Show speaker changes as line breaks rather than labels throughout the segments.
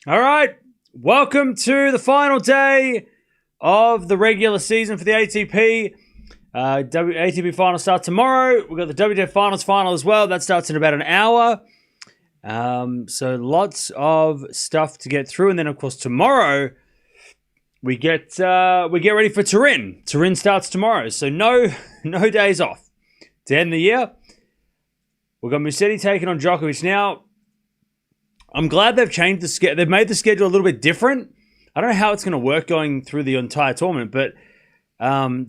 All right, welcome to the final day of the regular season for the ATP. ATP Finals start tomorrow. We've got the WTA Finals final as well. That starts in about an hour. So lots of stuff to get through. And then, of course, tomorrow we get ready for Turin. Turin starts tomorrow. So no days off to end the year. We've got Musetti taking on Djokovic. Now, I'm glad they've changed the schedule. They've made the schedule a little bit different. I don't know how it's going to work going through the entire tournament, but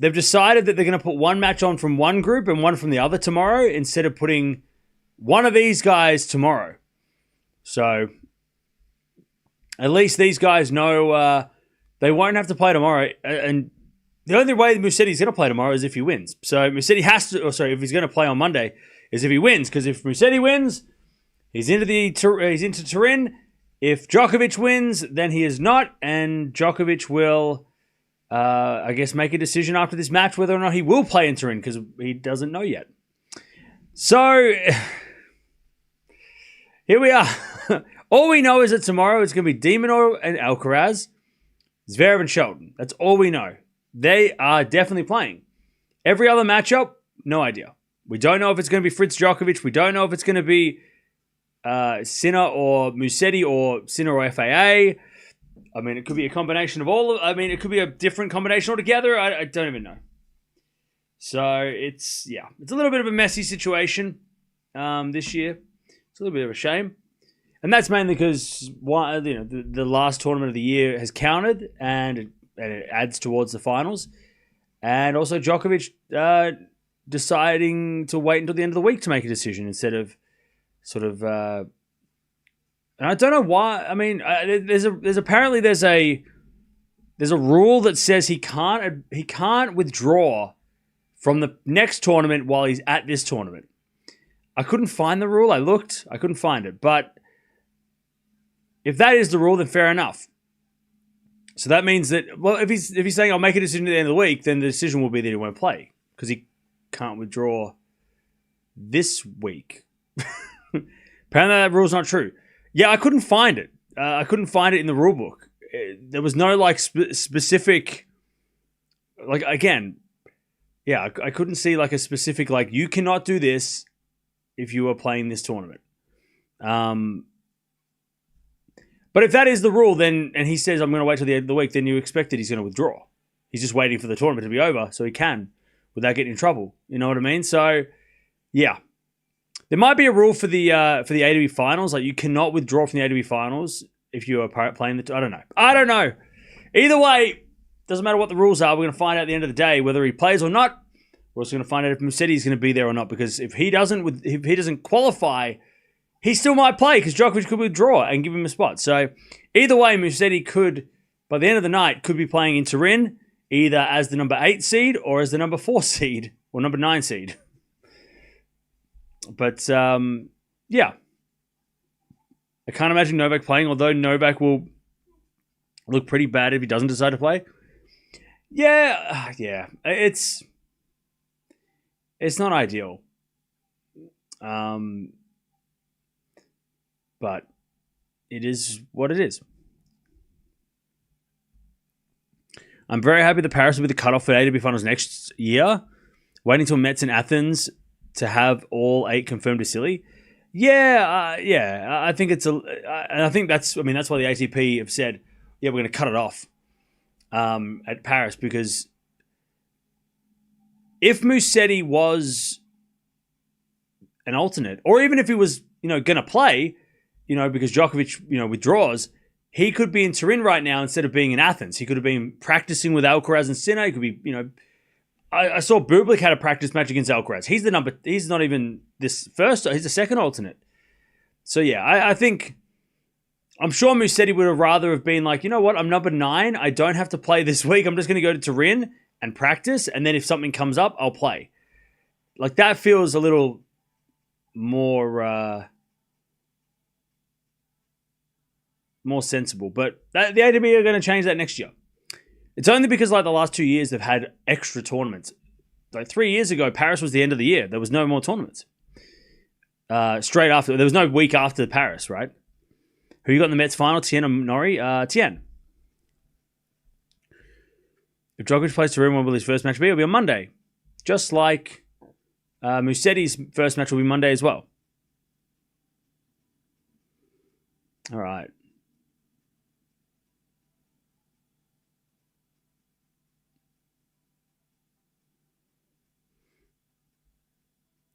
they've decided that they're going to put one match on from one group and one from the other tomorrow instead of putting one of these guys tomorrow. So at least these guys know they won't have to play tomorrow. And the only way Musetti's going to play tomorrow is if he wins. So Musetti has to, if he's going to play on Monday, is if he wins. Because if Musetti wins, he's into Turin. If Djokovic wins, then he is not, and Djokovic will, I guess, make a decision after this match whether or not he will play in Turin because he doesn't know yet. So here we are. All we know is that tomorrow it's going to be De Minaur and Alcaraz, Zverev and Shelton. That's all we know. They are definitely playing. Every other matchup, no idea. We don't know if it's going to be Fritz Djokovic. We don't know if it's going to be Sinner or Musetti or Sinner or FAA. I mean, it could be a combination of all of... I mean, it could be a different combination altogether. I don't even know. So, it's a little bit of a messy situation this year. It's a little bit of a shame. And that's mainly because the last tournament of the year has counted and it adds towards the finals. And also Djokovic deciding to wait until the end of the week to make a decision instead of and I don't know why. I mean, there's a rule that says he can't withdraw from the next tournament while he's at this tournament. I couldn't find the rule. I looked. I couldn't find it. But if that is the rule, then fair enough. So that means that, if he's saying I'll make a decision at the end of the week, then the decision will be that he won't play because he can't withdraw this week. Apparently that rule's not true. Yeah, I couldn't find it. I couldn't find it in the rule book. There was no specific, again, I couldn't see a specific, you cannot do this if you are playing this tournament. But if that is the rule, then, and he says, I'm going to wait till the end of the week, then you expect that he's going to withdraw. He's just waiting for the tournament to be over so he can without getting in trouble. You know what I mean? So, yeah. There might be a rule for the ATP Finals, you cannot withdraw from the ATP Finals if you are playing the... I don't know. Either way, doesn't matter what the rules are. We're going to find out at the end of the day whether he plays or not. We're also going to find out if Musetti is going to be there or not, because if he doesn't qualify, he still might play because Djokovic could withdraw and give him a spot. So either way, Musetti could, by the end of the night, could be playing in Turin either as the number 8 seed or as the number 4 seed or number 9 seed. But, I can't imagine Novak playing, although Novak will look pretty bad if he doesn't decide to play. Yeah, it's not ideal. But it is what it is. I'm very happy that Paris will be the cutoff for ATP Finals next year. Waiting until Metz and Athens to have all 8 confirmed is silly. I think that's why the ATP have said, we're going to cut it off at Paris, because if Musetti was an alternate, or even if he was, going to play, because Djokovic, withdraws, he could be in Turin right now instead of being in Athens. He could have been practicing with Alcaraz and Sinner. He could be, I saw Bublik had a practice match against Alcaraz. He's not even this first, he's the second alternate. So I think, I'm sure Musetti would have rather have been like, you know what, I'm number 9. I don't have to play this week. I'm just going to go to Turin and practice. And then if something comes up, I'll play. That feels a little more sensible. But the ATP are going to change that next year. It's only because the last 2 years they've had extra tournaments. 3 years ago, Paris was the end of the year. There was no more tournaments. Straight after, there was no week after Paris, right? Who you got in the Mets final, Tien or Norrie? Tien. If Djokovic plays Torino, when will his first match be? It'll be on Monday. Just like Musetti's first match will be Monday as well. All right.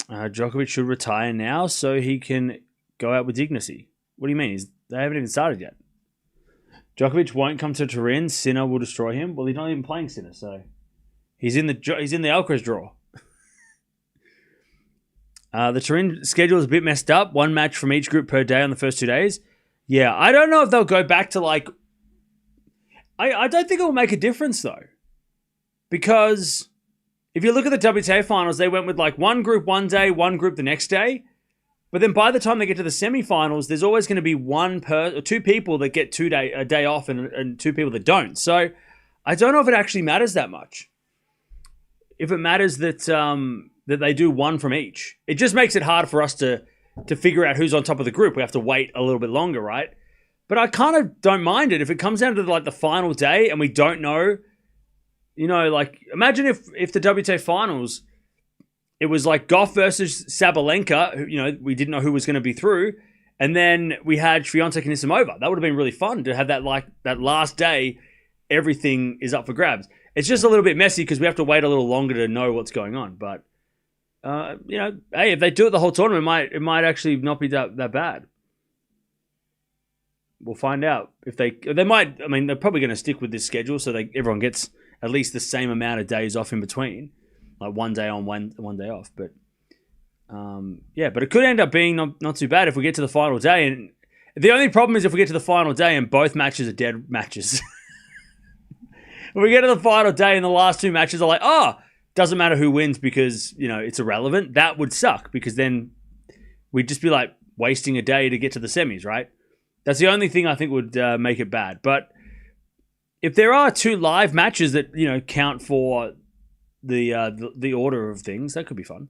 Djokovic should retire now so he can go out with dignity. What do you mean? They haven't even started yet. Djokovic won't come to Turin. Sinner will destroy him. Well, he's not even playing Sinner, so he's in the Alcaraz draw. The Turin schedule is a bit messed up. One match from each group per day on the first 2 days. Yeah, I don't know if they'll go back to like... I don't think it will make a difference, though. Because if you look at the WTA Finals, they went with like one group one day, one group the next day. But then by the time they get to the semifinals, there's always going to be or two people that get a day off and two people that don't. So I don't know if it actually matters that much. If it matters that that they do one from each, it just makes it hard for us to figure out who's on top of the group. We have to wait a little bit longer, right? But I kind of don't mind it if it comes down to like the final day and we don't know. You know, like imagine if the WTA Finals, it was like Gauff versus Sabalenka, who, you know, we didn't know who was going to be through. And then we had Swiatek and Nisimova. That would have been really fun to have that last day, everything is up for grabs. It's just a little bit messy because we have to wait a little longer to know what's going on. But, you know, hey, if they do it the whole tournament, it might actually not be that bad. We'll find out. If they might, I mean, they're probably going to stick with this schedule so everyone gets at least the same amount of days off in between. Like one day on, one day off. But yeah, but it could end up being not too bad if we get to the final day. And the only problem is if we get to the final day and both matches are dead matches. If we get to the final day and the last two matches are like, doesn't matter who wins because, you know, it's irrelevant. That would suck because then we'd just be like wasting a day to get to the semis, right? That's the only thing I think would make it bad. But if there are two live matches that, you know, count for the order of things, that could be fun.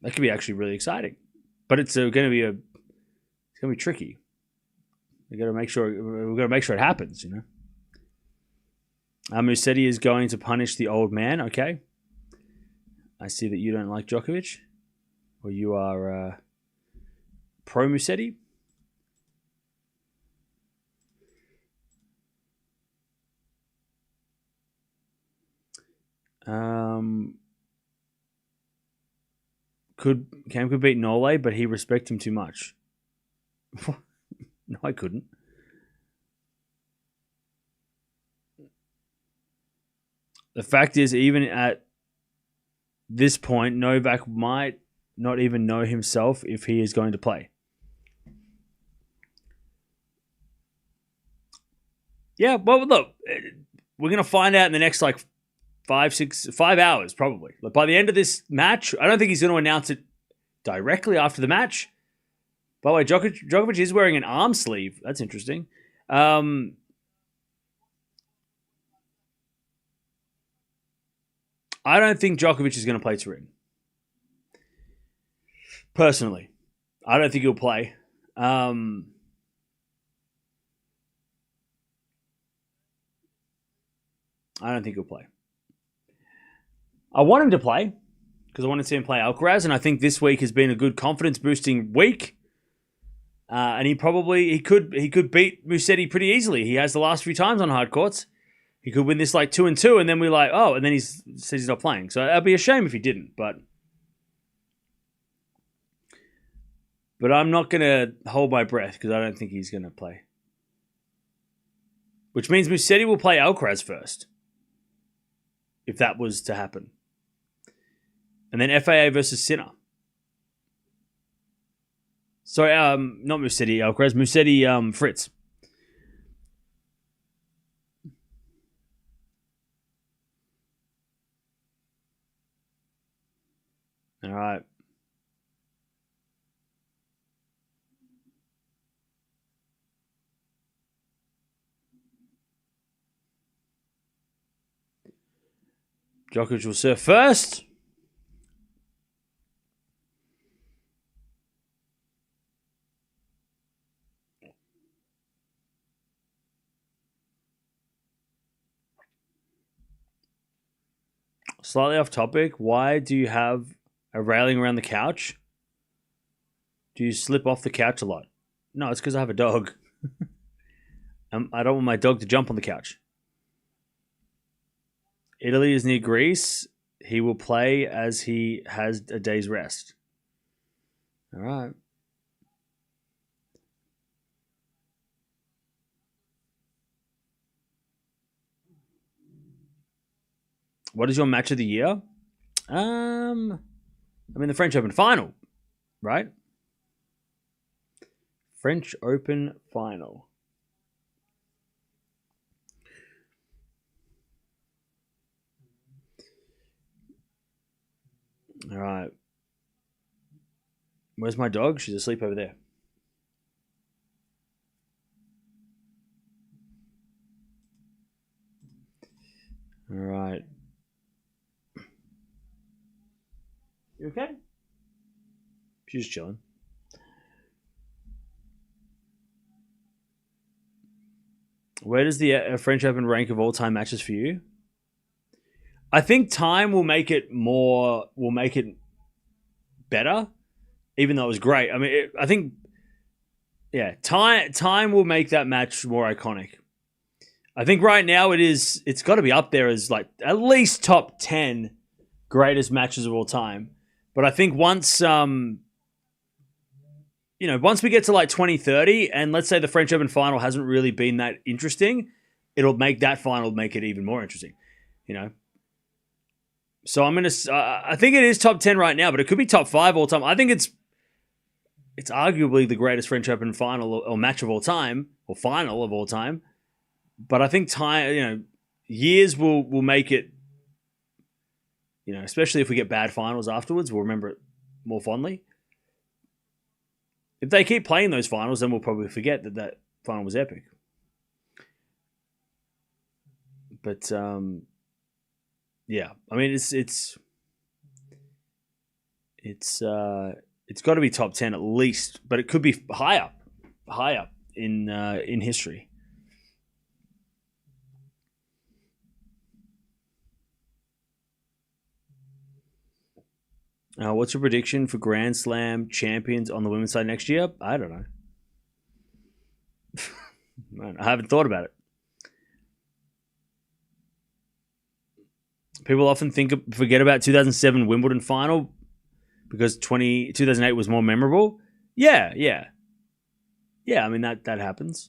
That could be actually really exciting, but it's going to be tricky. We're going to make sure it happens. You know, Musetti is going to punish the old man. Okay, I see that you don't like Djokovic, or you are pro Musetti. Cam could beat Norley, but he respects him too much. No, I couldn't. The fact is, even at this point, Novak might not even know himself if he is going to play. Yeah, well, look, we're going to find out in the next, 5 hours, probably. Like by the end of this match, I don't think he's going to announce it directly after the match. By the way, Djokovic is wearing an arm sleeve. That's interesting. I don't think Djokovic is going to play Turin. Personally, I don't think he'll play. I don't think he'll play. I want him to play because I want to see him play Alcaraz, and I think this week has been a good confidence-boosting week. And he could beat Musetti pretty easily. He has the last few times on hard courts. He could win this 2-2, and then we're like, and then he says he's not playing. So it'd be a shame if he didn't. But I'm not going to hold my breath because I don't think he's going to play. Which means Musetti will play Alcaraz first, if that was to happen. And then FAA versus Sinner. Sorry, not Musetti Alcaraz, Musetti Fritz. All right. Djokovic will serve first. Slightly off topic. Why do you have a railing around the couch? Do you slip off the couch a lot? No, it's because I have a dog. I don't want my dog to jump on the couch. Italy is near Greece. He will play as he has a day's rest. All right. What is your match of the year? The French Open final, right? French Open final. All right. Where's my dog? She's asleep over there. All right. You okay? She's chilling. Where does the French Open rank of all-time matches for you? I think time will make it better, even though it was great. I mean, I think, yeah, time will make that match more iconic. I think right now it's got to be up there as like at least top 10 greatest matches of all time. But I think once we get to like 2030 and let's say the French Open final hasn't really been that interesting, it'll make that final make it even more interesting, So I think it is top 10 right now, but it could be top 5 all time. I think it's arguably the greatest French Open final or match of all time or final of all time. But I think time, years will make it, especially if we get bad finals afterwards, we'll remember it more fondly. If they keep playing those finals, then we'll probably forget that final was epic. But yeah, I mean it's got to be top 10 at least, but it could be high up in history. What's your prediction for Grand Slam champions on the women's side next year? I don't know. Man, I haven't thought about it. People often forget about 2007 Wimbledon final because 2008 was more memorable. Yeah. I mean, that happens.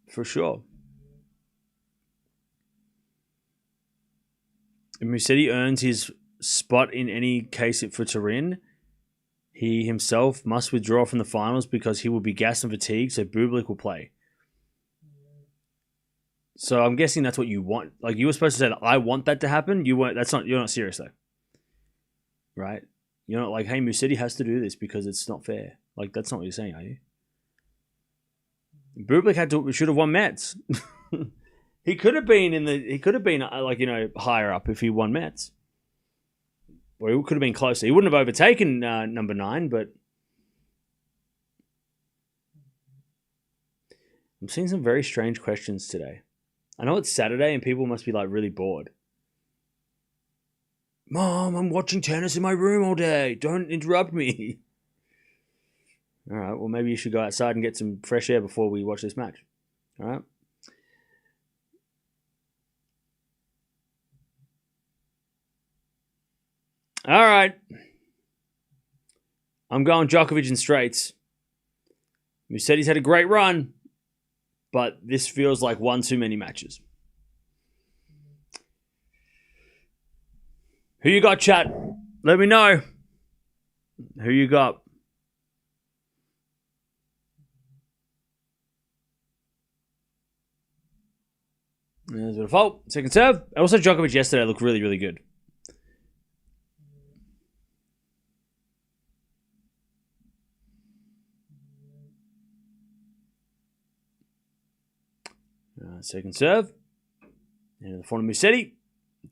For sure. If Musetti earns his spot in any case for Turin, he himself must withdraw from the finals because he will be gassed and fatigued, so Bublik will play. So I'm guessing that's what you want. Like you were supposed to say that I want that to happen. You weren't. You're not serious though, right? You're not like, hey, Musetti has to do this because it's not fair. Like that's not what you're saying, are you? Bublik should have won Mets. He could have been higher up if he won Mets. Or he could have been closer. He wouldn't have overtaken number 9, but I'm seeing some very strange questions today. I know it's Saturday and people must be like really bored. Mom, I'm watching tennis in my room all day. Don't interrupt me. All right, well maybe you should go outside and get some fresh air before we watch this match. All right. All right. I'm going Djokovic in straights. Musetti's had a great run, but this feels like one too many matches. Who you got, chat? Let me know. Who you got? There's a fault. Second serve. Also, Djokovic yesterday looked really, really good. Second serve. And the front of Musetti.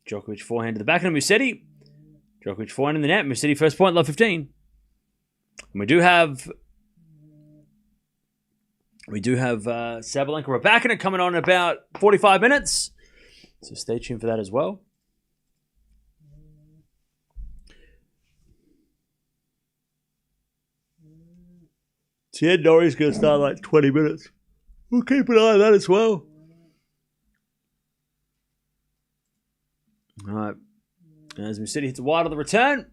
Djokovic forehand to the back of Musetti. Djokovic forehand in the net. Musetti first point, love 15. And we do have Sabalenka Rybakina coming on in about 45 minutes. So stay tuned for that as well. So yeah, Norrie's going to start like 20 minutes. We'll keep an eye on that as well. All right. As Musetti hits a wide on the return.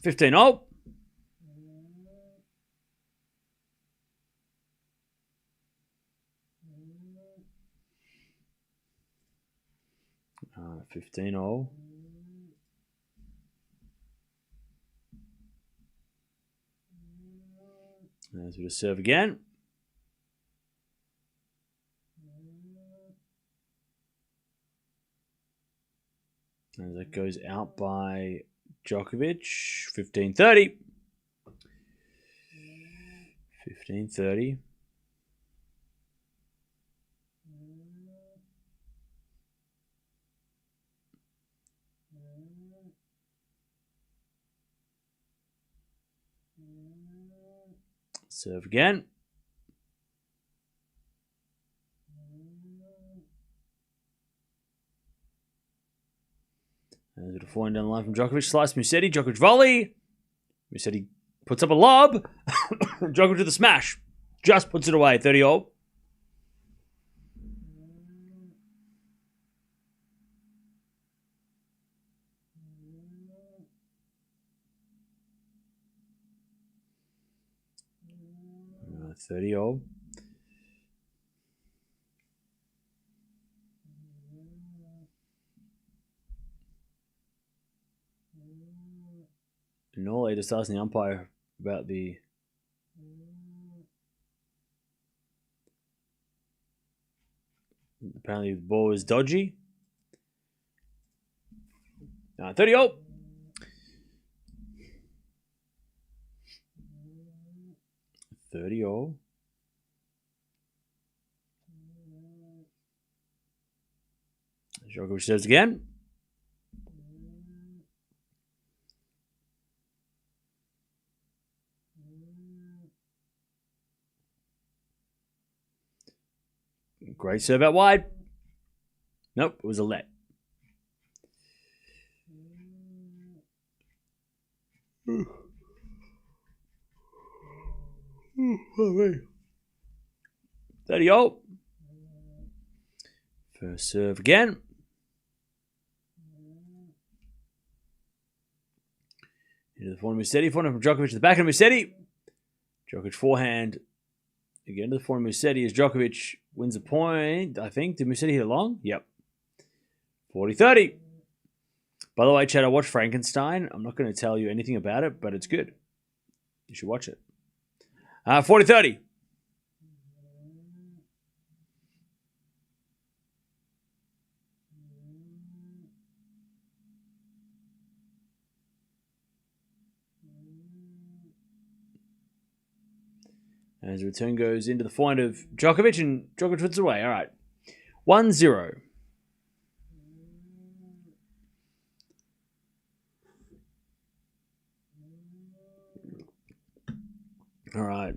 15-all. All right, 15-all. As we just serve again. As that goes out by Djokovic. 15-30. 15-30. Serve again. There's a forehand down the line from Djokovic. Slice Musetti. Djokovic volley. Musetti puts up a lob. Djokovic with the smash. Just puts it away. 30-all. Uh, 30-all. Norley just asking the umpire about the apparently the ball is dodgy. 30-all. Djokovic does again. Great serve out wide. Nope, it was a let. Oh, 30-all. First serve again. Into the forehand Musetti. Forehand from Djokovic to the backhand Musetti. Djokovic forehand. Again to the forehand Musetti as Djokovic wins a point, I think. Did Musetti hit it long? Yep. 40-30. By the way, Chad, I watched Frankenstein. I'm not going to tell you anything about it, but it's good. You should watch it. 40-30. As the return goes into the forehand of Djokovic, and Djokovic puts it away. All right. 1-0. All right.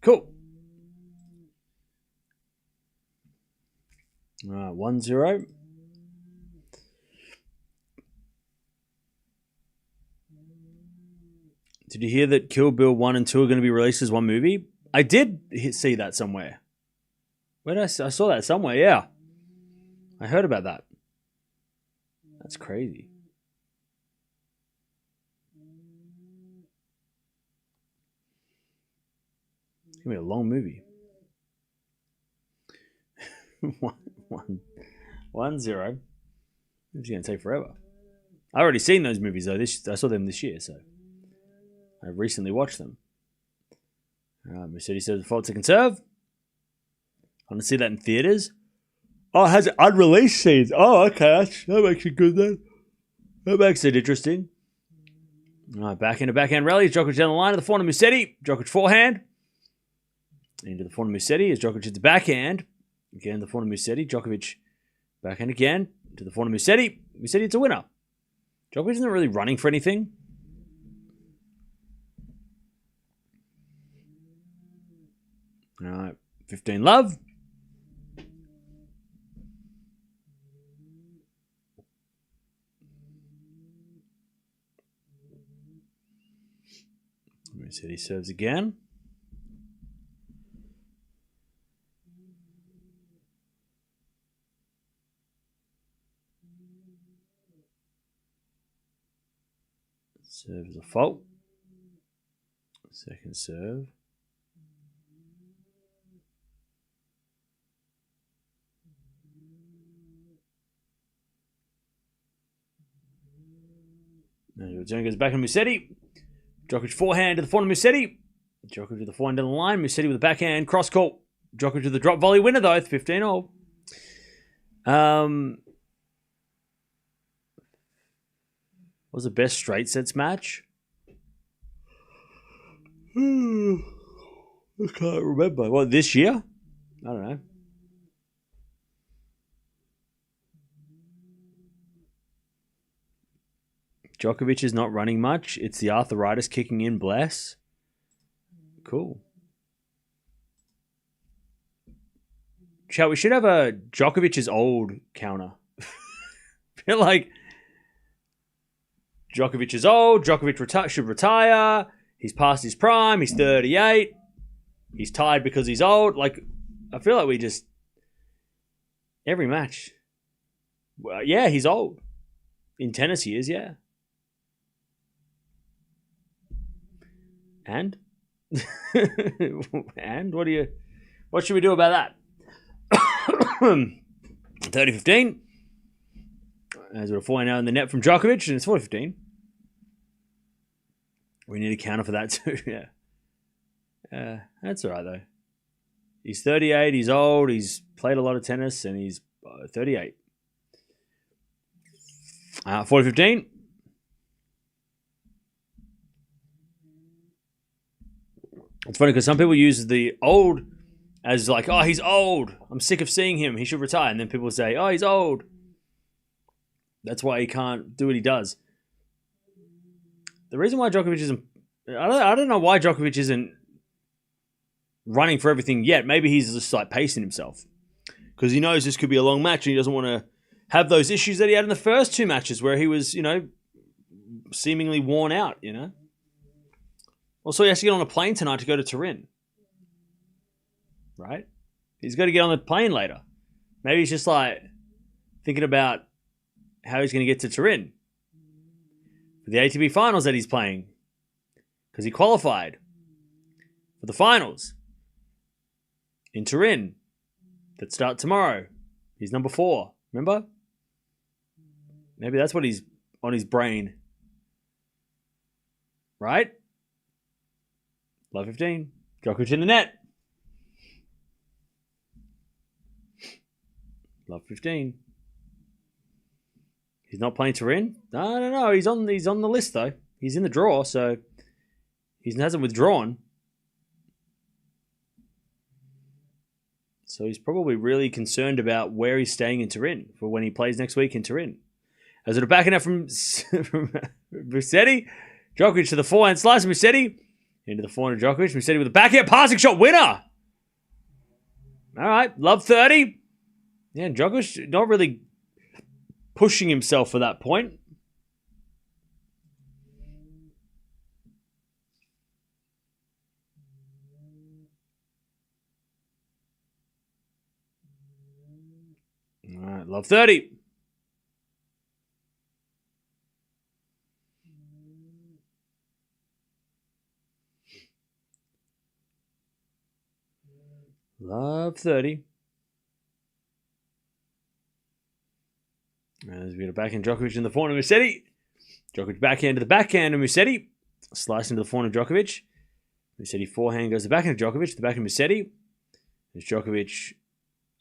Cool. All right, 1-0. Did you hear that Kill Bill 1 and 2 are going to be released as one movie? I did see that somewhere. Where did I saw that somewhere, yeah. I heard about that. That's crazy. It's going to be a long movie. 1-0. It's going to take forever. I've already seen those movies, though. I saw them this year, so I recently watched them. All right, Musetti says default second serve. I want to see that in theaters. Oh, it has unreleased scenes. Oh, okay. That makes it good then. That makes it interesting. All right, back into backhand rally. Djokovic down the line to the forehand of Musetti. Djokovic forehand. Into the forehand of Musetti as Djokovic hits the backhand. Again, the forehand of Musetti. Djokovic backhand again. to the forehand of Musetti. Musetti, it's a winner. Djokovic isn't really running for anything. All right, 15 love. Musetti serves again. Serve is a fault. Second serve. Return goes back on Musetti. Djokovic forehand to the forehand of Musetti. Djokovic to the forehand down the line. Musetti with a backhand cross court. Djokovic to the drop volley winner though. 15-all. What was the best straight sets match? I can't remember. What, this year? I don't know. Djokovic is not running much. It's the arthritis kicking in, bless. Cool. We should have a Djokovic is old counter. I feel like Djokovic is old. Djokovic should retire. He's past his prime. He's 38. He's tired because he's old. Like, I feel like we just... Every match. Well, yeah, he's old. In tennis he is, yeah. And? And? What should we do about that? 30-15. As we're 4 now in the net from Djokovic, and it's 40-15. We need a counter for that too, yeah. That's all right, though. He's 38, he's old, he's played a lot of tennis, and he's 38. 40-15. It's funny because some people use the old as like, oh, he's old. I'm sick of seeing him. He should retire. And then people say, oh, he's old. That's why he can't do what he does. The reason why Djokovic isn't... I don't know why Djokovic isn't running for everything yet. Maybe he's just like pacing himself. Because he knows this could be a long match and he doesn't want to have those issues that he had in the first 2 matches where he was, seemingly worn out, Also, he has to get on a plane tonight to go to Turin. Right? He's got to get on the plane later. Maybe he's just like thinking about how he's going to get to Turin for the ATP Finals that he's playing. Because he qualified for the finals in Turin that start tomorrow. He's number 4. Remember? Maybe that's what he's on his brain. Right? Love 15. Djokovic in the net. Love 15. He's not playing Turin? No. He's on the list though. He's in the draw, so he hasn't withdrawn. So he's probably really concerned about where he's staying in Turin for when he plays next week in Turin. As it a backing up from Musetti. Djokovic to the forehand slice. Musetti into the forehand of Djokovic. Musetti with a backhand passing shot winner. All right. Love 30. Yeah, Djokovic not really pushing himself for that point. All right. Love 30. Love 30. As we get a backhand Djokovic in the forehand of Musetti. Djokovic backhand to the backhand of Musetti. Slice into the forehand of Djokovic. Musetti forehand goes to the backhand of Djokovic. The backhand of Musetti. There's Djokovic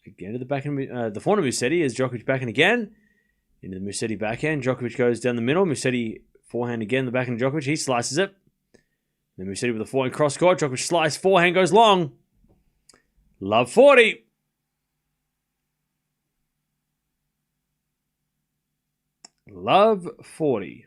again to the backhand. The forehand of Musetti is Djokovic backhand again. Into the Musetti backhand. Djokovic goes down the middle. Musetti forehand again. The backhand of Djokovic. He slices it. Then Musetti with the forehand cross court. Djokovic slice. Forehand goes long. Love 40. Love 40.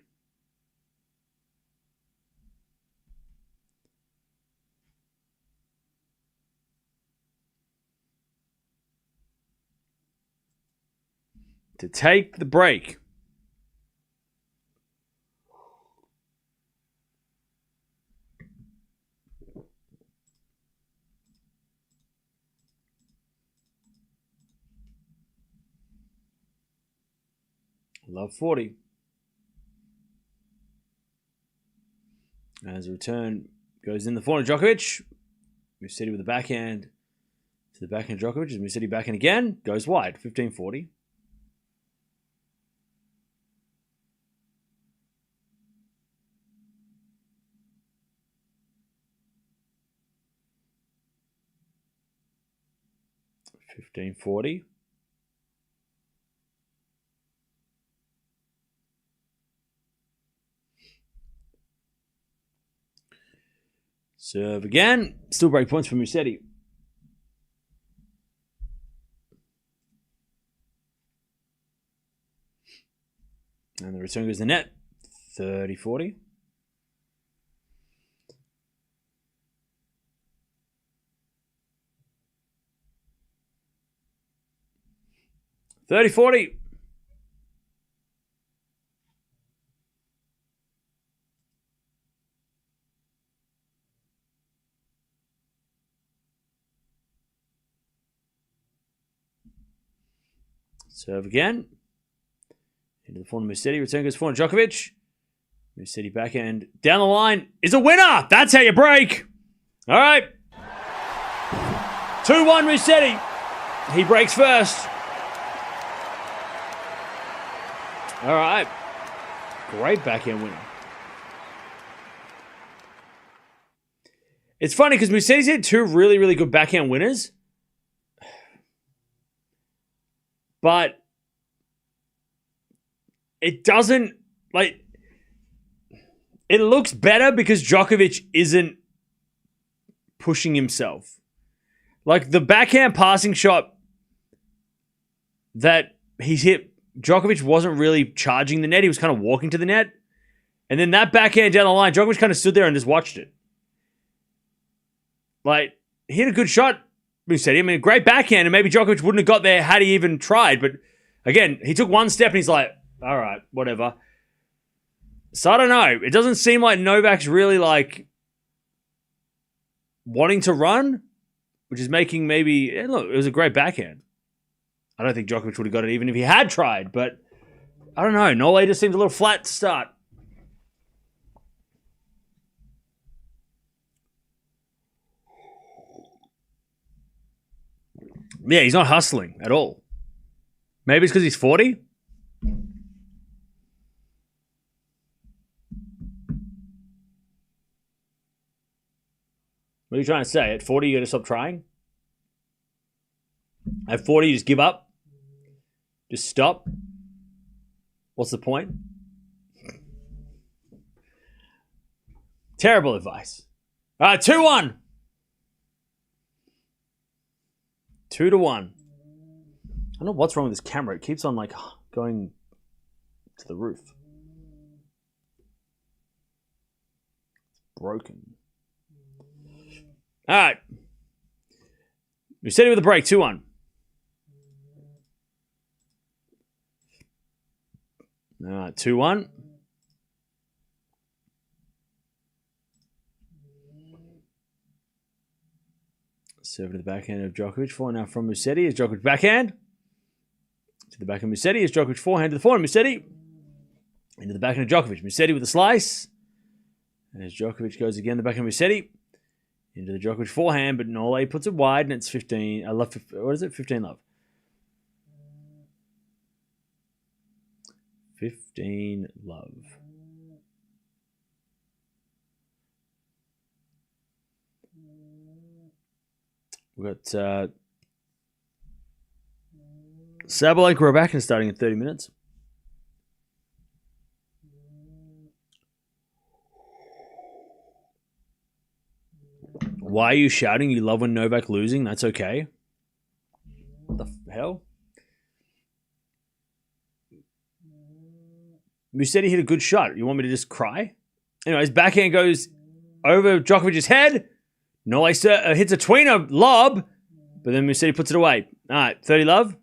To take the break. Love 40. As a return goes in the forehand Djokovic. Musetti with the backhand to the backhand Djokovic. As Musetti backhand again. Goes wide. 15-40. $15.40. Serve again. Still break points for Musetti. And the return goes to the net. 30-40. $30-40. Serve again. Into the forehand Musetti. Return goes forehand Djokovic. Musetti backhand down the line is a winner. That's how you break. All right. 2-1 Musetti. He breaks first. All right. Great backhand winner. It's funny because Musetti's had two really, really good backhand winners. But it doesn't, like, it looks better because Djokovic isn't pushing himself. Like, the backhand passing shot that he's hit, Djokovic wasn't really charging the net. He was kind of walking to the net. And then that backhand down the line, Djokovic kind of stood there and just watched it. Like, he hit a good shot, Musetti. I mean, a great backhand, and maybe Djokovic wouldn't have got there had he even tried. But again, he took one step and he's like, all right, whatever. So I don't know. It doesn't seem like Novak's really like wanting to run, which is making maybe, look, it was a great backhand. I don't think Djokovic would have got it even if he had tried, but I don't know. Nole just seems a little flat to start. Yeah, he's not hustling at all. Maybe it's because he's 40. What are you trying to say? At 40, you got to stop trying? At 40, you just give up? Just stop? What's the point? Terrible advice. All right, 2-1. 2-1. I don't know what's wrong with this camera. It keeps on like going to the roof. It's broken. All right. Musetti with a break. 2-1. All right. 2-1. Serve to the backhand of Djokovic. Forehand now from Musetti. Is Djokovic backhand. To the backhand of Musetti. Is Djokovic forehand to the forehand. Musetti. Into the backhand of Djokovic. Musetti with a slice. And as Djokovic goes again, the backhand of Musetti. Into the Djokovic forehand, but Nole puts it wide, and it's 15. I love. What is it? 15 love. 15 love. We've got Sabalenka Rybakina starting in 30 minutes. Why are you shouting? You love when Novak losing? That's okay. What the hell? Musetti hit a good shot. You want me to just cry? Anyway, his backhand goes over Djokovic's head. Nole hits a tweener lob, but then Musetti puts it away. All right, 30 love.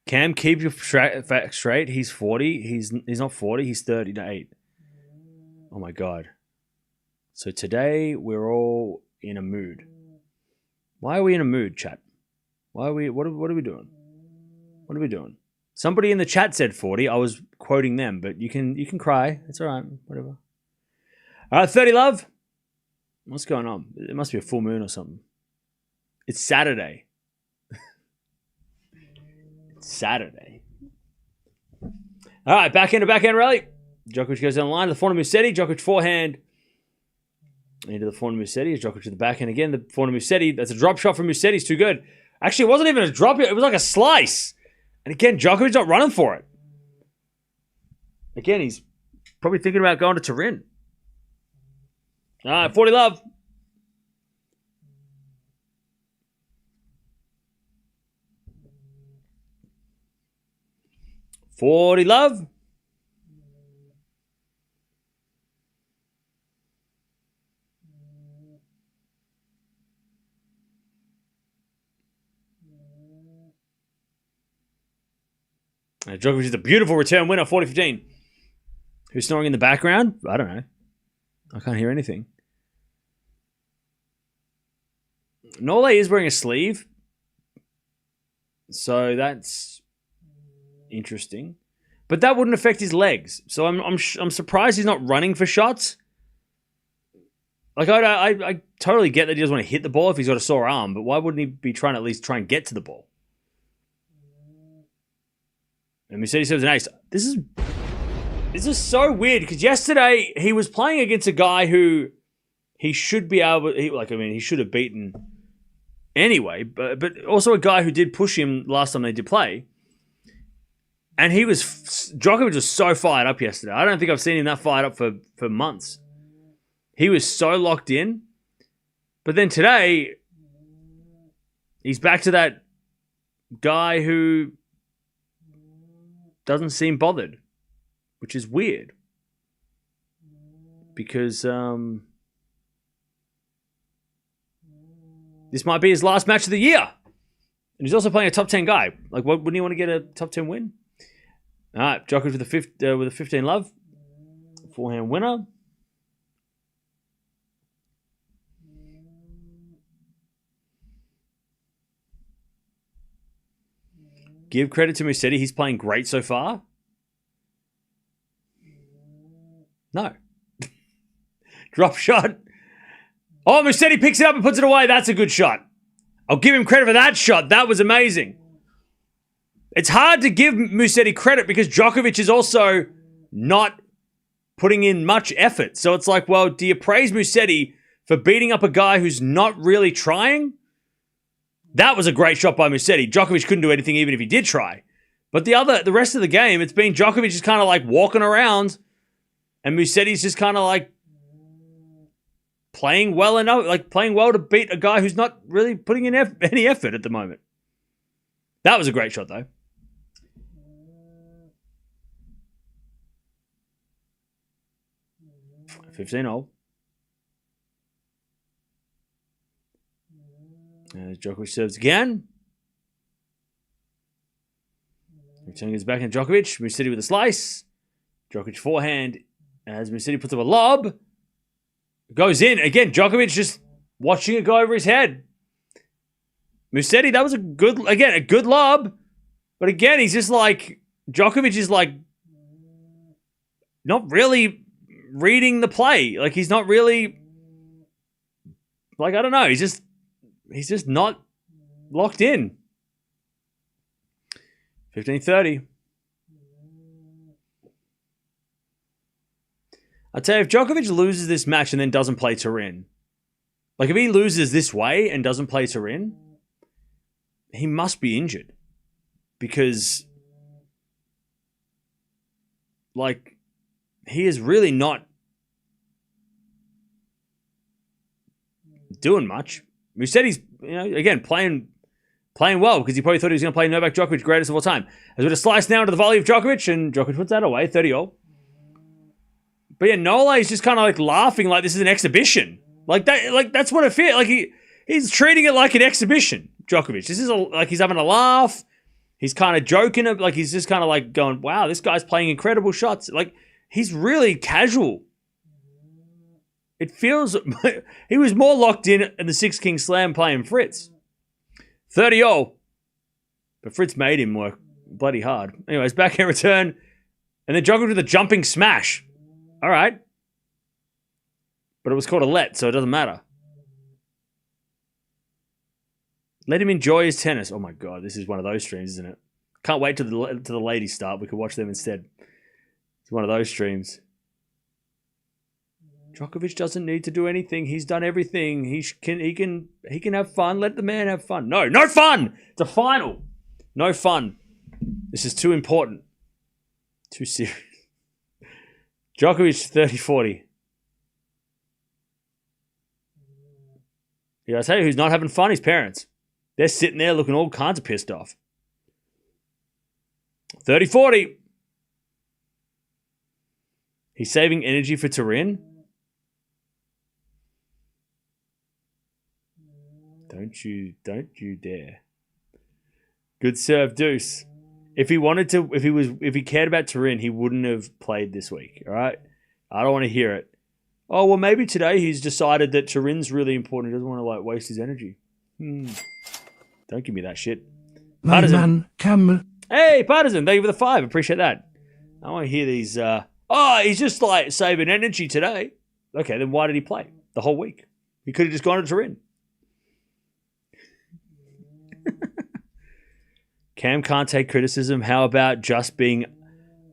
Cam, keep your facts straight. He's 40. He's not 40. He's 38. Oh, my God. So today, we're all in a mood. Why are we in a mood, chat? What are we doing? What are we doing? Somebody in the chat said 40. I was quoting them, but you can cry. It's all right. Whatever. All right, 30 love. What's going on? It must be a full moon or something. It's Saturday. It's Saturday. All right, backhand to backhand rally. Djokovic goes down the line to the forehand Musetti. Djokovic forehand into the forehand Musetti. Djokovic to the backhand again. The forehand Musetti. That's a drop shot from Musetti. It's too good. Actually, it wasn't even a drop. It was like a slice. And again, Djokovic's not running for it. Again, he's probably thinking about going to Turin. All right, 40 love. $40 love. Djokovic is a beautiful return winner, 40-15. Who's snoring in the background? I don't know. I can't hear anything. Nole is wearing a sleeve. So that's interesting. But that wouldn't affect his legs. So I'm surprised he's not running for shots. Like, I totally get that he doesn't want to hit the ball if he's got a sore arm, but why wouldn't he be trying to at least try and get to the ball? And Musetti says an ace. This is so weird because yesterday he was playing against a guy who he should be able. He should have beaten anyway, but also a guy who did push him last time they did play. And Djokovic was so fired up yesterday. I don't think I've seen him that fired up for months. He was so locked in. But then today, he's back to that guy who doesn't seem bothered, which is weird. Because this might be his last match of the year. And he's also playing a top 10 guy. Like, wouldn't he want to get a top 10 win? All right, Djokovic with a 15 love. Forehand winner. Give credit to Musetti. He's playing great so far. No. Drop shot. Oh, Musetti picks it up and puts it away. That's a good shot. I'll give him credit for that shot. That was amazing. It's hard to give Musetti credit because Djokovic is also not putting in much effort. So it's like, well, do you praise Musetti for beating up a guy who's not really trying? That was a great shot by Musetti. Djokovic couldn't do anything even if he did try. But the rest of the game, it's been Djokovic just kind of like walking around and Musetti's just kind of like playing well enough, like playing well to beat a guy who's not really putting in any effort at the moment. That was a great shot though. $15-all. Djokovic serves again. Returning his back in Djokovic. Musetti with a slice. Djokovic forehand as Musetti puts up a lob. Goes in. Again, Djokovic just watching it go over his head. Musetti, that was a good lob. But again, he's just like, Djokovic is like not really reading the play. Like he's not really, like, I don't know. He's just not locked in. 15-30. I'll tell you, if Djokovic loses this match and then doesn't play Turin, like if he loses this way and doesn't play Turin, he must be injured. Because, like, he is really not doing much. Musetti's, again, playing Playing well because he probably thought he was going to play Novak Djokovic, greatest of all time. As we're to slice now into the volley of Djokovic, and Djokovic puts that away, 30-all. But yeah, Nole is just kind of like laughing like this is an exhibition. Like that's what it feels like. He's treating it like an exhibition, Djokovic. This is like he's having a laugh. He's kind of joking, like he's just kind of like going, wow, this guy's playing incredible shots. Like he's really casual. It feels he was more locked in the Six King Slam playing Fritz. 30-all. But Fritz made him work bloody hard. Anyways, backhand return. And then Djokovic with a jumping smash. All right. But it was called a let, so it doesn't matter. Let him enjoy his tennis. Oh my God, this is one of those streams, isn't it? Can't wait till the ladies start. We could watch them instead. It's one of those streams. Djokovic doesn't need to do anything. He's done everything. He can have fun. Let the man have fun. No fun. It's a final. No fun. This is too important. Too serious. Djokovic 30-40. Yeah, I tell you who's not having fun? His parents. They're sitting there looking all kinds of pissed off. 30-40. He's saving energy for Turin. Don't you dare. Good serve, Deuce. If he cared about Turin, he wouldn't have played this week, all right? I don't want to hear it. Oh, well, maybe today he's decided that Turin's really important. He doesn't want to, waste his energy. Don't give me that shit. Partisan. Hey, Partisan, thank you for the 5. Appreciate that. I want to hear these, he's just, saving energy today. Okay, then why did he play the whole week? He could have just gone to Turin. Cam can't take criticism. How about just being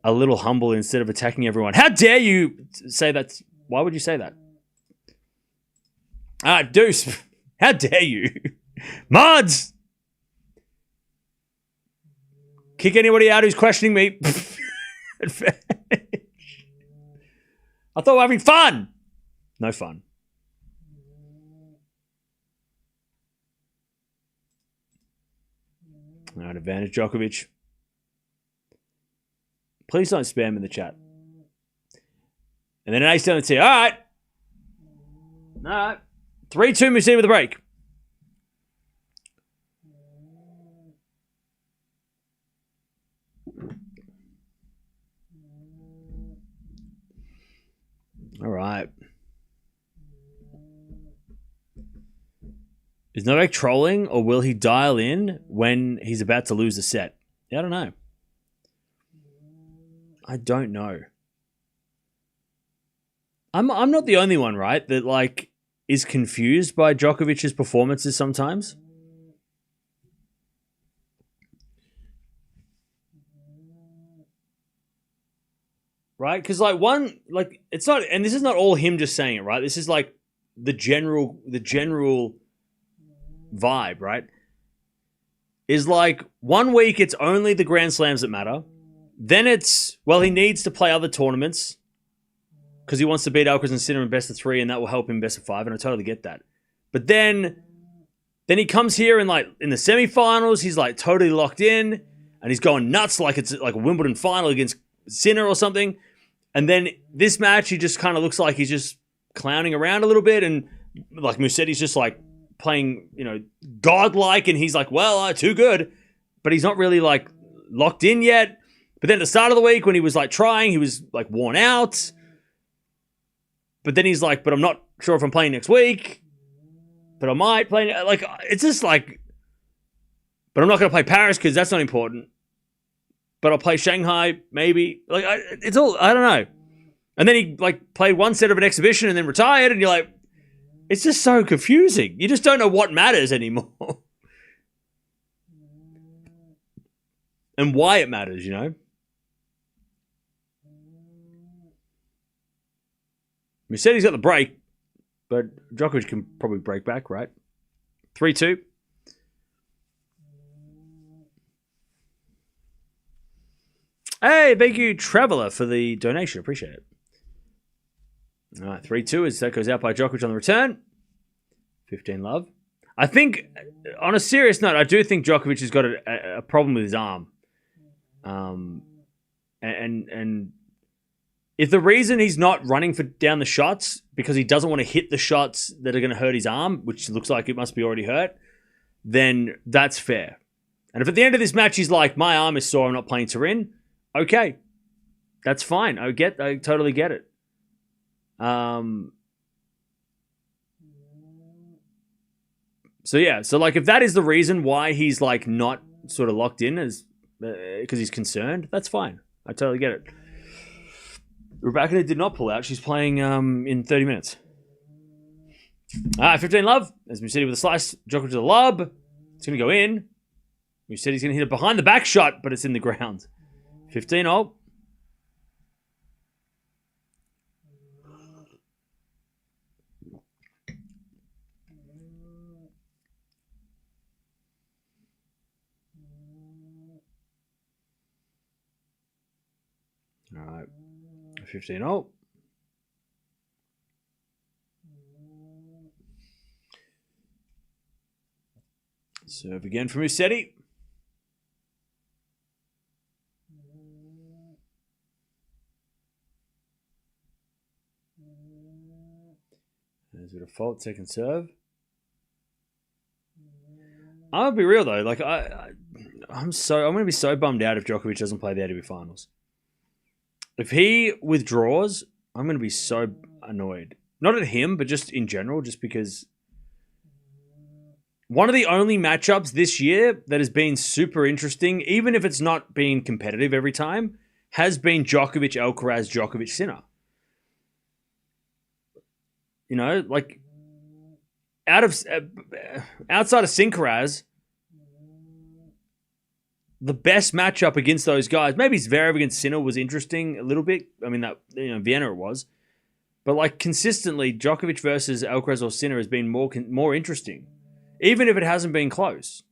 a little humble instead of attacking everyone? How dare you say that? Why would you say that? Deuce. How dare you? Mods! Kick anybody out who's questioning me. I thought we were having fun. No fun. All right, advantage Djokovic. Please don't spam in the chat. And then an ace down the tee. All right. 3-2 Musetti with a break. All right. Is Novak trolling, or will he dial in when he's about to lose a set? Yeah, I don't know. I don't know. I'm not the only one, right, that is confused by Djokovic's performances sometimes. Right? Because it's not, and this is not all him just saying it, right? This is the general vibe, right? Is 1 week it's only the Grand Slams that matter. Then it's, he needs to play other tournaments because he wants to beat Alcaraz and Sinner in best of 3, and that will help him best of 5, and I totally get that. But then he comes here and in the semifinals, he's totally locked in, and he's going nuts like it's like a Wimbledon final against Sinner or something. And then this match, he just kind of looks like he's just clowning around a little bit, and Musetti's just playing, godlike, and he's too good, but he's not really locked in yet. But then at the start of the week when he was trying, he was worn out. But then he's but I'm not sure if I'm playing next week, but I might play. It's just but I'm not going to play Paris because that's not important. But I'll play Shanghai maybe. It's all, I don't know. And then he played one set of an exhibition and then retired, and you're it's just so confusing. You just don't know what matters anymore. And why it matters, Musetti's got the break, but Djokovic can probably break back, right? 3-2. Hey, thank you, Traveller, for the donation. Appreciate it. All right, 3-2 as that goes out by Djokovic on the return. 15 love. I think, on a serious note, I do think Djokovic has got a problem with his arm. And if the reason he's not running down the shots because he doesn't want to hit the shots that are going to hurt his arm, which looks like it must be already hurt, then that's fair. And if at the end of this match he's like, my arm is sore, I'm not playing Turin, okay, that's fine. I totally get it. So yeah, so like if that is the reason why he's like not sort of locked in as because he's concerned, that's fine. I totally get it. Rybakina did not pull out. She's playing in 30 minutes. 15 love. As Musetti with a slice. Djokovic with a lob. It's going to go in. Musetti's going to hit it behind the back shot, but it's in the ground. 15 all. All right. 15 all. Serve again from Musetti. There's a bit of fault, second serve. I'll be real though, like I'm going to be so bummed out if Djokovic doesn't play the ATP Finals. If he withdraws, I'm going to be so annoyed. Not at him, but just in general, just because one of the only matchups this year that has been super interesting, even if it's not being competitive every time, has been Djokovic, Alcaraz, Djokovic, Sinner. You know, like outside of Sincaraz, the best matchup against those guys, maybe Zverev against Sinner was interesting a little bit. I mean, that Vienna it was. But like consistently, Djokovic versus Alcaraz or Sinner has been more interesting. Even if it hasn't been close.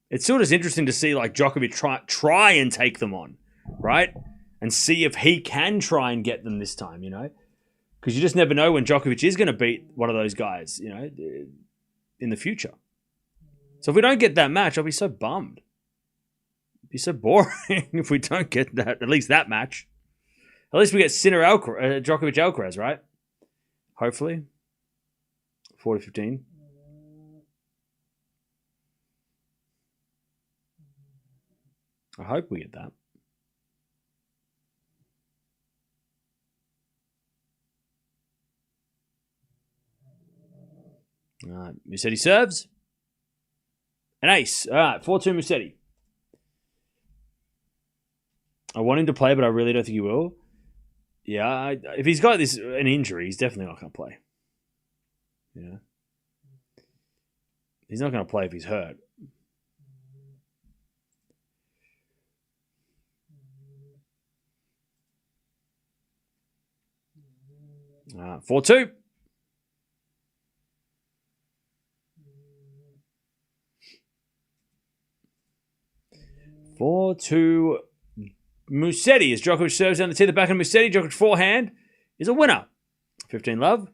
It's still just interesting to see like Djokovic try and take them on, right? And see if he can try and get them this time, you know? Because you just never know when Djokovic is going to beat one of those guys, you know, in the future. So if we don't get that match, I'll be so bummed. It'd be so boring if we don't get that, at least that match. At least we get Sinner Djokovic Alcaraz, right? Hopefully. 40-15. I hope we get that. All right, Musetti serves. An ace. All right, 4-2 Musetti. I want him to play, but I really don't think he will. Yeah, if he's got an injury, he's definitely not going to play. Yeah, he's not going to play if he's hurt. 4-2. Musetti as Djokovic serves down the tee, the back of Musetti. Djokovic forehand is a winner. 15 love.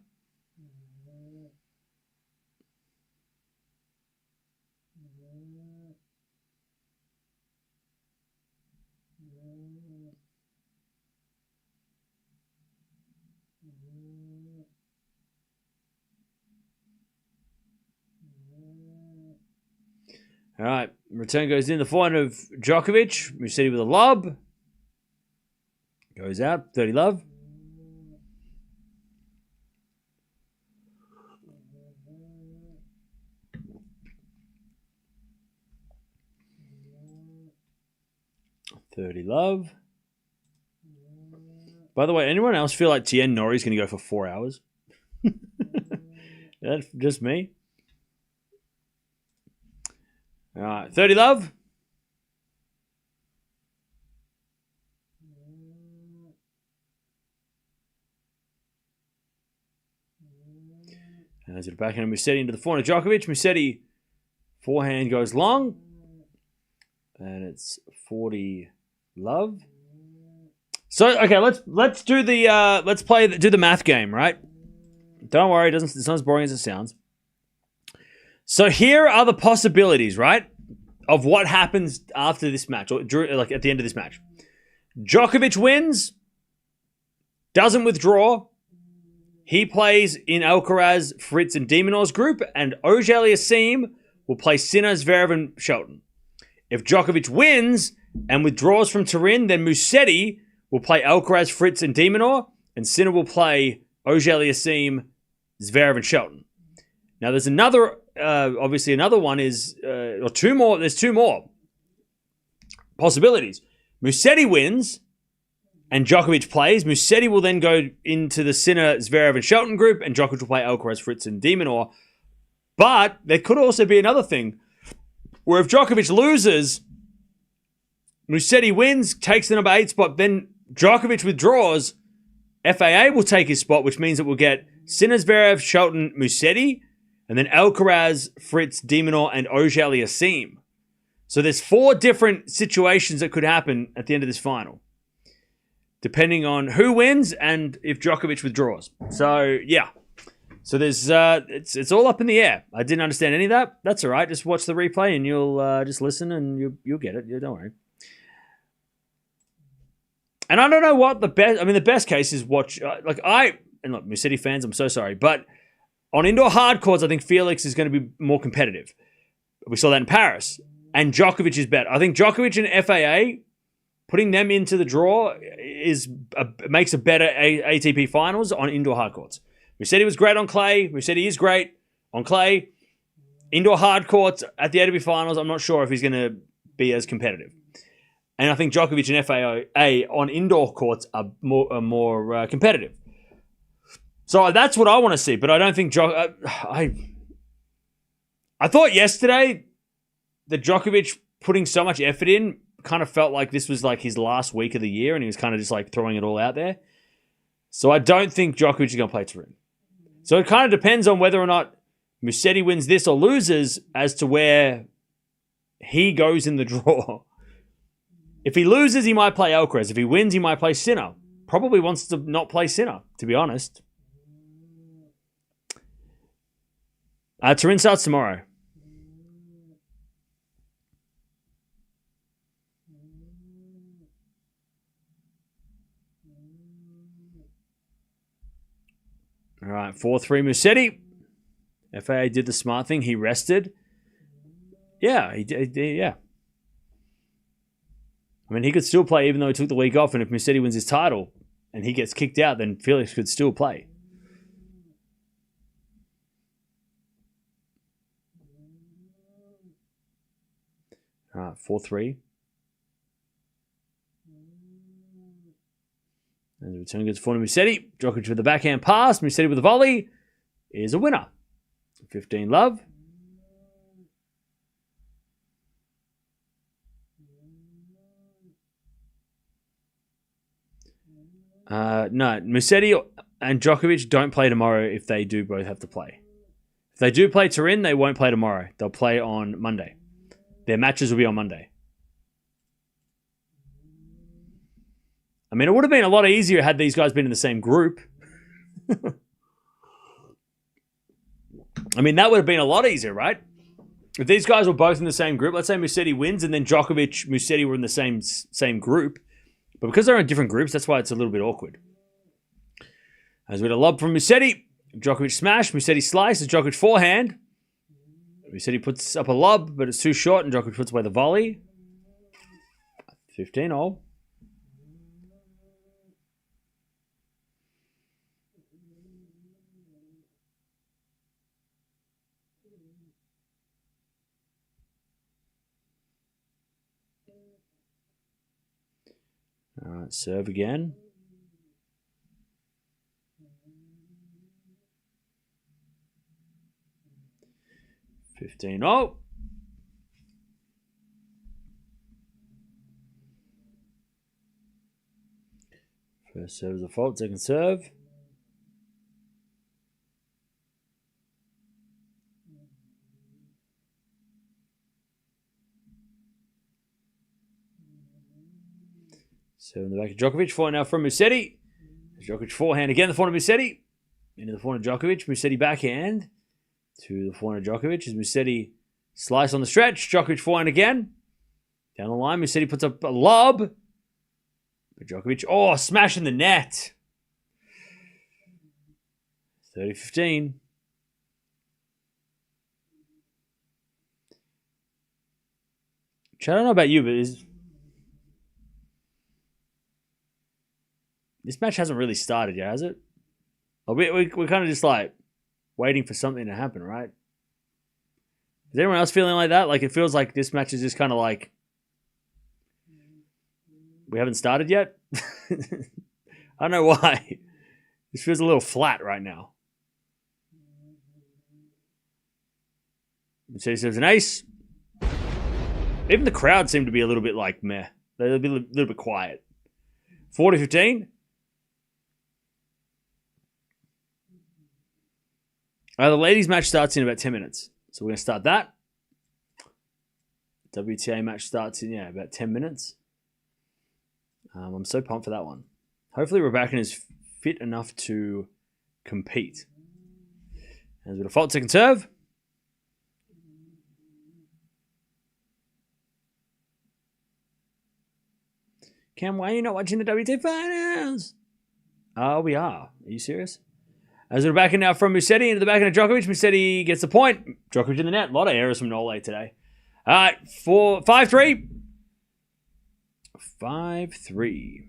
All right, return goes in. The forehand of Djokovic. Musetti with a lob. Goes out. 30 love. By the way, anyone else feel like Tien Nori's going to go for 4 hours? That's just me. All right, 30 love. And as it backhand Musetti into the forehand of Djokovic. Musetti forehand goes long. And it's 40 love. So okay, let's do the do the math game, right? Don't worry, it's not as boring as it sounds. So here are the possibilities, right, of what happens after this match, or like at the end of this match. Djokovic wins, doesn't withdraw. He plays in Alcaraz, Fritz, and de Minaur's group, and Auger-Aliassime will play Sinner, Zverev, and Shelton. If Djokovic wins and withdraws from Turin, then Musetti will play Alcaraz, Fritz, and de Minaur, and Sinner will play Auger-Aliassime, Zverev, and Shelton. Now, there's another, obviously another one is, or two more, there's two more possibilities. Musetti wins and Djokovic plays. Musetti will then go into the Sinner, Zverev, and Shelton group, and Djokovic will play Alcaraz, Fritz, and de Minaur. But there could also be another thing where if Djokovic loses, Musetti wins, takes the number 8 spot, then Djokovic withdraws, FAA will take his spot, which means that we'll get Sinner, Zverev, Shelton, Musetti, and then Alcaraz, Fritz, de Minaur, and Auger-Aliassime. So there's 4 different situations that could happen at the end of this final, depending on who wins and if Djokovic withdraws. So, yeah. So there's it's all up in the air. I didn't understand any of that. That's all right. Just watch the replay and you'll just listen and you'll get it. Don't worry. And I don't know what the best... I mean, the best case is watch... and look, Musetti fans, I'm so sorry. But on indoor hard courts, I think Felix is going to be more competitive. We saw that in Paris. And Djokovic is better. I think Djokovic and FAA, putting them into the draw makes a better ATP Finals on indoor hard courts. Musetti was great on clay. Musetti is great on clay. Indoor hard courts at the ATP Finals, I'm not sure if he's going to be as competitive. And I think Djokovic and FAA on indoor courts are more competitive. So that's what I want to see. But I don't think I thought yesterday that Djokovic putting so much effort in kind of felt like this was like his last week of the year and he was kind of just like throwing it all out there. So I don't think Djokovic is going to play Turin. So it kind of depends on whether or not Musetti wins this or loses as to where he goes in the draw. If he loses, he might play Alcaraz. If he wins, he might play Sinner. Probably wants to not play Sinner, to be honest. Turin starts tomorrow. All right, 4-3 Musetti. FAA did the smart thing. He rested. Yeah, he did. Yeah. I mean, he could still play even though he took the week off. And if Musetti wins his title and he gets kicked out, then Felix could still play. All right, 4-3. And the return gets for Musetti. Djokovic with the backhand pass. Musetti with the volley is a winner. 15 love. No, Musetti and Djokovic don't play tomorrow if they do both have to play. If they do play Turin, they won't play tomorrow. They'll play on Monday. Their matches will be on Monday. I mean, it would have been a lot easier had these guys been in the same group. I mean, that would have been a lot easier, right? If these guys were both in the same group, let's say Musetti wins and then Djokovic, Musetti were in the same group. But because they're in different groups, that's why it's a little bit awkward. As with a lob from Musetti, Djokovic smash, Musetti slices, Djokovic forehand. Musetti puts up a lob, but it's too short, and Djokovic puts away the volley. 15-all. All right, serve again. Oh. First serve is a fault, second serve. So in the back of Djokovic, forehand now from Musetti. Djokovic forehand again, the forehand of Musetti. Into the forehand of Djokovic, Musetti backhand. to the forehand of Djokovic as Musetti slice on the stretch. Djokovic forehand again. Down the line, Musetti puts up a lob. But Djokovic, smashing the net. 30-15. I don't know about you, but this match hasn't really started yet, has it? We're kind of just like waiting for something to happen, right? Is anyone else feeling like that? Like it feels like this match is just kind of like we haven't started yet. I don't know why. This feels a little flat right now. Mercedes serves an ace. Even the crowd seemed to be a little bit like meh. They'll be a little bit quiet. 40-15. The ladies' match starts in about 10 minutes. So we're going to start that. WTA match starts in, about 10 minutes. I'm so pumped for that one. Hopefully Rybakina is fit enough to compete. As with a fault second serve. Cam, why are you not watching the WTA Finals? Oh, we are. Are you serious? As we're back in now from Musetti into the back end of Djokovic. Musetti gets the point. Djokovic in the net. A lot of errors from Nole today. All right, 5-3. 5-3.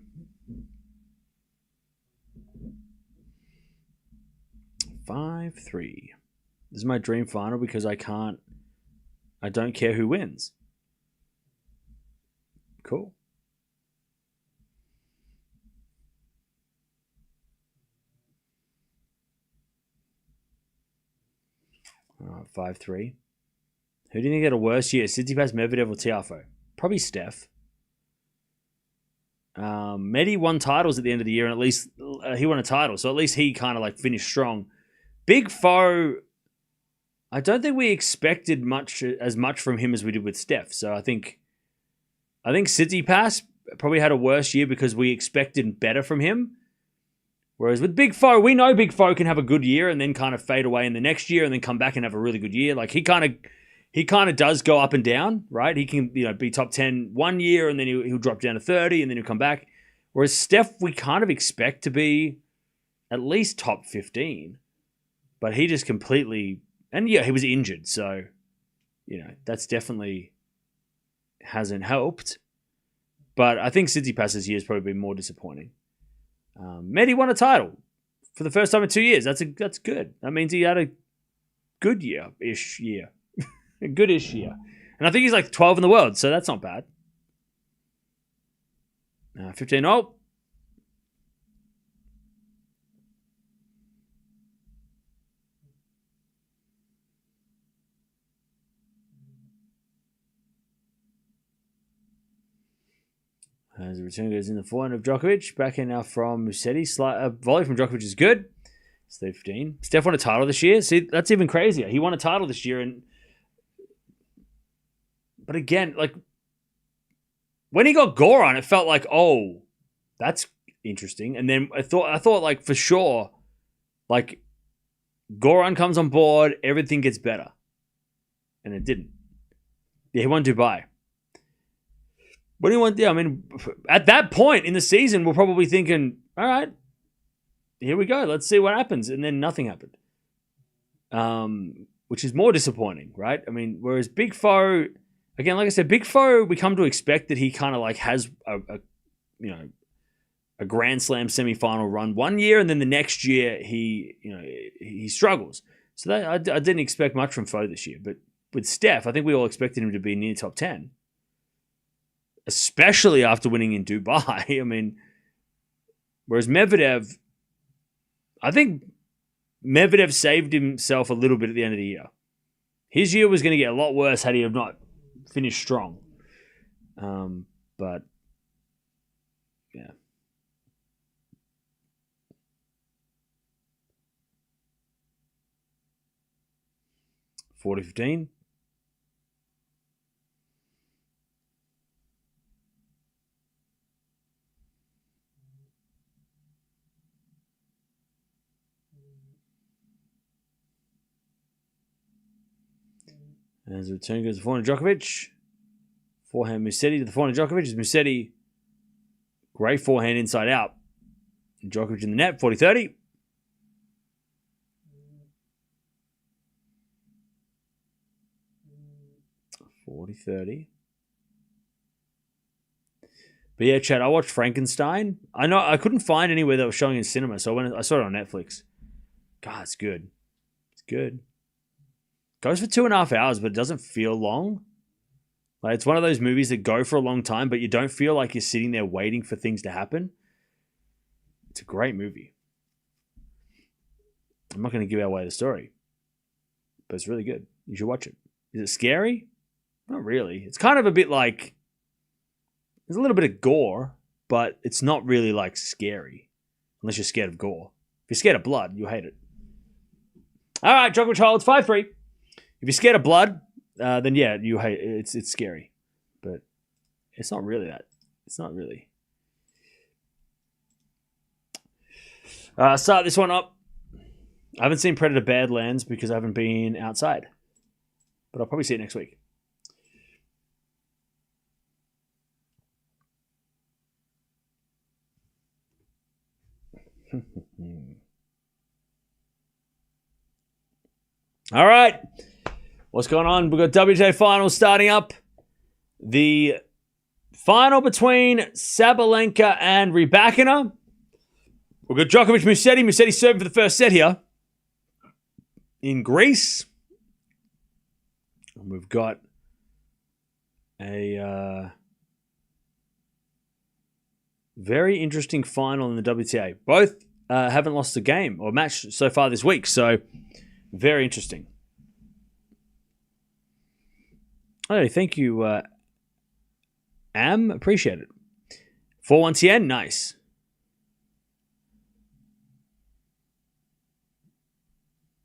5-3. This is my dream final because I don't care who wins. Cool. All right, 5-3. Who do you think had a worse year? Tsitsipas, Medvedev, or Tiafoe? Probably Steph. Medi won titles at the end of the year, and at least he won a title, so at least he kind of like finished strong. Big Foe, I don't think we expected as much from him as we did with Steph. So I think Tsitsipas probably had a worse year because we expected better from him. Whereas with Big Foe, we know Big Foe can have a good year and then kind of fade away in the next year and then come back and have a really good year. Like he kind of does go up and down, right? He can be top 10 one year and then he'll drop down to 30 and then he'll come back. Whereas Steph, we kind of expect to be at least top 15, but he just completely, and he was injured, so that's definitely hasn't helped. But I think Tsitsipas's year has probably been more disappointing. Medi won a title for the first time in 2 years. That's good. That means he had a good year-ish year. A good-ish year. And I think he's like 12 in the world, so that's not bad. 15-0. As the return goes in the forehand of Djokovic. Back in now from Musetti. Volley from Djokovic is good. It's 15. Steph won a title this year. See, that's even crazier. He won a title this year. But again, like, when he got Goran, it felt like, oh, that's interesting. And then I thought like, for sure, like, Goran comes on board, everything gets better. And it didn't. Yeah, he won Dubai. What do you want? Yeah, I mean, at that point in the season, we're probably thinking, all right, here we go. Let's see what happens. And then nothing happened. Which is more disappointing, right? I mean, whereas Big Foe, again, like I said, Big Foe, we come to expect that he kind of like has a Grand Slam semifinal run one year, and then the next year he struggles. So I didn't expect much from Foe this year. But with Steph, I think we all expected him to be near top 10. Especially after winning in Dubai. I mean, whereas Medvedev, I think Medvedev saved himself a little bit at the end of the year. His year was going to get a lot worse had he have not finished strong. But, yeah. $40-15. As the return goes to forehand Djokovic. Forehand Musetti to the forehand Djokovic. Is Musetti, great forehand inside out. Djokovic in the net, 40-30. But yeah, Chad, I watched Frankenstein. I know I couldn't find anywhere that was showing in cinema, so I saw it on Netflix. God, it's good. It's good. Goes for 2.5 hours, but it doesn't feel long. Like, it's one of those movies that go for a long time, but you don't feel like you're sitting there waiting for things to happen. It's a great movie. I'm not going to give away the story, but it's really good. You should watch it. Is it scary? Not really. It's kind of a bit like, there's a little bit of gore, but it's not really like scary, unless you're scared of gore. If you're scared of blood, you'll hate it. All right, Djokovic holds 5-3. If you're scared of blood, then yeah, you hate it. It's scary, but it's not really that. It's not really. Start this one up. I haven't seen Predator Badlands because I haven't been outside, but I'll probably see it next week. All right. What's going on? We've got WTA Finals starting up. The final between Sabalenka and Rybakina. We've got Djokovic, Musetti. Musetti serving for the first set here in Greece. And we've got a very interesting final in the WTA. Both haven't lost a game or match so far this week, so very interesting. Oh, thank you, Am. Appreciate it. 4-1 Tien, nice.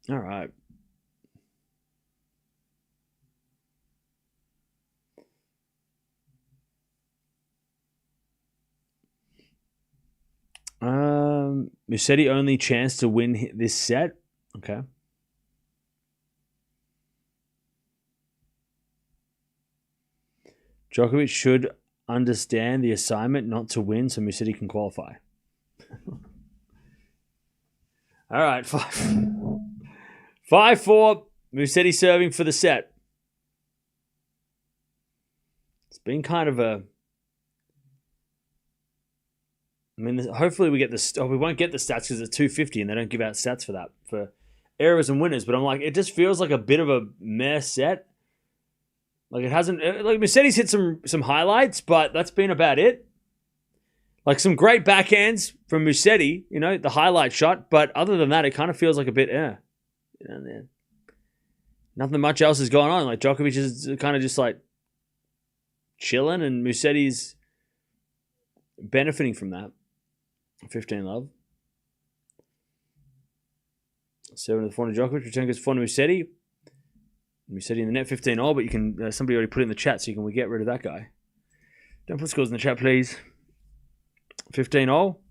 All right. Musetti only chance to win this set. Okay. Djokovic should understand the assignment not to win so Musetti can qualify. All right. 5-4. Musetti serving for the set. It's been kind of a... I mean, hopefully we get this. Oh, we won't get the stats because it's 250 and they don't give out stats for that, for errors and winners. But I'm like, it just feels like a bit of a meh set. Like it hasn't. Like Musetti's hit some highlights, but that's been about it. Like some great backhands from Musetti, you know, the highlight shot. But other than that, it kind of feels like a bit nothing much else is going on. Like Djokovic is kind of just like chilling, and Musetti's benefiting from that. 15 love. 7 to the forehand Djokovic. Return goes forehand Musetti. Musetti in the net 15 all, but you can somebody already put it in the chat, so we get rid of that guy. Don't put scores in the chat, please. 15 all.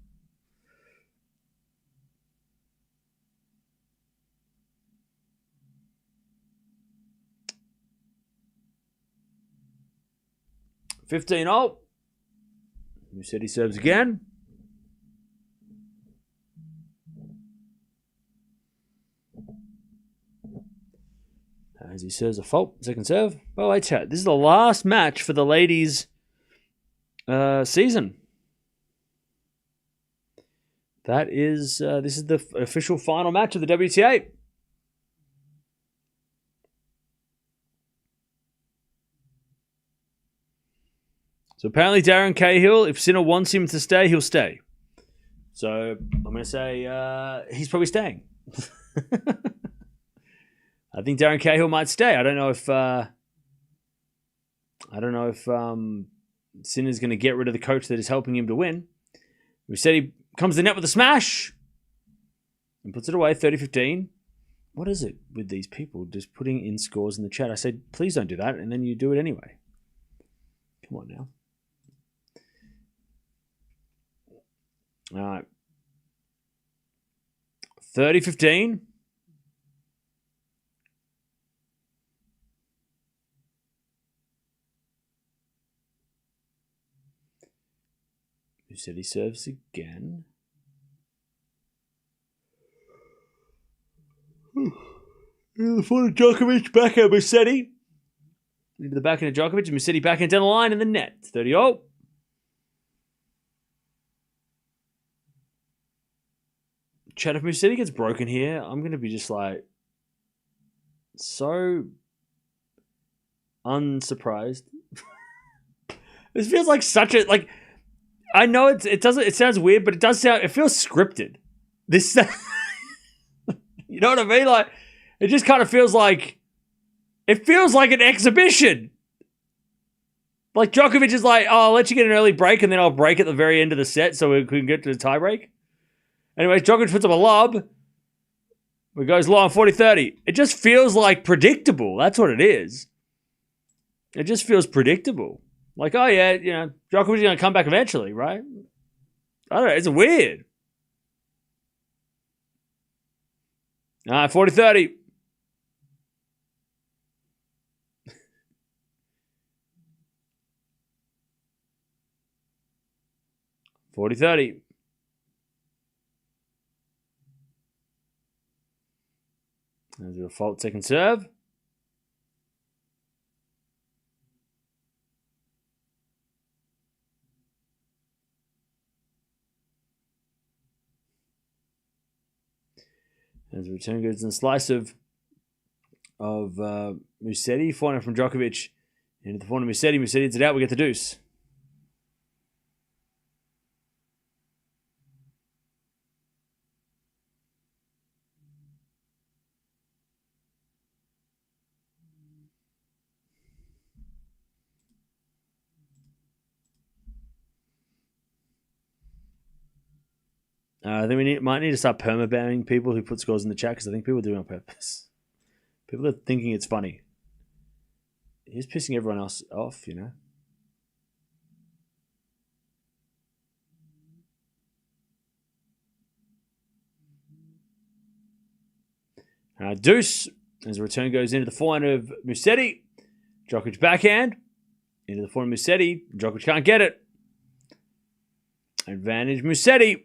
Musetti serves again. As he serves a fault, second serve. Oh, hey, chat. This is the last match for the ladies' season. That is, this is the official final match of the WTA. So apparently Darren Cahill, if Sinner wants him to stay, he'll stay. So I'm going to say he's probably staying. I think Darren Cahill might stay. I don't know if Sinner's going to get rid of the coach that is helping him to win. We said he comes to the net with a smash and puts it away, 30-15. What is it with these people just putting in scores in the chat? I said, please don't do that, and then you do it anyway. Come on now. All right. 30-15. Musetti serves again. The front of Djokovic, backhand Musetti. Into the backhand of Djokovic, and Musetti backhand down the line in the net. 30-0. Chat, if Musetti gets broken here, I'm going to be just like so unsurprised. This feels like such a like. I know it doesn't. It sounds weird, but it does sound. It feels scripted. This, you know what I mean? Like, it just kind of feels like. It feels like an exhibition. Like Djokovic is like, oh, I'll let you get an early break, and then I'll break at the very end of the set, so we can get to the tie break. Anyways, Djokovic puts up a lob. It goes long, 40-30. It just feels like predictable. That's what it is. It just feels predictable. Like, oh yeah, you know, Djokovic is going to come back eventually, right? I don't know. It's weird. All right, 40-30. $40-30. There's a fault second serve. As the return goes in the slice of Musetti, forehand from Djokovic into the forehand of Musetti. Musetti hits it out. We get the deuce. I think we might need to start perma-banning people who put scores in the chat because I think people do it on purpose. People are thinking it's funny. He's pissing everyone else off, you know. Deuce, as the return goes into the forehand of Musetti. Djokovic backhand. Into the forehand of Musetti. Djokovic can't get it. Advantage Musetti.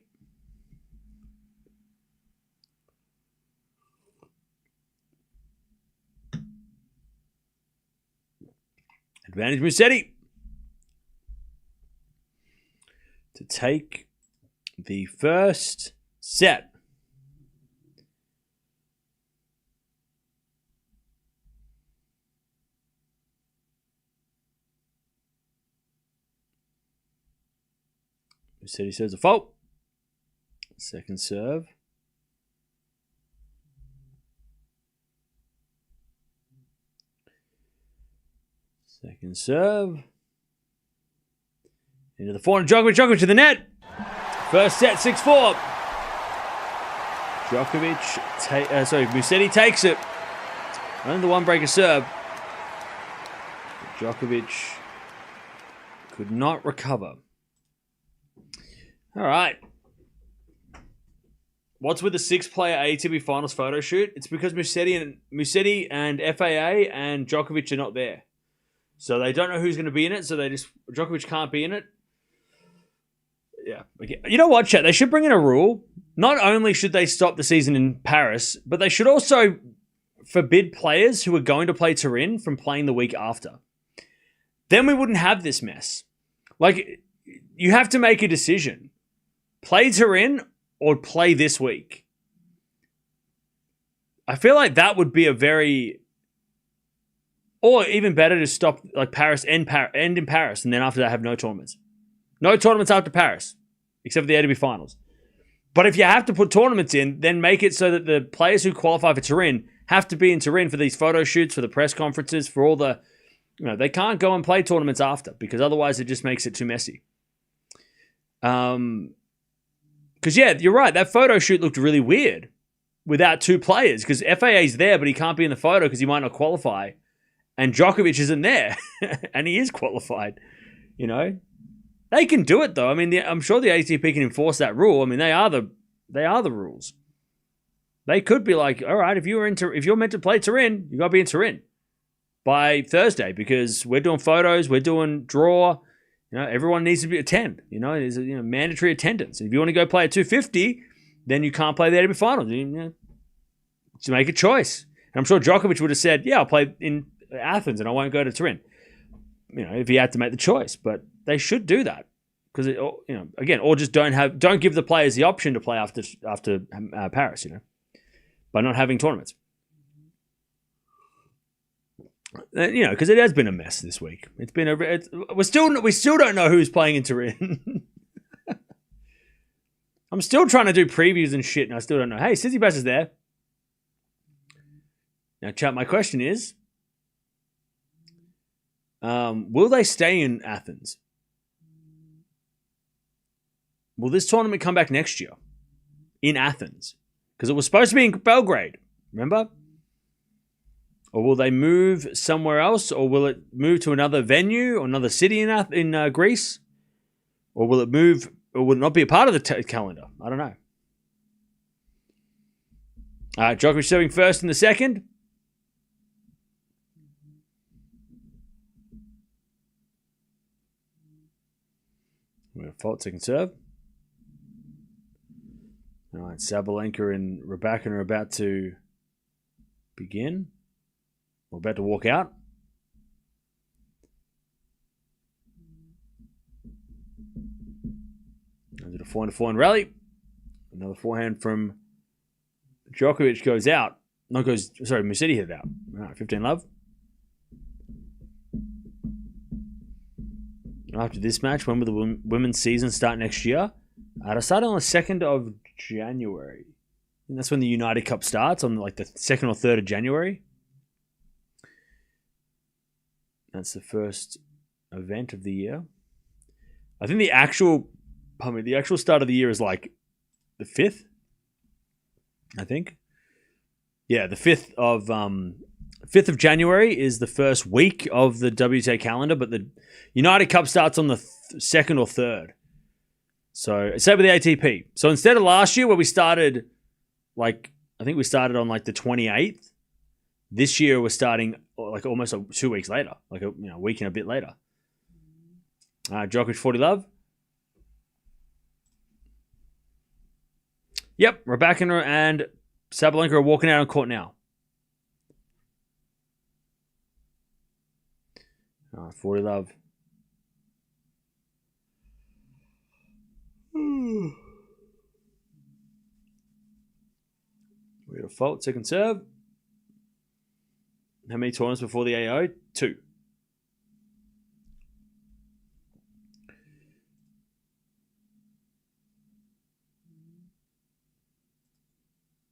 Advantage Musetti to take the first set. Musetti serves a fault. Second serve. Second serve. Into the forehand. Djokovic to the net. First set, 6-4. Musetti takes it. Only the one-breaker serve. Djokovic could not recover. All right. What's with the 6-player ATP Finals photo shoot? It's because Musetti and FAA and Djokovic are not there. So they don't know who's going to be in it, so Djokovic can't be in it. Yeah. You know what, chat? They should bring in a rule. Not only should they stop the season in Paris, but they should also forbid players who are going to play Turin from playing the week after. Then we wouldn't have this mess. Like, you have to make a decision. Play Turin or play this week. I feel like that would be a very... Or even better to stop like Paris, end in Paris, and then after that have no tournaments. No tournaments after Paris, except for the ATP Finals. But if you have to put tournaments in, then make it so that the players who qualify for Turin have to be in Turin for these photo shoots, for the press conferences, for all the... they can't go and play tournaments after, because otherwise it just makes it too messy. Because, yeah, you're right. That photo shoot looked really weird without two players, because FAA's there, but he can't be in the photo because he might not qualify. And Djokovic isn't there, and he is qualified. They can do it though. I mean, I'm sure the ATP can enforce that rule. I mean, they are the rules. They could be like, all right, if you're meant to play Turin, you got to be in Turin by Thursday because we're doing photos, we're doing draw, Everyone needs to be attend. There's mandatory attendance. If you want to go play at 250, then you can't play the ATP Finals. To make a choice. And I'm sure Djokovic would have said, "Yeah, I'll play in Athens and I won't go to Turin." If he had to make the choice, but they should do that because again, or just don't give the players the option to play after Paris. By not having tournaments. Because it has been a mess this week. It's been we still don't know who's playing in Turin. I'm still trying to do previews and shit, and I still don't know. Hey, Tsitsipas is there. Now, chat. My question is, will they stay in Athens? Will this tournament come back next year in Athens? Because it was supposed to be in Belgrade. Remember? Or will they move somewhere else? Or will it move to another venue or another city in Greece? Or will it move, or will it not be a part of the calendar? I don't know. Djokovic serving first in the second. We're at fault second serve. All right, Sabalenka and Rybakina are about to begin. We're about to walk out. Did a forehand rally. Another forehand from Djokovic goes out. Musetti hit it out. All right, 15-love. After this match, when will the women's season start next year? It'll start on the 2nd of January. And that's when the United Cup starts, on like the 2nd or 3rd of January. That's the first event of the year. I think the actual start of the year is like the 5th. I think. Yeah, the 5th of January is the first week of the WTA calendar, but the United Cup starts on the 2nd or 3rd. So, same with the ATP. So, instead of last year where we started, I think we started on the 28th, this year we're starting almost 2 weeks later, a week and a bit later. Djokovic 40-love. Yep, Rybakina and Sabalenka are walking out on court now. 40-love. We got a fault, second serve. How many tournaments before the AO? 2.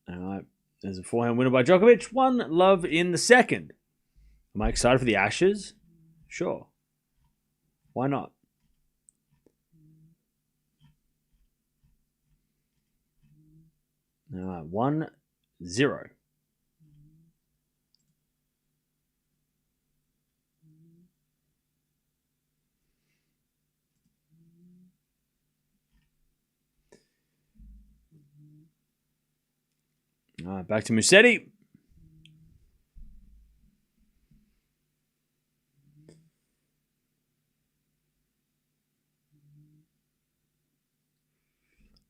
All right. There's a forehand winner by Djokovic. 1-love in the second. Am I excited for the Ashes? Sure. Why not? All right. 1-0. All right, back to Musetti.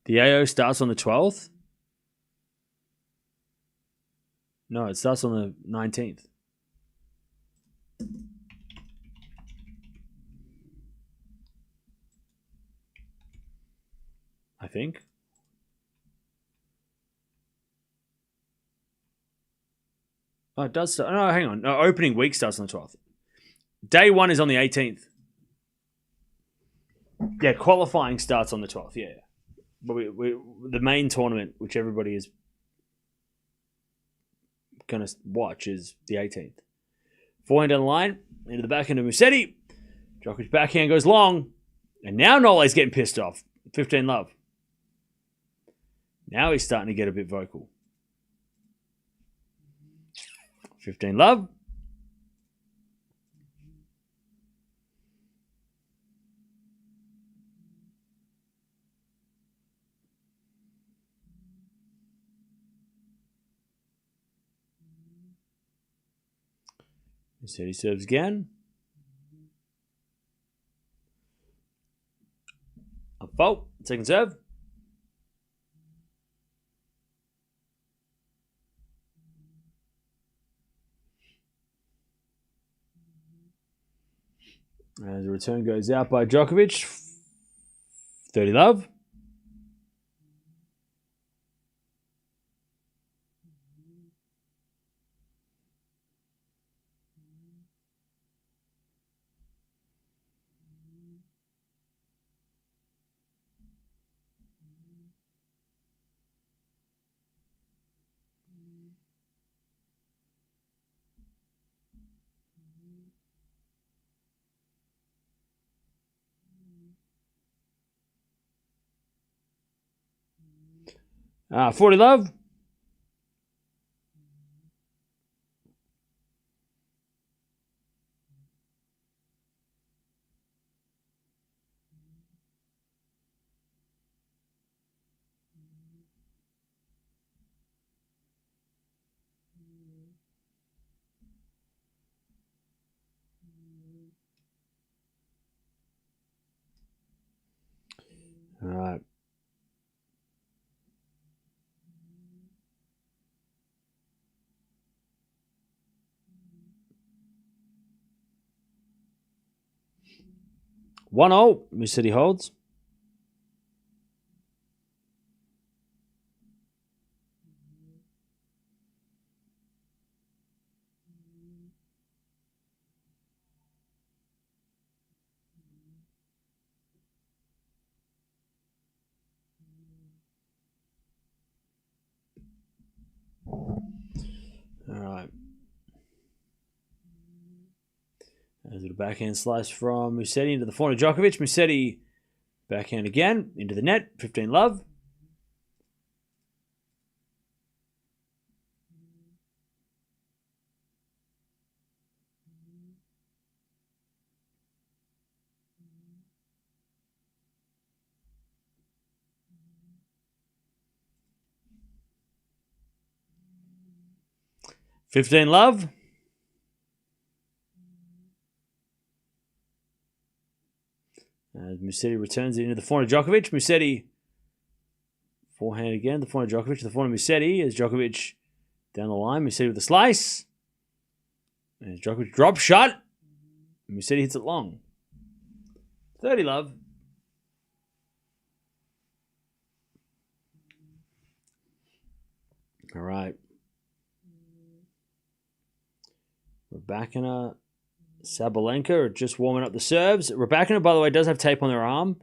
The AO starts on the 12th? No, it starts on the 19th. I think. Oh, it does start. No, hang on. No, opening week starts on the 12th. Day 1 is on the 18th. Yeah, qualifying starts on the 12th. Yeah. But the main tournament, which everybody is going to watch, is the 18th. Forehand down the line, into the backhand of Musetti. Djokovic backhand goes long. And now Nole's getting pissed off. 15-love. Now he's starting to get a bit vocal. 15-love. Musetti serves again. Fault. Second serve. As the return goes out by Djokovic. 30 love. Ah, 40 love. All right. One all. Musetti holds. All right. There's a backhand slice from Musetti into the forehand of Djokovic. Musetti backhand again into the net. 15 love. $15 love. As Musetti returns it into the forehand of Djokovic. Musetti forehand again. The forehand of Djokovic. The forehand of Musetti as Djokovic down the line. Musetti with a slice. As Djokovic drop shot. Musetti hits it long. 30 love. All right. Rybakina, Sabalenka are just warming up the serves. Rybakina, by the way, does have tape on their arm.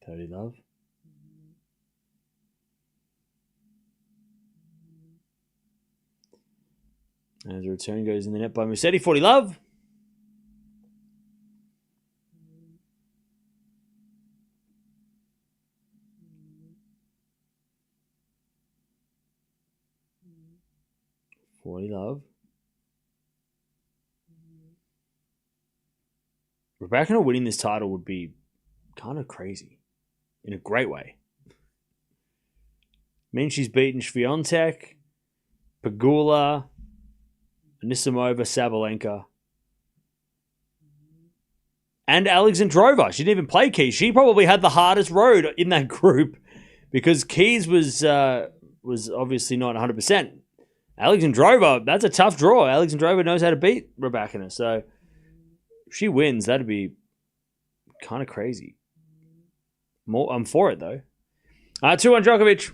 Love. As the return goes in the net by Musetti. 40 love. Rybakina winning this title would be kind of crazy. In a great way. Means she's beaten Swiatek, Pegula, Anisimova, Sabalenka, and Alexandrova. She didn't even play Keys. She probably had the hardest road in that group because Keys was obviously not 100%. Alexandrova, that's a tough draw. Alexandrova knows how to beat Rybakina. So if she wins, that'd be kind of crazy. I'm for it, though. 2-1 Djokovic.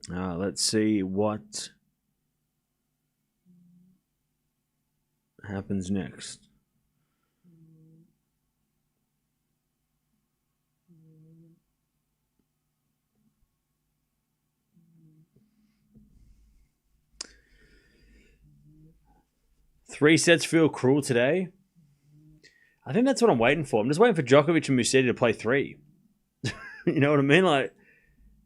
Let's see what happens next. Three sets feel cruel today. I think that's what I'm waiting for. I'm just waiting for Djokovic and Musetti to play three. You know what I mean? Like,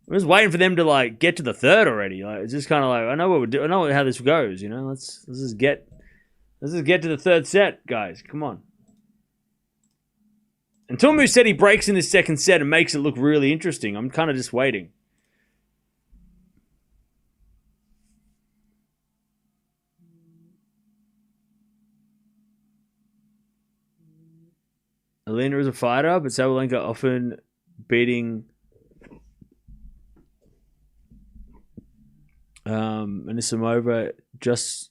I'm just waiting for them to like get to the third already. Like, it's just kind of like I know what we're doing. I know how this goes. You know, let's Let's just get to the third set, guys. Come on. Until Musetti breaks in this second set and makes it look really interesting, I'm kind of just waiting. Elena is a fighter, but Sabalenka often beating Anisimova just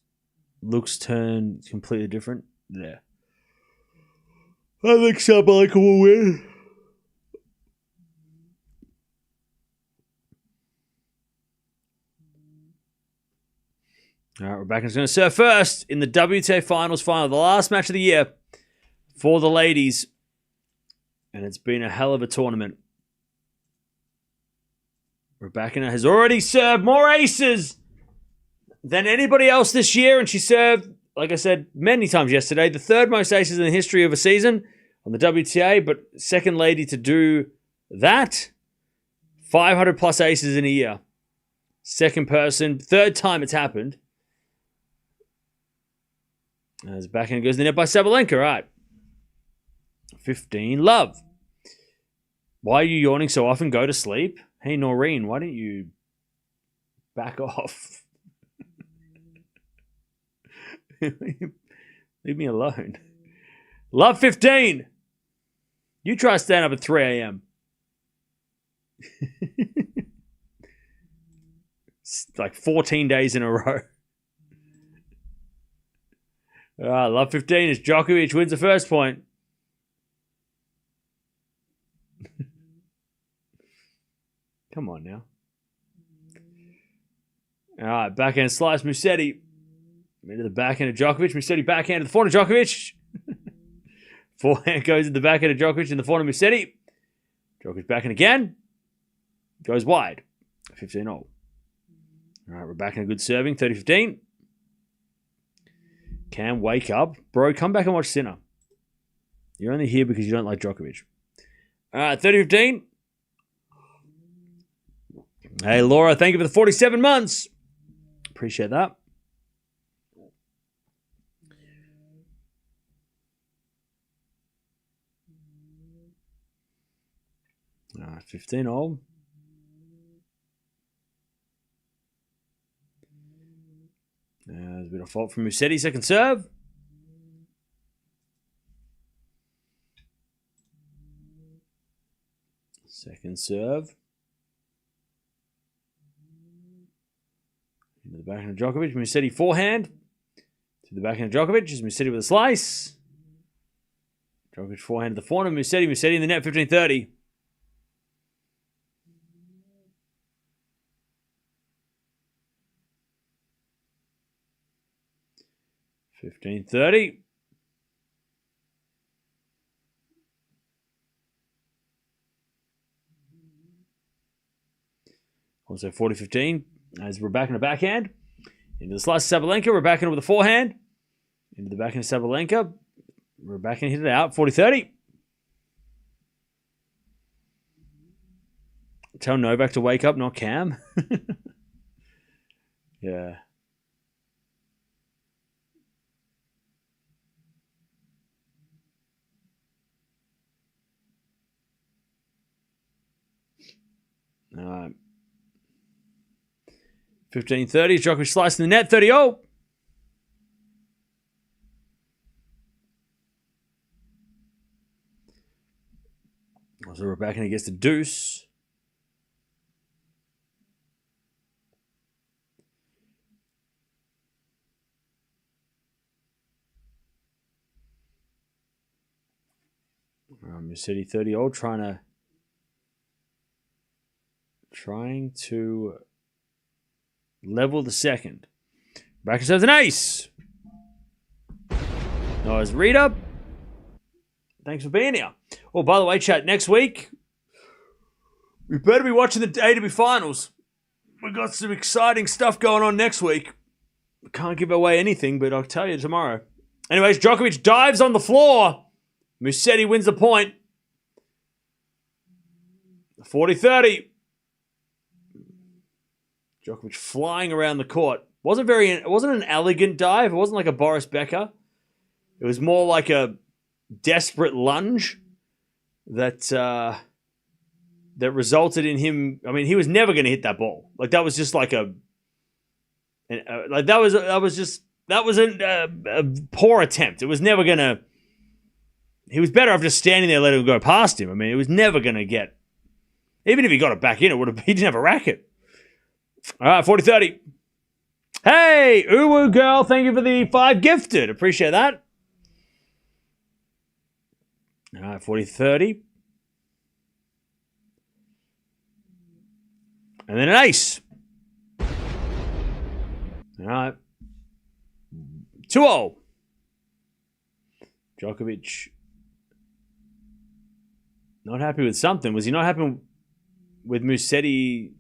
looks turned completely different. Yeah. I think Sabalenka will win. All right, Rebecca's going to serve first in the WTA Finals final, the last match of the year for the ladies. And it's been a hell of a tournament. Rybakina has already served more aces than anybody else this year, and she served, like I said many times yesterday, the third most aces in the history of a season on the WTA, but second lady to do that. 500 plus aces in a year. Second person, third time it's happened. As backhand goes in the net by Sabalenka, right. 15, love. Why are you yawning so often? Go to sleep. Hey, Noreen, why don't you back off? Leave me alone. Love 15. You try to stand up at 3 a.m. It's like 14 days in a row. Love 15 is Djokovic wins the first point. Come on now. All right, backhand slice, Musetti. Into the backhand of Djokovic. Musetti backhand to the forehand of Djokovic. Forehand goes in the backhand of Djokovic in the forehand of Musetti. Djokovic backhand again. Goes wide. 15-all. All right, we're back in a good serving. 30-15. Cam, wake up. Bro, come back and watch Sinner. You're only here because you don't like Djokovic. All right, 30-15. Hey, Laura, thank you for the 47 months. Appreciate that. All right, 15-all. There's a bit of fault from Musetti, second serve. Second serve. Into the backhand of Djokovic. Musetti forehand. To the backhand of Djokovic. Is Musetti with a slice. Djokovic forehand to the forehand of Musetti. Musetti in the net, 15-30. $15-30. Also 40-15. As Rybakina backhand. Into the slice of Sabalenka. Rybakina with a forehand. Into the backhand of Sabalenka. Rybakina hit it out. 40-30. Tell Novak to wake up, not Cam. Yeah. All right. 15-30. Djokovic slicing the net. 30-0. Also Rybakina gets the deuce. Musetti 30-0 trying to level the second. Rybakina serves an ace. Nice read up. Thanks for being here. Oh, by the way, chat, next week, we better be watching the ATP Finals. We've got some exciting stuff going on next week. We can't give away anything, but I'll tell you tomorrow. Anyways, Djokovic dives on the floor. Musetti wins the point. 40-30. Djokovic flying around the court. It wasn't an elegant dive. It wasn't like a Boris Becker. It was more like a desperate lunge that that resulted in him. I mean, he was never going to hit that ball. Like that was just like a poor attempt. It was never going to. He was better off just standing there, letting him go past him. I mean, it was never going to get. Even if he got it back in, he didn't have a racket. All right, 40-30. Hey, Uwu girl, thank you for the 5 gifted. Appreciate that. All right, 40-30. And then an ace. All right. 2-0. Djokovic not happy with something. Was he not happy with Musetti?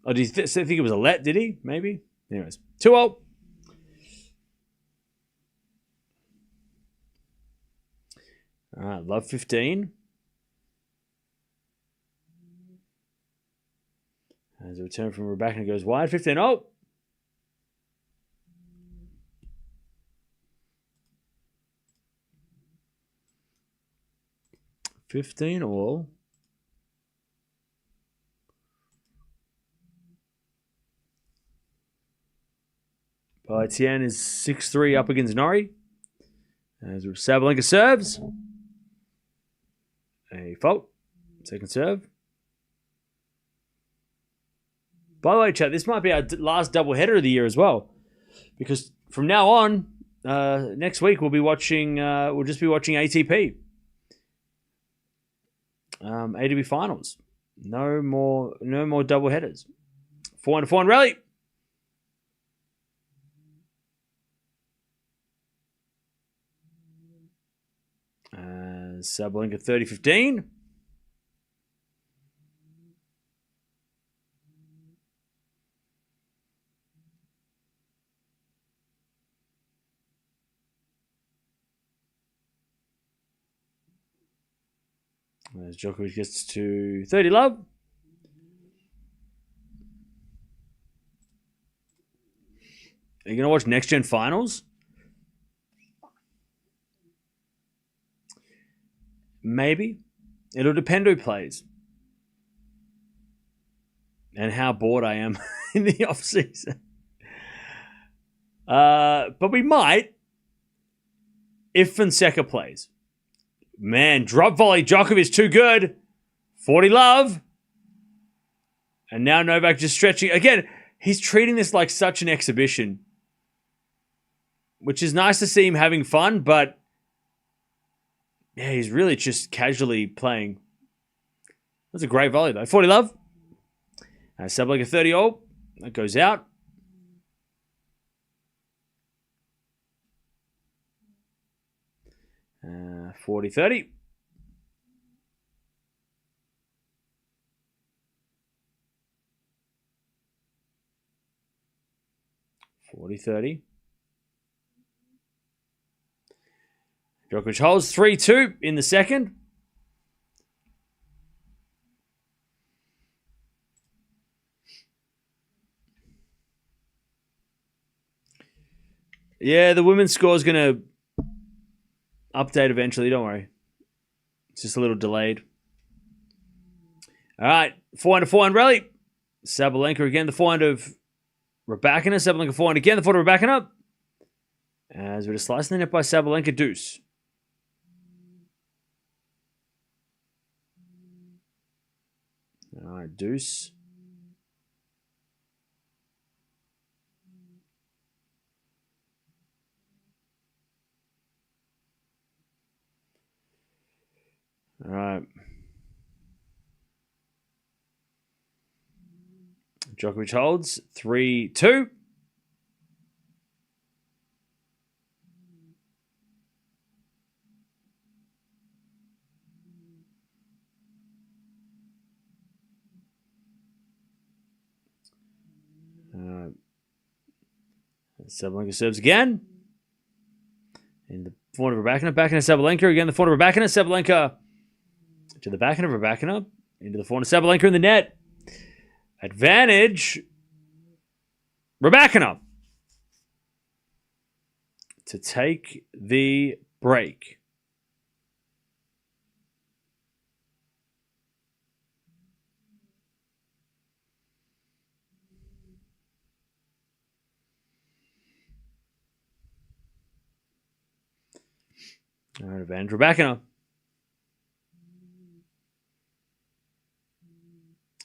Oh, did he think it was a let, did he? Maybe? Anyways, 2-0. All right, love 15. As a return from Rybakina goes wide, 15-0. $15-all. Tian is 6-3 up against Norrie. As Sabalenka serves. A fault. Second serve. By the way, chat, this might be our last doubleheader of the year as well. Because from now on, next week we'll be watching. We'll just be watching ATP. ATP Finals. No more doubleheaders. 4-4 rally. Sabalenka 30-15. As Djokovic gets to 30 love. Are you going to watch Next Gen Finals? Maybe. It'll depend who plays. And how bored I am in the off-season. But we might if Fonseca plays. Man, drop volley. Djokovic too good. 40 love. And now Novak just stretching. Again, he's treating this like such an exhibition. Which is nice to see him having fun, but yeah, he's really just casually playing. That's a great volley though. 40 love. Sabalenka 30-all. That goes out. Uh, 40-30. Djokovic holds 3-2 in the second. Yeah, the women's score is going to update eventually. Don't worry. It's just a little delayed. All right. 400 rally. Sabalenka again. The forehand of Rybakina. Sabalenka forehand again. The forehand of Rybakina. As we're just slicing the net by Sabalenka deuce. All right. Deuce. All right. Djokovic holds 3-2. Sabalenka serves again. In the forehand of Rybakina. Backhand of Sabalenka. Again, the forehand of Rybakina. Sabalenka to the backhand of Rybakina. Into the forehand of Sabalenka in the net. Advantage. Rybakina. to take the break. All right, advantage Rybakina.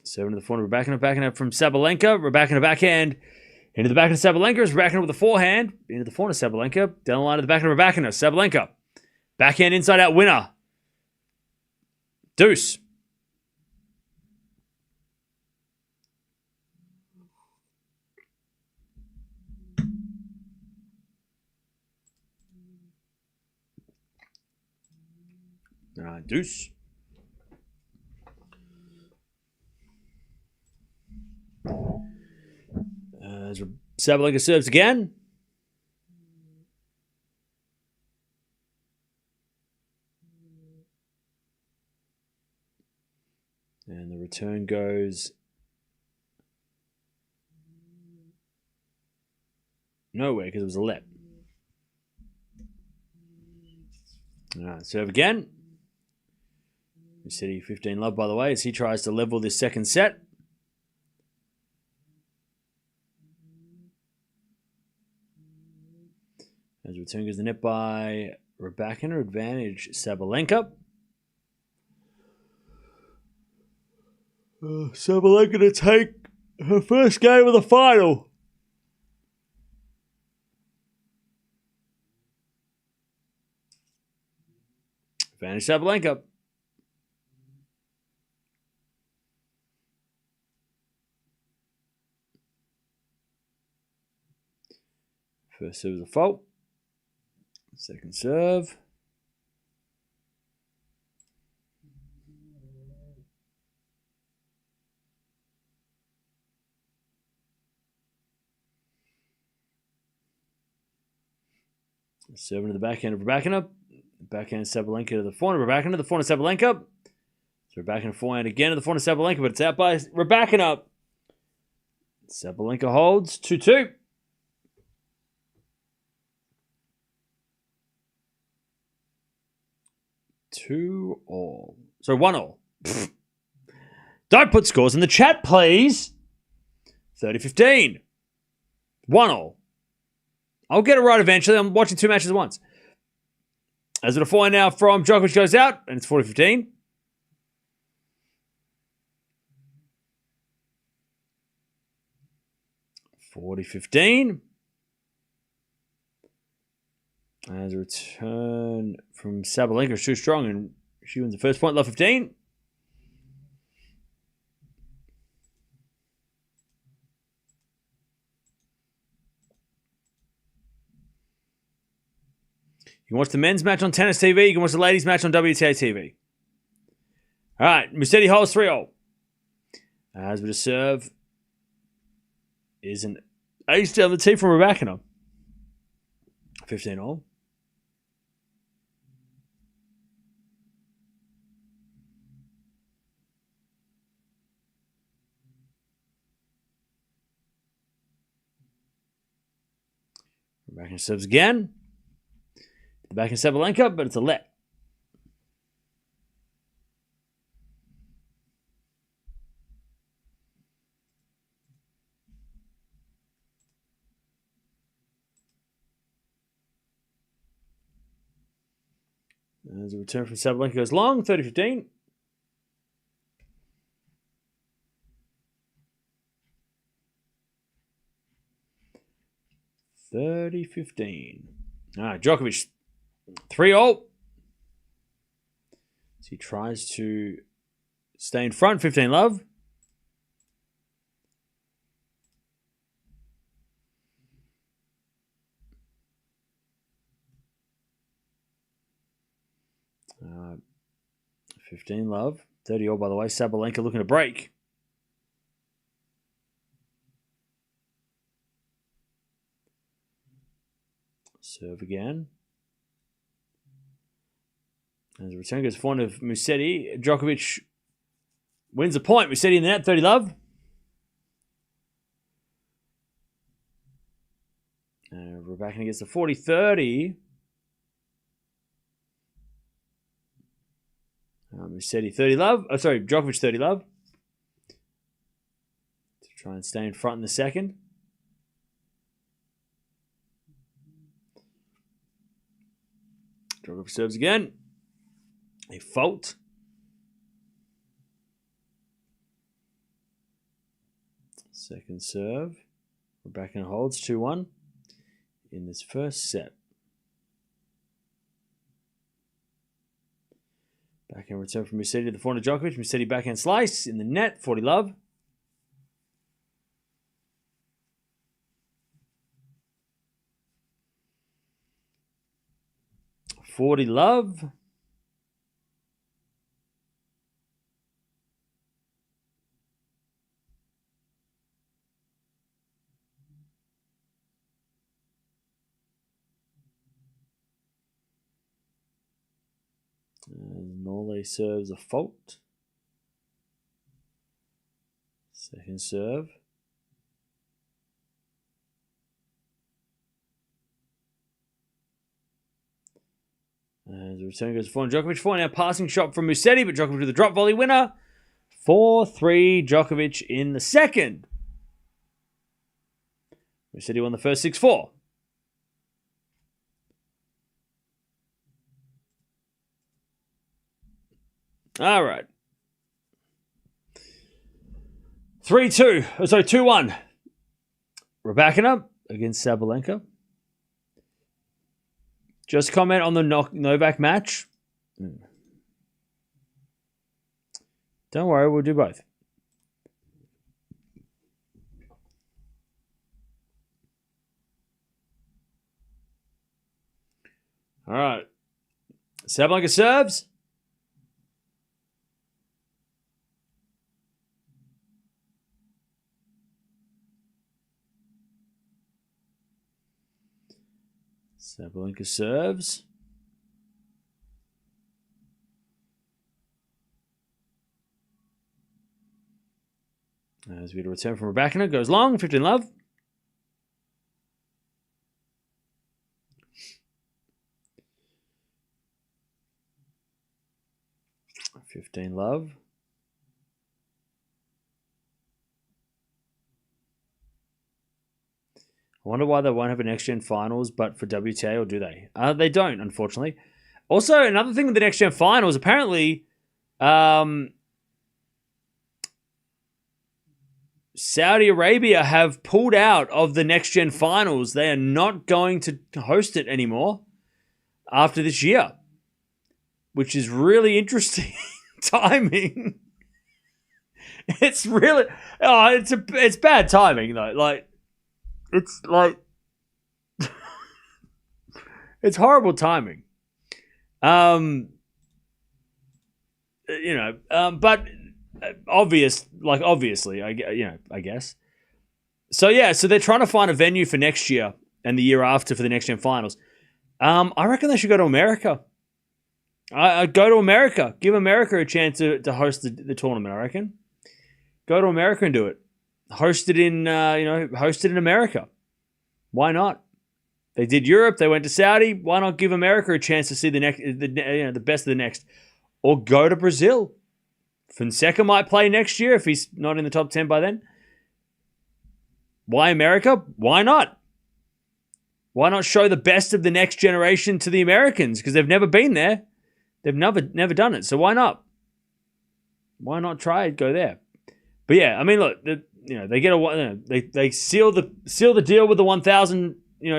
7 to the forehand, Rybakina. Backhand from Sabalenka. Rybakina backhand. Into the backhand of Sabalenka. Is Rybakina with the forehand. Into the forehand of Sabalenka. Down the line to the backhand of Rybakina. Sabalenka. Backhand inside out winner. Deuce. Deuce. Sabalenka serves again. And the return goes nowhere because it was a let. All right, serve again. Musetti 15 love, by the way, as he tries to level this second set. As return goes the net by Rybakina, advantage Sabalenka. Sabalenka to take her first game of the final. Advantage Sabalenka. First serve was a fault. Second serve. Serving to the backhand of Rybakina. Backhand Sabalenka to the forehand of Rybakina. The forehand of Sabalenka. So Rybakina forehand again to the forehand of Sabalenka, but it's out by Rybakina. Sabalenka holds 2-2. 2-all. So 1-all. Don't put scores in the chat, please. 30-15. 1-all. I'll get it right eventually. I'm watching 2 matches at once. As the forehand now from Djokovic goes out, and it's 40-15. As a return from Sabalenka is too strong, and she wins the first point, love 15. You can watch the men's match on Tennis TV. You can watch the ladies' match on WTA TV. All right, Musetti holds 3-all. As with a serve is an ace down the tee from Rybakina. 15-all. Rybakina serves again. Back in Sabalenka, but it's a let. As a return from Sabalenka goes long, 30-15. All right, Djokovic 3-all. So he tries to stay in front, 15 love. Uh, 15 love. 30-all, by the way. Sabalenka looking to break. Serve again. As the return goes forward of Musetti, Djokovic wins the point. Musetti in the net, 30 love. Rybakina gets the 40-30. Musetti 30 love. Oh, sorry, Djokovic 30 love. To try and stay in front in the second. Djokovic serves again. A fault. Second serve. Rybakina holds 2-1 in this first set. Backhand return from Musetti to the forehand of Djokovic. Musetti backhand slice in the net. 40 love. 40 love. Nole serves a fault. Second serve. As the return goes for Djokovic. 4 now passing shot from Musetti, but Djokovic with the drop volley winner. 4-3 Djokovic in the second. Musetti won the first 6-4. All right. 3-2. Oh, sorry, 2-1. Rybakina against Sabalenka. Just comment on the Novak match. Don't worry, we'll do both. All right. Sabalenka serves. Sabalenka serves. As we get a return from Rybakina, goes long, 15 love. 15 love. I wonder why they won't have a next-gen finals, but for WTA, or do they? They don't, unfortunately. Also, another thing with the next-gen finals, apparently, Saudi Arabia have pulled out of the next-gen finals. They are not going to host it anymore after this year, which is really interesting timing. It's really... Oh, it's bad timing, though. Like... It's like, it's horrible timing. But obviously, I guess. So yeah, so they're trying to find a venue for next year and the year after for the next gen finals. I reckon they should go to America. I'd go to America. Give America a chance to host the tournament, I reckon. Go to America and do it. Hosted in America. Why not? They did Europe. They went to Saudi. Why not give America a chance to see the best of the next? Or go to Brazil. Fonseca might play next year if he's not in the top 10 by then. Why America? Why not? Why not show the best of the next generation to the Americans? Because they've never been there. They've never done it. So why not? Why not try it? Go there. But yeah, I mean, look. They get they seal the deal with the 1,000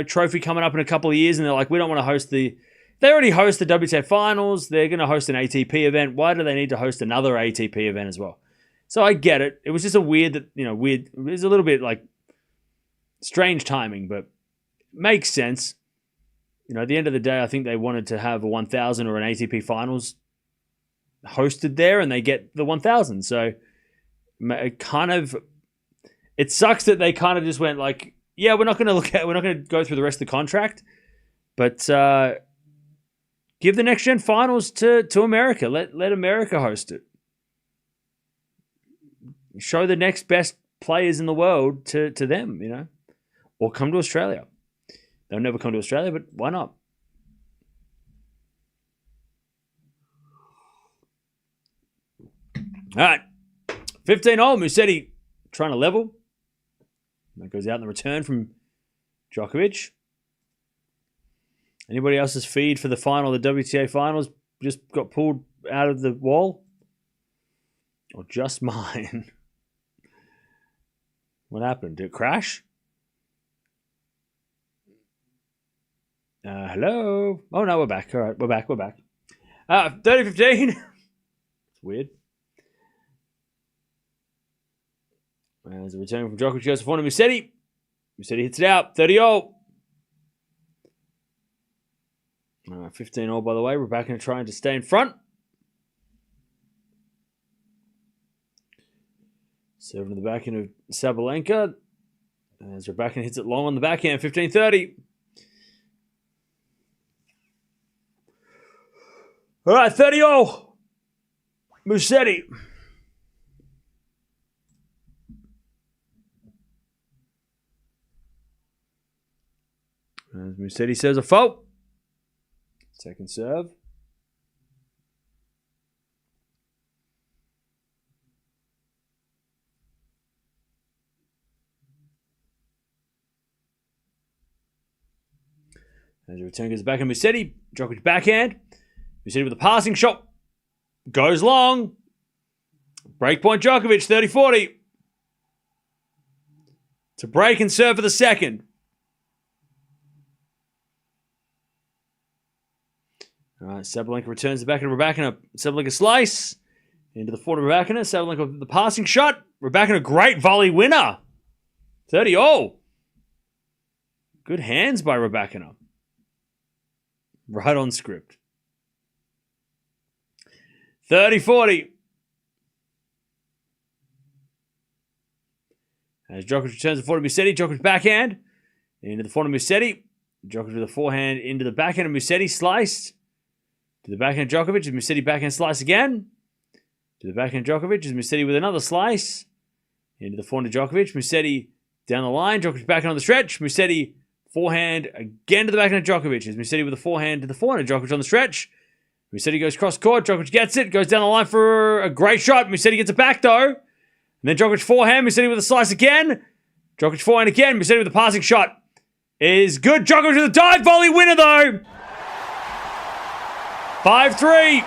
trophy coming up in a couple of years, and they're like, we don't want to host they already host the WTA Finals. They're going to host an ATP event. Why do they need to host another ATP event as well? So I get it. It was just a weird. It was a little bit like strange timing, but makes sense. At the end of the day, I think they wanted to have a 1,000 or an ATP Finals hosted there, and they get the 1,000. So it sucks that they kind of just went like, yeah, we're not going to go through the rest of the contract, but give the next gen finals to America. Let America host it. Show the next best players in the world to them, or come to Australia. They'll never come to Australia, but why not? All right. 15-all, Musetti trying to level. That goes out in the return from Djokovic. Anybody else's feed for the final, the WTA Finals, just got pulled out of the wall? Or just mine? What happened? Did it crash? Hello? Oh, no, we're back. All right, we're back. 30-15. It's weird. As a return from Djokovic goes to front of Musetti. Musetti hits it out. 30-all. 15-all, by the way. Rybakina trying to stay in front. Serving to the backhand of Sabalenka. As Rybakina hits it long on the backhand. 15-30. All right, 30-all. Musetti. As Musetti says a fault. Second serve. As the return goes back on Musetti. Djokovic backhand. Musetti with a passing shot. Goes long. Breakpoint Djokovic, 30-40. To break and serve for the second. All right, Sabalenka returns the back of Rybakina. Sabalenka slice into the forward of Rybakina. Sabalenka with the passing shot. Rybakina, great volley winner. 30-all. Good hands by Rybakina. Right on script. 30-40. As Djokovic returns the forward of Musetti. Djokovic backhand into the forward of Musetti. Djokovic with the forehand into the backhand of Musetti. Sliced. To the backhand Djokovic, as Musetti backhand slice again. To the backhand Djokovic, as Musetti with another slice. Into the forehand of Djokovic. Musetti down the line. Djokovic backhand on the stretch. Musetti forehand again to the backhand of Djokovic. As Musetti with the forehand to the forehand of Djokovic on the stretch. Musetti goes cross court. Djokovic gets it. Goes down the line for a great shot. Musetti gets it back though. And then Djokovic forehand. Musetti with a slice again. Djokovic forehand again. Musetti with a passing shot. Is good. Djokovic with a dive volley winner though. 5-3.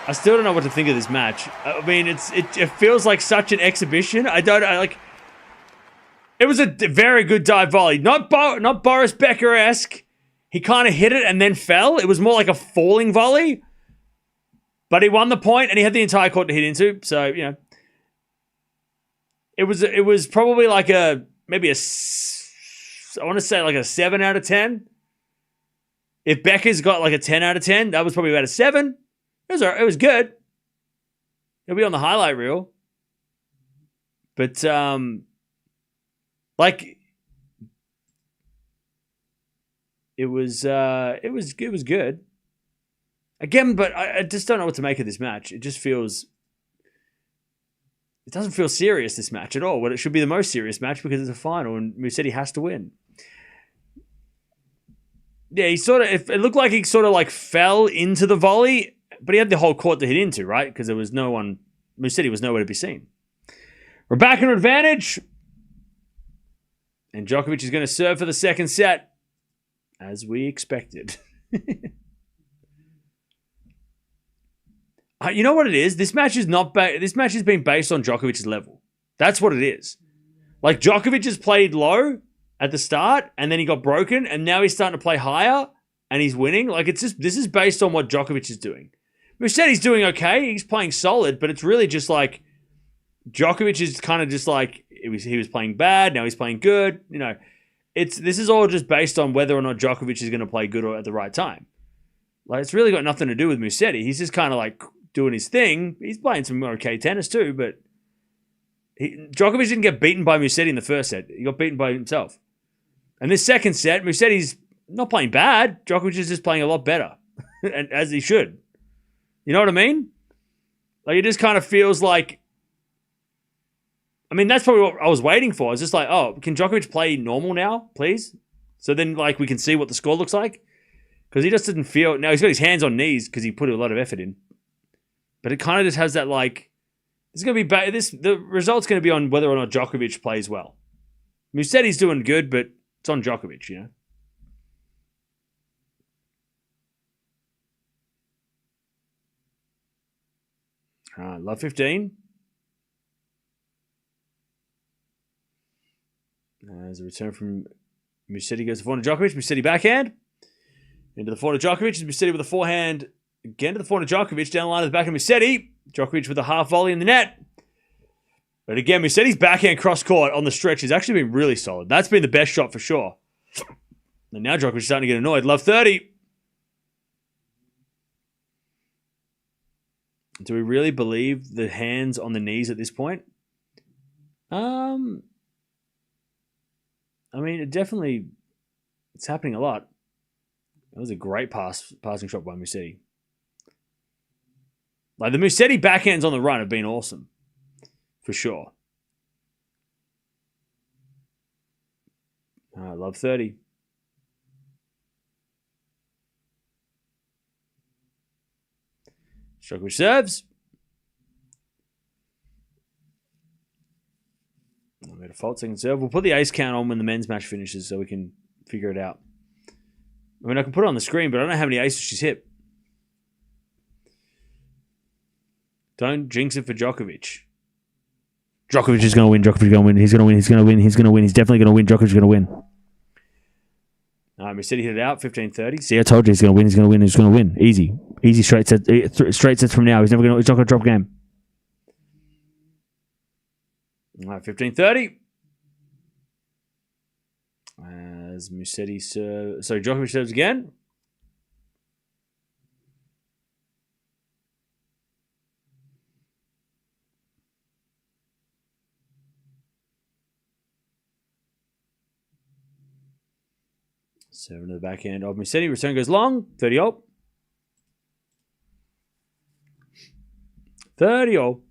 I still don't know what to think of this match. I mean, it feels like such an exhibition. It was a very good dive volley. Not Boris Becker-esque. He kind of hit it and then fell. It was more like a falling volley. But he won the point and he had the entire court to hit into. So, you know. It was probably like I want to say like a 7 out of 10. If Becker's got like a 10 out of 10, that was probably about a 7. It was good. It'll be on the highlight reel. But, like, it was good. Again, but I just don't know what to make of this match. It doesn't feel serious, this match at all. Well, it should be the most serious match because it's a final and Musetti has to win. Yeah, it looked like he sort of like fell into the volley, but he had the whole court to hit into, right? Because there was Musetti was nowhere to be seen. Rybakina advantage. And Djokovic is going to serve for the second set, as we expected. You know what it is? This match is this match has been based on Djokovic's level. That's what it is. Like, Djokovic has played low at the start, and then he got broken, and now he's starting to play higher, and he's winning. Like, this is based on what Djokovic is doing. Musetti's doing okay. He's playing solid, but it's really just like Djokovic is kind of just like he was playing bad. Now he's playing good. You know, this is all just based on whether or not Djokovic is going to play good or at the right time. Like, it's really got nothing to do with Musetti. He's just kind of like doing his thing. He's playing some okay tennis too, but Djokovic didn't get beaten by Musetti in the first set. He got beaten by himself. And this second set, Musetti's not playing bad. Djokovic is just playing a lot better, and as he should. You know what I mean? Like, it just kind of feels like I mean, that's probably what I was waiting for. I was just like, oh, can Djokovic play normal now, please? So then, like, we can see what the score looks like. Because he just didn't feel... Now, he's got his hands on knees because he put a lot of effort in. But it kind of just has that, like... It's going to be... The result's going to be on whether or not Djokovic plays well. Musetti's doing good, but it's on Djokovic, you know? Love 15. As a return from Musetti goes to forehand to Djokovic. Musetti backhand. Into the forehand to Djokovic. Musetti with a forehand again to the forehand to Djokovic. Down the line of the back of Musetti. Djokovic with a half volley in the net. But again, Musetti's backhand cross court on the stretch has actually been really solid. That's been the best shot for sure. And now Djokovic is starting to get annoyed. Love 30. Do we really believe the hands on the knees at this point? I mean, it's happening a lot. That was a great passing shot by Musetti. Like, the Musetti backhands on the run have been awesome. For sure. I love 30. Djokovic serves. I made a fault second serve. We'll put the ace count on when the men's match finishes so we can figure it out. I mean, I can put it on the screen, but I don't know how many aces she's hit. Don't jinx it for Djokovic. Djokovic is going to win. Djokovic is going to win. He's going to win. He's going to win. He's going to win. He's definitely going to win. Djokovic is going to win. Musetti hit it out, 15-30. See, I told you he's going to win. He's going to win. He's going to win. Easy. Easy straight sets from now. He's not going to drop game. All right, 15-30. As Musetti serves. So Djokovic serves again. Seven to the backhand of Musetti. Return goes long. 30-0. 30-0.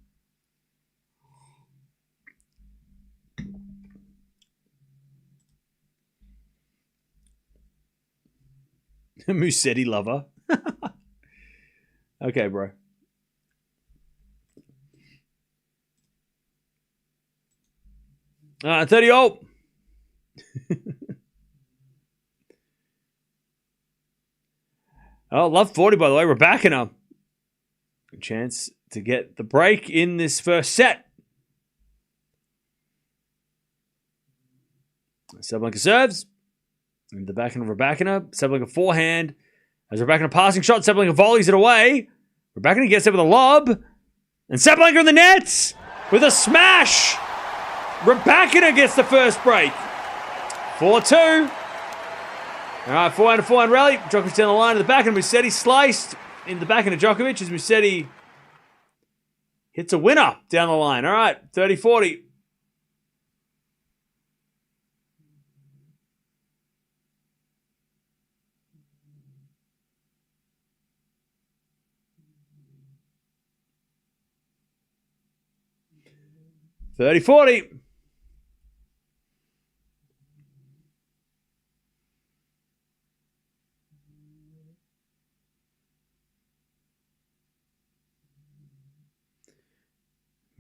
Musetti lover. Okay, bro. All right, 30-0. Oh, love 40, by the way. Rybakina. Good chance to get the break in this first set. Sabalenka serves. Into the backhand of Rybakina. Sabalenka forehand. As Rybakina passing shot, Sabalenka volleys it away. Rybakina gets it with a lob. And Sabalenka in the nets with a smash. Rybakina gets the first break. 4-2. All right, forehand rally. Djokovic down the line to the back, and Musetti sliced into the backhand of Djokovic as Musetti hits a winner down the line. All right, 30-40.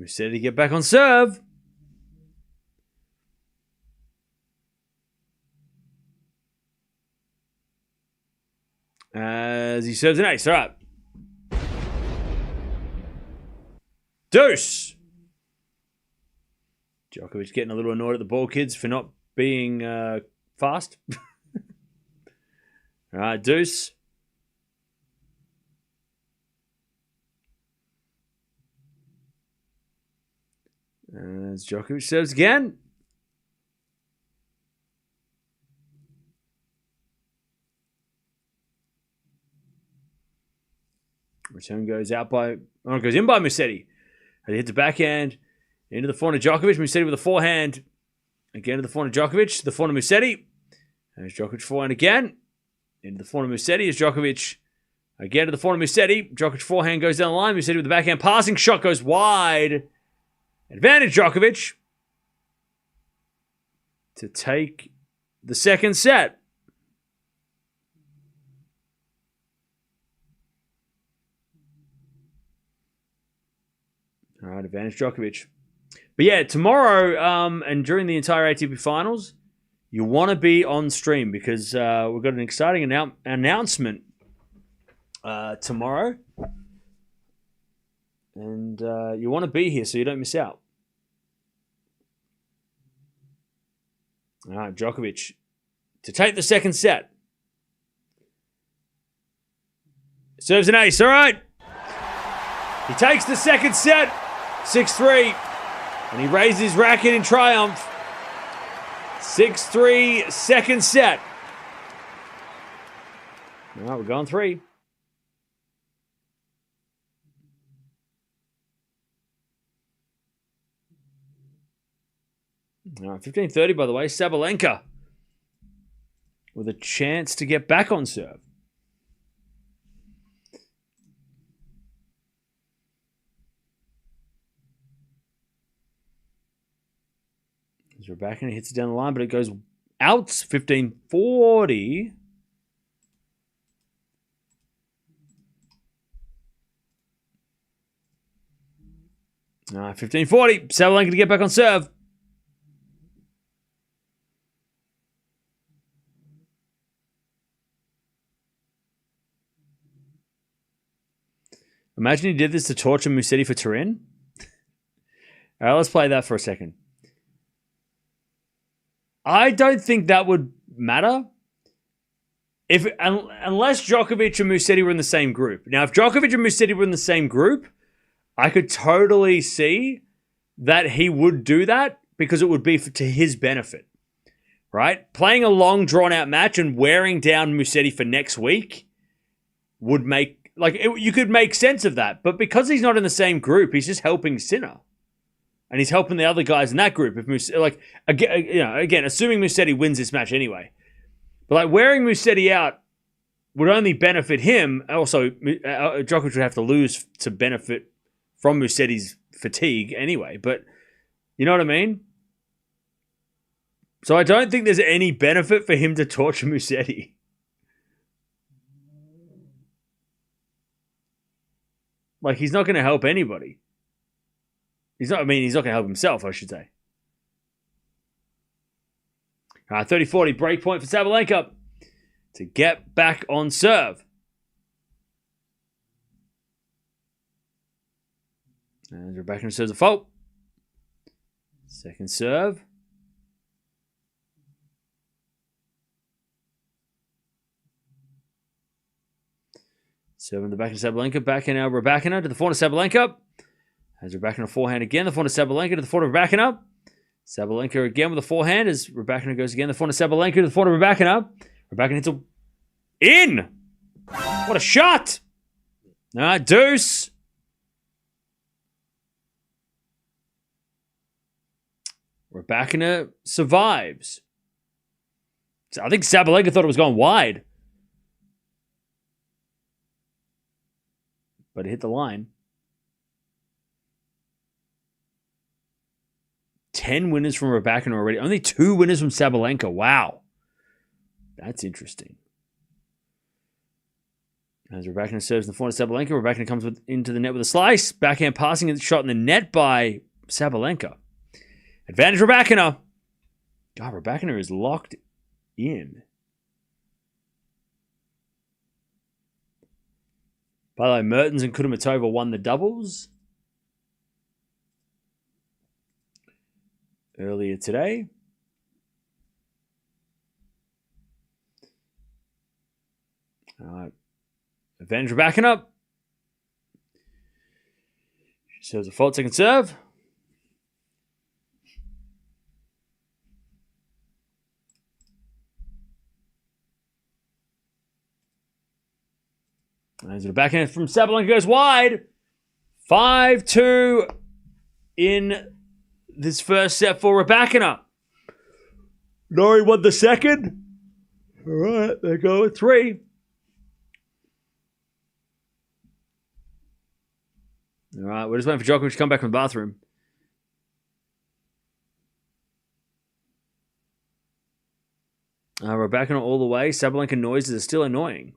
Musetti get back on serve. As he serves an ace. All right. Deuce. Djokovic getting a little annoyed at the ball kids for not being fast. All right, deuce. As Djokovic serves again. Return goes out by... Oh, it goes in by Musetti. And he hits a backhand into the forehand of Djokovic. Musetti with a forehand. Again to the forehand of Djokovic. The forehand of Musetti. There's Djokovic forehand again. Into the forehand of Musetti is Djokovic. Again to the forehand of Musetti. Djokovic forehand goes down the line. Musetti with the backhand passing shot goes wide. Advantage Djokovic. to take the second set. All right, advantage Djokovic. But yeah, tomorrow and during the entire ATP Finals, you want to be on stream because we've got an exciting announcement tomorrow. And you want to be here so you don't miss out. All right, Djokovic to take the second set. Serves an ace, all right. He takes the second set, 6-3. And he raises his racket in triumph. 6-3, second set. All right, we're going 3. All right, 15-30, by the way. Sabalenka with a chance to get back on serve. As Rybakina hits it down the line, but it goes out. 15-40. All right, 15-40. Sabalenka to get back on serve. Imagine he did this to torture Musetti for Turin. All right, let's play that for a second. I don't think that would matter unless Djokovic and Musetti were in the same group. Now, if Djokovic and Musetti were in the same group, I could totally see that he would do that because it would be to his benefit, right? Playing a long, drawn-out match and wearing down Musetti for next week would make... you could make sense of that. But because he's not in the same group, he's just helping Sinner. And he's helping the other guys in that group. If again, assuming Musetti wins this match anyway. But wearing Musetti out would only benefit him. Also, Djokovic would have to lose to benefit from Musetti's fatigue anyway. But you know what I mean? So I don't think there's any benefit for him to torture Musetti. He's not going to help anybody. He's not going to help himself, I should say. All right, 30-40, break point for Sabalenka to get back on serve. And Rybakina serves a fault. Second serve. Serving the back of Sabalenka. Back in now Rybakina to the forehand of Sabalenka. Has Rybakina forehand again. The forehand of Sabalenka to the forehand of Rybakina. Sabalenka again with the forehand as Rybakina goes again. The forehand of Sabalenka to the forehand of Rybakina. Rybakina hits in. What a shot. Deuce. Rybakina survives. I think Sabalenka thought it was going wide. But it hit the line. 10 winners from Rybakina already. Only 2 winners from Sabalenka. Wow. That's interesting. As Rybakina serves the forehand of Sabalenka, Rybakina comes into the net with a slice. Backhand passing shot in the net by Sabalenka. Advantage Rybakina. God, Rybakina is locked in. By the way, Mertens and Kudermetova won the doubles earlier today. All right. Advantage Rybakina. She serves a fault, second serve. As the backhand from Sabalenka goes wide. 5-2 in this first set for Rybakina. Norrie won the second. All right, they go with 3. All right, we're just waiting for Djokovic to come back from the bathroom. Rybakina all the way. Sabalenka noises are still annoying.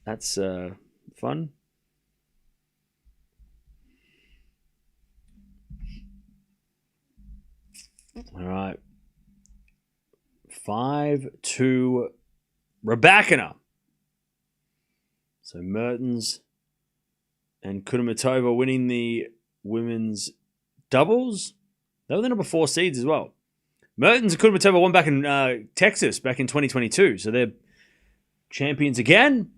That's fun. All right. 5-2 Rybakina. So Mertens and Kudermetova winning the women's doubles. They were the number 4 seeds as well. Mertens and Kudermetova won back in Texas back in 2022. So they're champions again.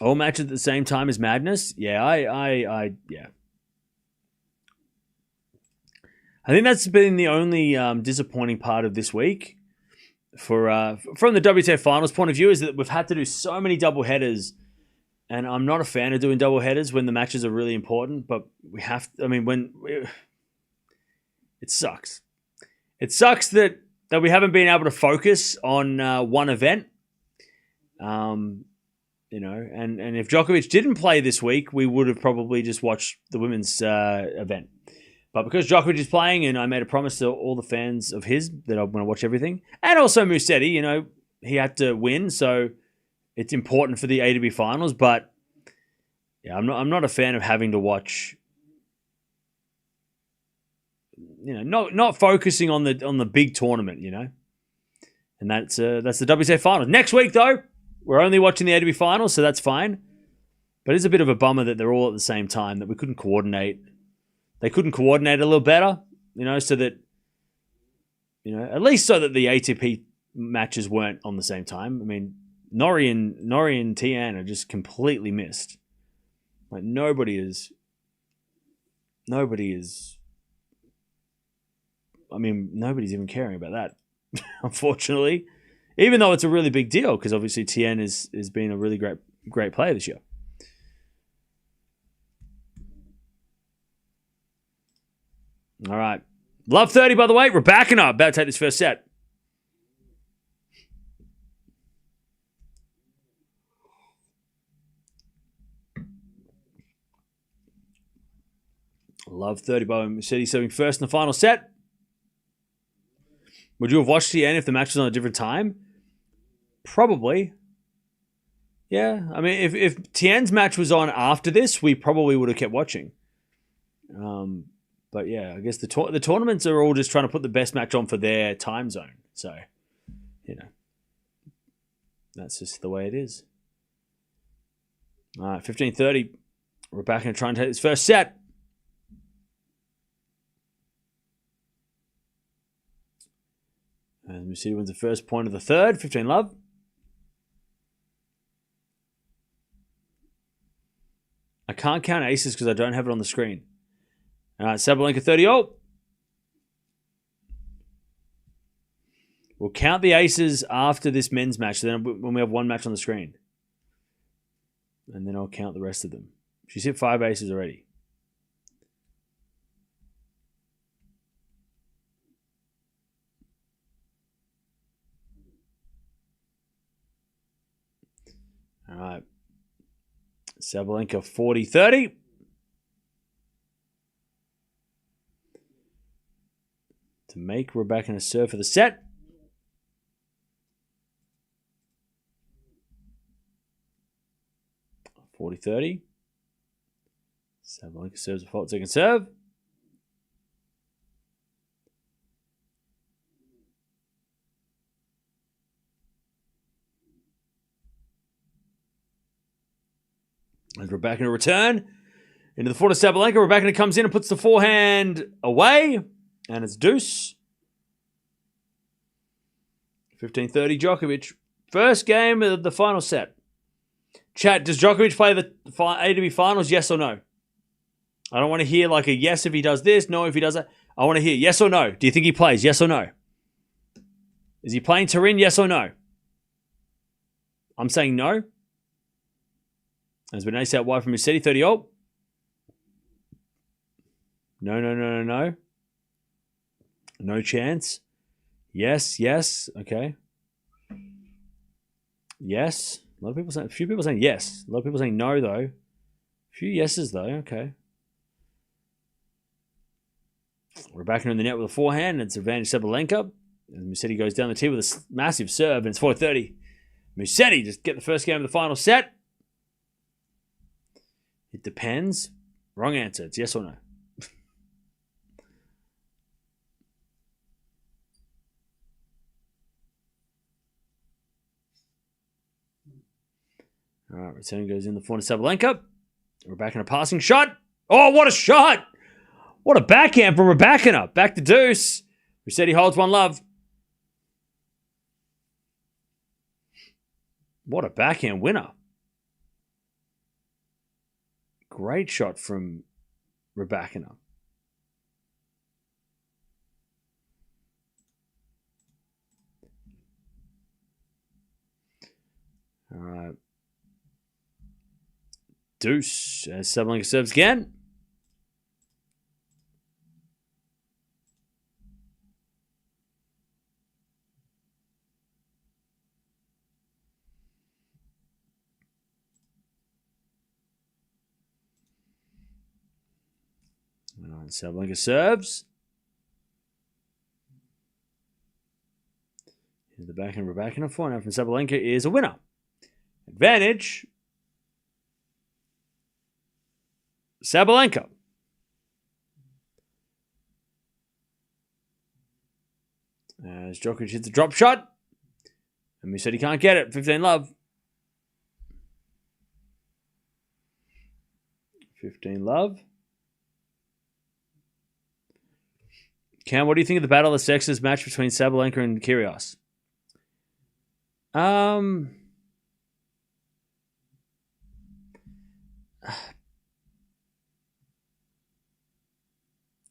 All matches at the same time is madness. Yeah, I think that's been the only disappointing part of this week from the WTA Finals point of view, is that we've had to do so many double headers, and I'm not a fan of doing double headers when the matches are really important, but we have to, it sucks. It sucks that we haven't been able to focus on one event. And if Djokovic didn't play this week, we would have probably just watched the women's event. But because Djokovic is playing, and I made a promise to all the fans of his that I'm going to watch everything, and also Musetti, he had to win, so it's important for the ATP Finals. But yeah, I'm not a fan of having to watch. Not focusing on the big tournament, and that's the WTA Finals. Next week though, we're only watching the ATP Finals, so that's fine. But it's a bit of a bummer that they're all at the same time, that we couldn't coordinate. They couldn't coordinate a little better, so that, at least so that the ATP matches weren't on the same time. I mean, Norrie and Tian are just completely missed. Like nobody's even caring about that, unfortunately. Even though it's a really big deal, because obviously Tian has been a really great player this year. All right. Love 30, by the way. Rybakina about to take this first set. Love 30 by Musetti serving first in the final set. Would you have watched the end if the match was on a different time? Probably. Yeah. I mean, if Tian's match was on after this, we probably would have kept watching. But yeah, I guess the tournaments are all just trying to put the best match on for their time zone. So, that's just the way it is. All right, 15:30. We're back and trying to take this first set. And Musetti wins the first point of the third. 15 love. I can't count aces because I don't have it on the screen. All right, Sabalenka 30-0. We'll count the aces after this men's match, then when we have one match on the screen. And then I'll count the rest of them. She's hit 5 aces already. All right. Sabalenka 40-30. To make Rybakina serve for the set. (40-30). Sabalenka serves a 4-second serve. As Rybakina return into the fort of Sabalenka, Rybakina comes in and puts the forehand away. And it's deuce. 15:30 Djokovic. First game of the final set. Chat, does Djokovic play the ATP Finals, yes or no? I don't want to hear like a yes if he does this, no if he does that. I want to hear yes or no. Do you think he plays, yes or no? Is he playing Turin, yes or no? I'm saying no. There's been an ace out wide from Musetti, 30-0. No. No chance. Yes. Okay. Yes. A few people saying yes. A lot of people saying no, though. A few yeses, though. Okay. Rybakina in the net with a forehand. It's advantage Sabalenka. And Musetti goes down the tee with a massive serve, and it's 4:30. Musetti just get the first game of the final set. It depends. Wrong answer. It's yes or no. All right, return goes in the forehand to Sabalenka. Rybakina passing shot. Oh, what a shot! What a backhand from Rybakina. Back to deuce. Musetti holds one love. What a backhand winner. Great shot from Rybakina. All right. Deuce as Sabalenka serves again. And Sabalenka serves. Here's the backhand Rybakina. Forehand from Sabalenka is a winner. Advantage. Sabalenka. As Djokovic hits a drop shot. And we said he can't get it. 15 love. 15 love. Cam, what do you think of the Battle of the Sexes match between Sabalenka and Kyrgios? I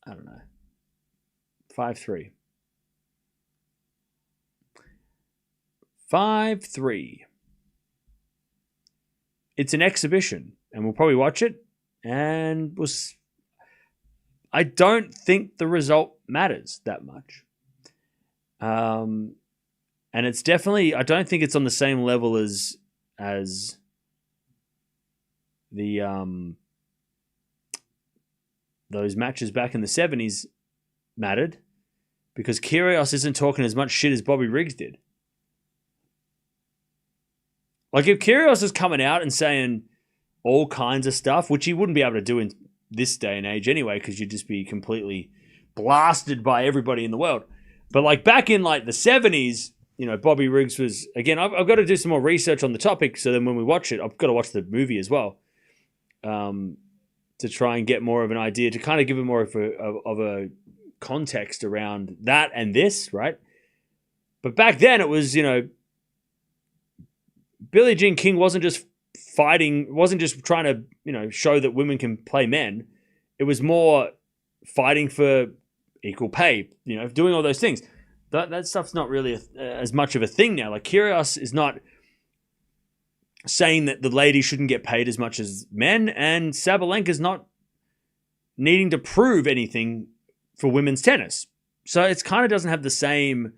don't know. 5-3. 5-3. It's an exhibition, and we'll probably watch it. And I don't think the result matters that much. And it's definitely, I don't think it's on the same level as the those matches back in the 70s mattered, because Kyrgios isn't talking as much shit as Bobby Riggs did. Like, if Kyrgios is coming out and saying all kinds of stuff, which he wouldn't be able to do in this day and age anyway, because you'd just be completely blasted by everybody in the world. But like back in like the 70s, you know, Bobby Riggs was, again, I've got to do some more research on the topic, so then when we watch it, I've got to watch the movie as well, to try and get more of an idea, to kind of give it more of a context around that and this, right? But back then it was, you know, Billie Jean King wasn't just fighting, wasn't just trying to, you know, show that women can play men. It was more fighting for equal pay, you know, doing all those things. That stuff's not really as much of a thing now. Like, Kyrgios is not saying that the ladies shouldn't get paid as much as men, and Sabalenka's not needing to prove anything for women's tennis. So it's kind of doesn't have the same,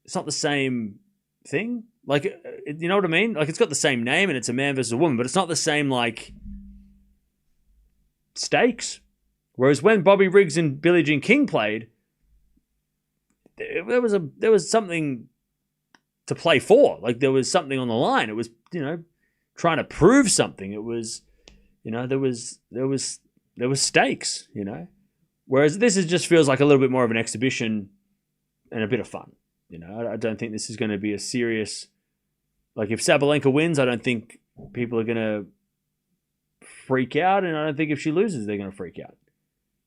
it's not the same thing. Like, you know what I mean? Like, it's got the same name and it's a man versus a woman, but it's not the same, like, stakes. Whereas when Bobby Riggs and Billie Jean King played, there was something to play for. Like, there was something on the line. It was, you know, trying to prove something. It was, you know, there was stakes, you know. Whereas this just feels like a little bit more of an exhibition and a bit of fun. You know, I don't think this is going to be a serious, like, if Sabalenka wins, I don't think people are going to freak out, and I don't think if she loses, they're going to freak out.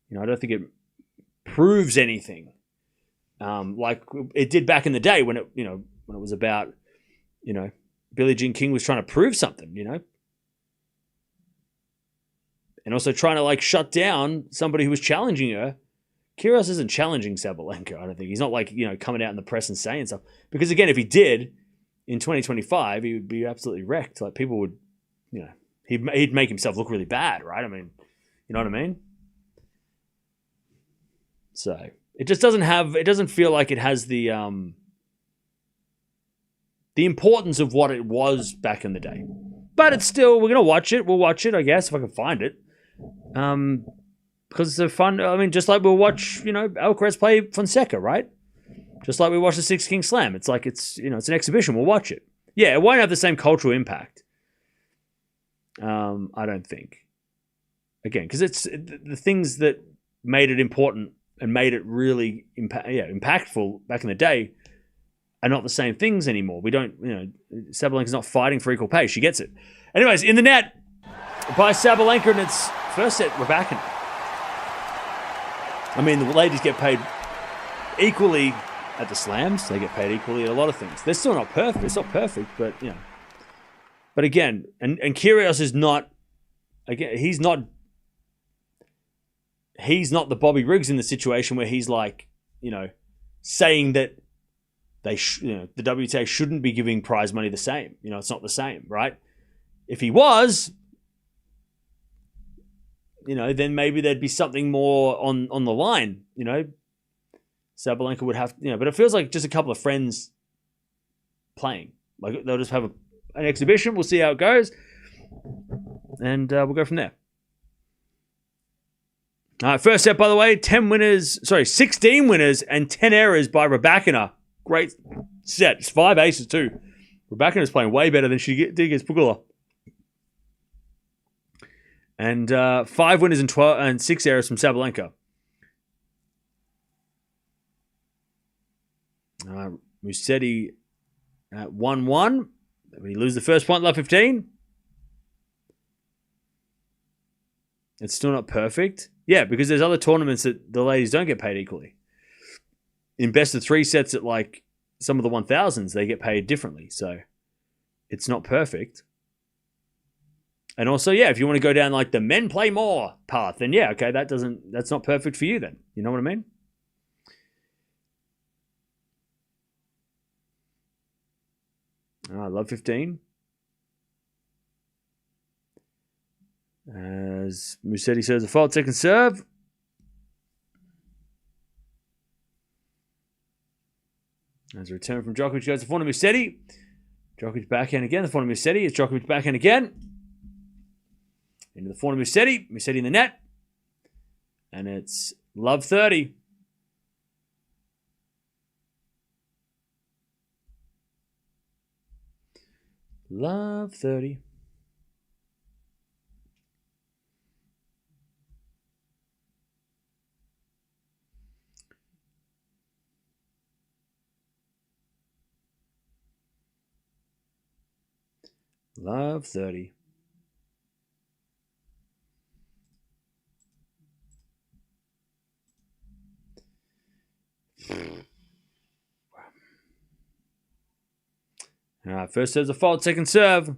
You know, I don't think it proves anything. Like it did back in the day when it was about, you know, Billie Jean King was trying to prove something, you know, and also trying to like shut down somebody who was challenging her. Kyrgios isn't challenging Sabalenka, I don't think. He's not like, you know, coming out in the press and saying stuff. Because again, if he did in 2025, he would be absolutely wrecked. Like, people would, you know, he'd make himself look really bad, right? I mean, you know what I mean? So it just doesn't feel like it has the importance of what it was back in the day. But it's still, we're going to watch it. We'll watch it, I guess, if I can find it. because it's so fun. I mean, just like we'll watch, Alcaraz play Fonseca, right? Just like we watch the Six King Slam. It's like it's an exhibition. We'll watch it. Yeah, it won't have the same cultural impact. I don't think. Again, because it's the things that made it important and made it really impactful back in the day are not the same things anymore. We don't, Sabalenka's not fighting for equal pay. She gets it. Anyways, in the net by Sabalenka, and it's first set, Rybakina. I mean, the ladies get paid equally at the slams. They get paid equally at a lot of things. They're still not perfect. It's not perfect, but, But again, and Kyrgios is not, again, he's not the Bobby Riggs in the situation where he's like, saying that the WTA shouldn't be giving prize money the same. It's not the same, right? If he was, then maybe there'd be something more on the line, Sabalenka would have, but it feels like just a couple of friends playing. Like they'll just have an exhibition. We'll see how it goes. And we'll go from there. All right, first set, by the way, 16 winners and 10 errors by Rybakina. Great set. It's 5 aces too. Rybakina's playing way better than she did against Pegula. And 5 winners and 6 errors from Sabalenka. Musetti at 1-1. We lose the first point, love 15. It's still not perfect. Yeah, because there's other tournaments that the ladies don't get paid equally. In best of 3 sets at like some of the 1000s, they get paid differently. So it's not perfect. And also, if you want to go down like the men play more path, then okay, that's not perfect for you then. You know what I mean? I love 15. As Musetti serves a fault, second serve. As a return from Djokovic goes to the front of Musetti. Djokovic backhand again. The front of Musetti. It's Djokovic backhand again. Into the front of Musetti. Musetti in the net. And it's love 30. Love 30. Love 30. All right, first serve's a fault, second serve.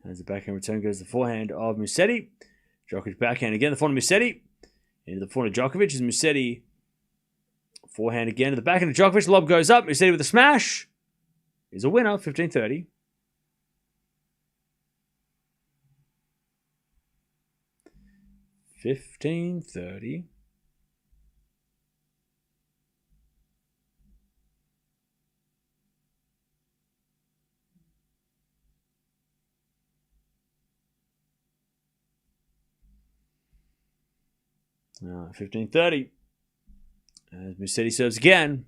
As the backhand return goes the forehand of Musetti. Djokovic backhand again, the front of Musetti. Into the front of Djokovic as Musetti. Forehand again to the backhand of Djokovic. Lob goes up. Musetti with a smash. Is a winner, 15-30. $15.30. $15.30. As Musetti serves again.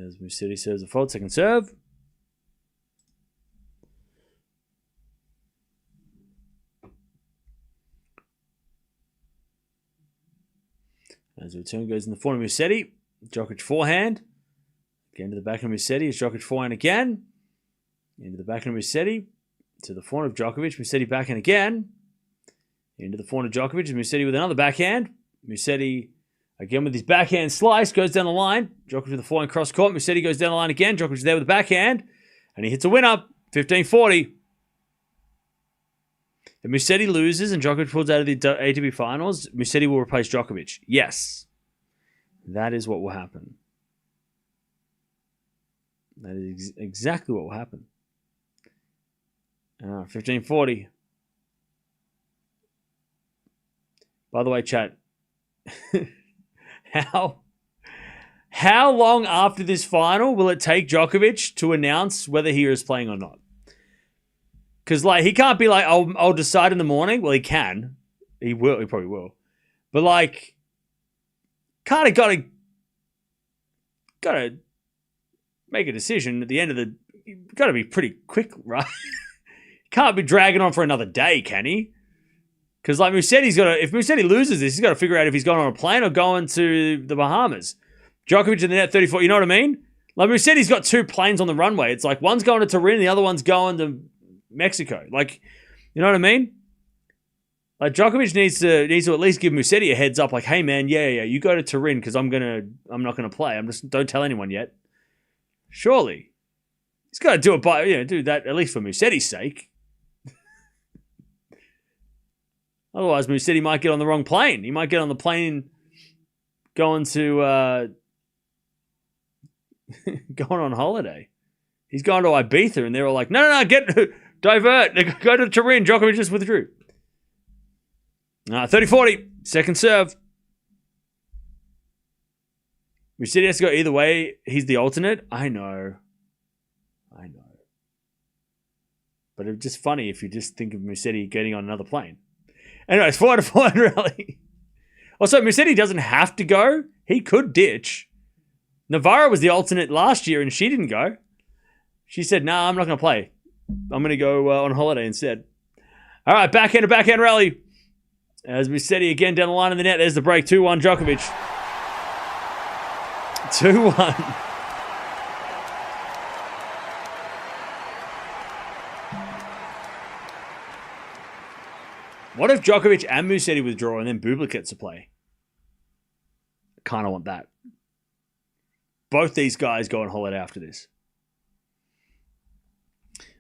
As Musetti serves a fault, second serve. As the return goes in the front of Musetti. Djokovic forehand. Again to the back of Musetti. It's Djokovic forehand again. Into the back of Musetti. To the front of Djokovic. Musetti backhand again. Into the front of Djokovic. Musetti with another backhand. Musetti again with his backhand slice. Goes down the line. Djokovic with the forehand cross court. Musetti goes down the line again. Djokovic is there with the backhand. And he hits a winner. 15-40. If Musetti loses and Djokovic pulls out of the ATP Finals, Musetti will replace Djokovic. Yes. That is what will happen. That is exactly what will happen. 1540. By the way, chat, how long after this final will it take Djokovic to announce whether he is playing or not? Because like he can't be like, I'll decide in the morning. Well, he can. He will. He probably will. But like, kind of gotta make a decision at the end of the. Got to be pretty quick, right? Can't be dragging on for another day, can he? Because like Musetti's got to. If Musetti loses this, he's got to figure out if he's going on a plane or going to the Bahamas. Djokovic in the net 34. You know what I mean? Like Musetti's got 2 planes on the runway. It's like one's going to Torino, the other one's going to Mexico. Like, you know what I mean? Like Djokovic needs to at least give Musetti a heads up. Like, hey man, yeah, you go to Turin because I'm not gonna play. Don't tell anyone yet. Surely, he's got to do it do that at least for Musetti's sake. Otherwise, Musetti might get on the wrong plane. He might get on the plane going to going on holiday. He's going to Ibiza, and they're all like, no, divert. Go to Turin. Djokovic just withdrew. 30-40. Second serve. Musetti has to go either way. He's the alternate. I know. But it's just funny if you just think of Musetti getting on another plane. Anyway, it's 4-4 rally. Also, Musetti doesn't have to go. He could ditch. Navarro was the alternate last year, and she didn't go. She said, nah, I'm not going to play. I'm going to go on holiday instead. All right, backhand rally. As Musetti again down the line in the net. There's the break. 2-1 Djokovic. 2-1. What if Djokovic and Musetti withdraw and then Bublik gets to play? Kind of want that. Both these guys go on holiday after this.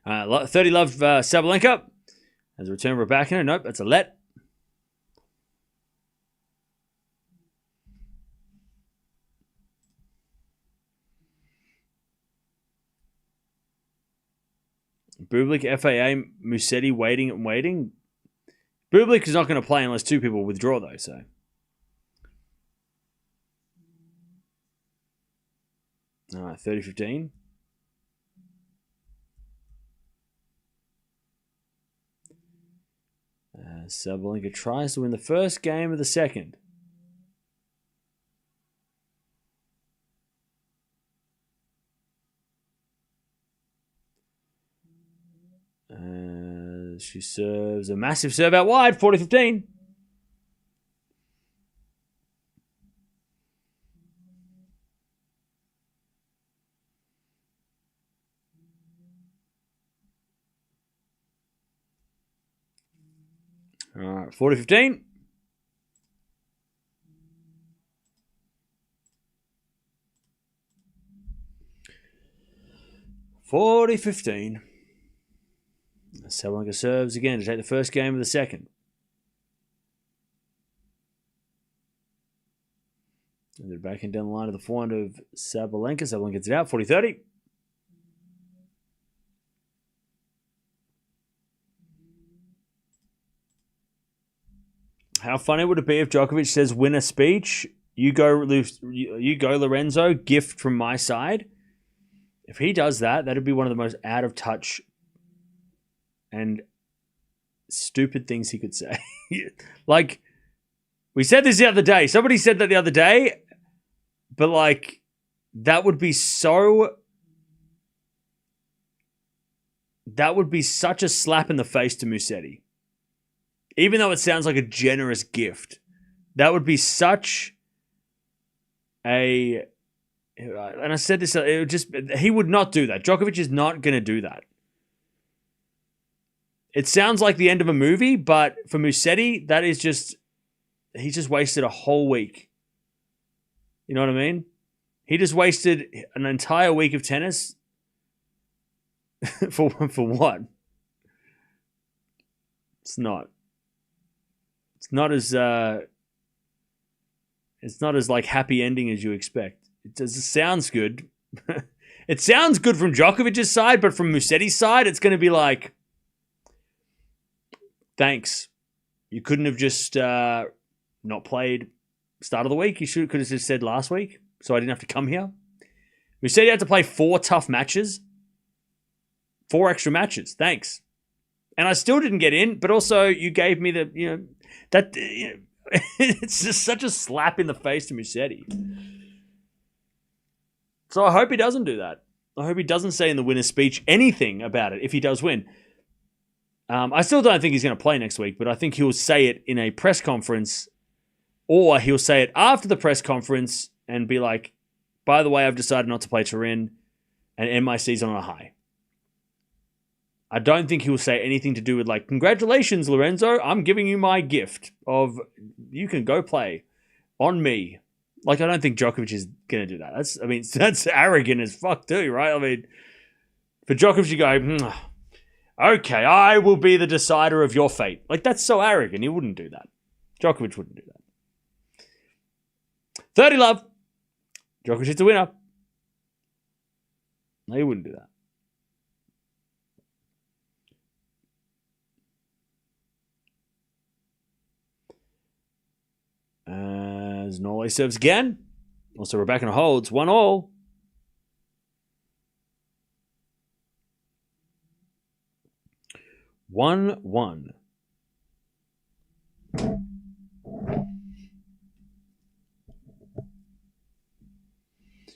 30 love Sabalenka. As a return Rybakina. Nope, that's a let. Bublik, FAA, Musetti waiting and waiting. Bublik is not going to play unless 2 people withdraw, though, so. All right, 30-15. Sabalenka tries to win the first game of the second. She serves a massive serve out wide, 40-15. All right, 40-15. Sabalenka serves again to take the first game of the second. And they're back in down the line of the forehand of Sabalenka. Sabalenka gets it out, 40-30. How funny would it be if Djokovic says, win a speech, you go Lorenzo, gift from my side? If he does that, that'd be one of the most out of touch and stupid things he could say. Like, we said this the other day. Somebody said that the other day, but like, that would be such a slap in the face to Musetti. Even though it sounds like a generous gift, that would be such a... And I said this, he would not do that. Djokovic is not going to do that. It sounds like the end of a movie, but for Musetti, that is just... He's just wasted a whole week. You know what I mean? He just wasted an entire week of tennis for what? It's not. It's not as like happy ending as you expect. It sounds good. It sounds good from Djokovic's side, but from Musetti's side, it's going to be like, thanks. You couldn't have just not played start of the week. You could have just said last week, so I didn't have to come here. Musetti had to play 4 tough matches. 4 extra matches. Thanks. And I still didn't get in, but also you gave me it's just such a slap in the face to Musetti. So I hope he doesn't do that. I hope he doesn't say in the winner's speech anything about it if he does win. I still don't think he's going to play next week, but I think he'll say it in a press conference, or he'll say it after the press conference and be like, by the way, I've decided not to play Turin and end my season on a high. I don't think he'll say anything to do with like, congratulations, Lorenzo, I'm giving you my gift of you can go play on me. Like, I don't think Djokovic is going to do that. That's arrogant as fuck too, right? I mean, for Djokovic to go, okay, I will be the decider of your fate. Like, that's so arrogant. He wouldn't do that. Djokovic wouldn't do that. 30 love. Djokovic is the winner. No, he wouldn't do that. As Norway serves again. Also, Rybakina holds 1-1.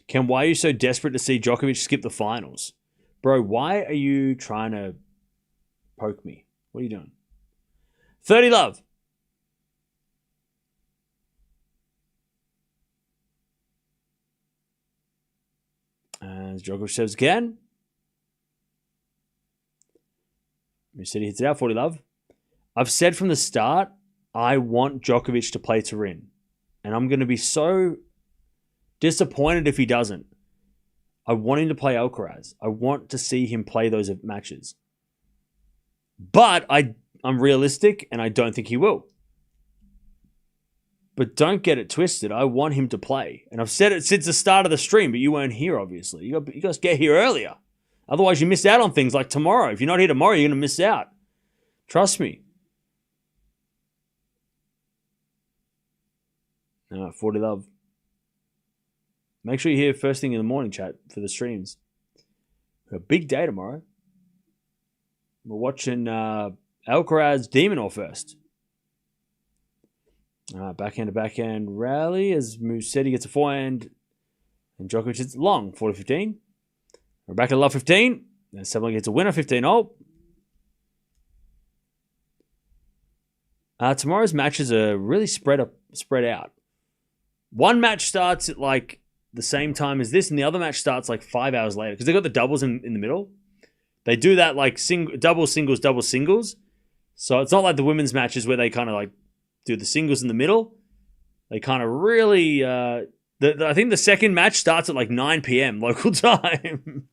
Ken, why are you so desperate to see Djokovic skip the finals? Bro, why are you trying to poke me? What are you doing? 30 love. As Djokovic serves again. Musetti hits it out, 40 love. I've said from the start, I want Djokovic to play Turin. And I'm going to be so disappointed if he doesn't. I want him to play Alcaraz. I want to see him play those matches. But I'm realistic and I don't think he will. But don't get it twisted. I want him to play. And I've said it since the start of the stream, but you weren't here, obviously. You guys get here earlier. Otherwise, you miss out on things like tomorrow. If you're not here tomorrow, you're going to miss out. Trust me. 40 love. Make sure you're here first thing in the morning, chat, for the streams. A big day tomorrow. We're watching Alcaraz Demonor first. Backhand to backhand rally as Musetti gets a forehand. And Djokovic hits long, 40-15. Rybakina love 15. And Sabalenka gets a winner, 15-0. Tomorrow's matches are really spread out. One match starts at like the same time as this, and the other match starts like 5 hours later because they got the doubles in the middle. They do that like double singles. So it's not like the women's matches where they kind of like do the singles in the middle. They kind of really. I think the second match starts at like 9 p.m. local time.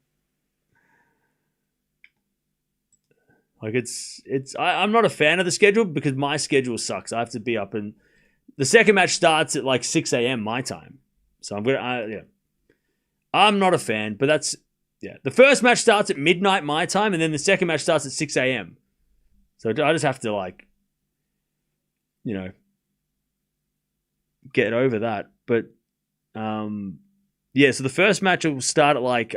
Like I'm not a fan of the schedule because my schedule sucks. I have to be up, and the second match starts at like 6 a.m. my time. So I'm not a fan, but that's the first match starts at midnight my time, and then the second match starts at 6 a.m. So I just have to like, get over that. But so the first match will start at like,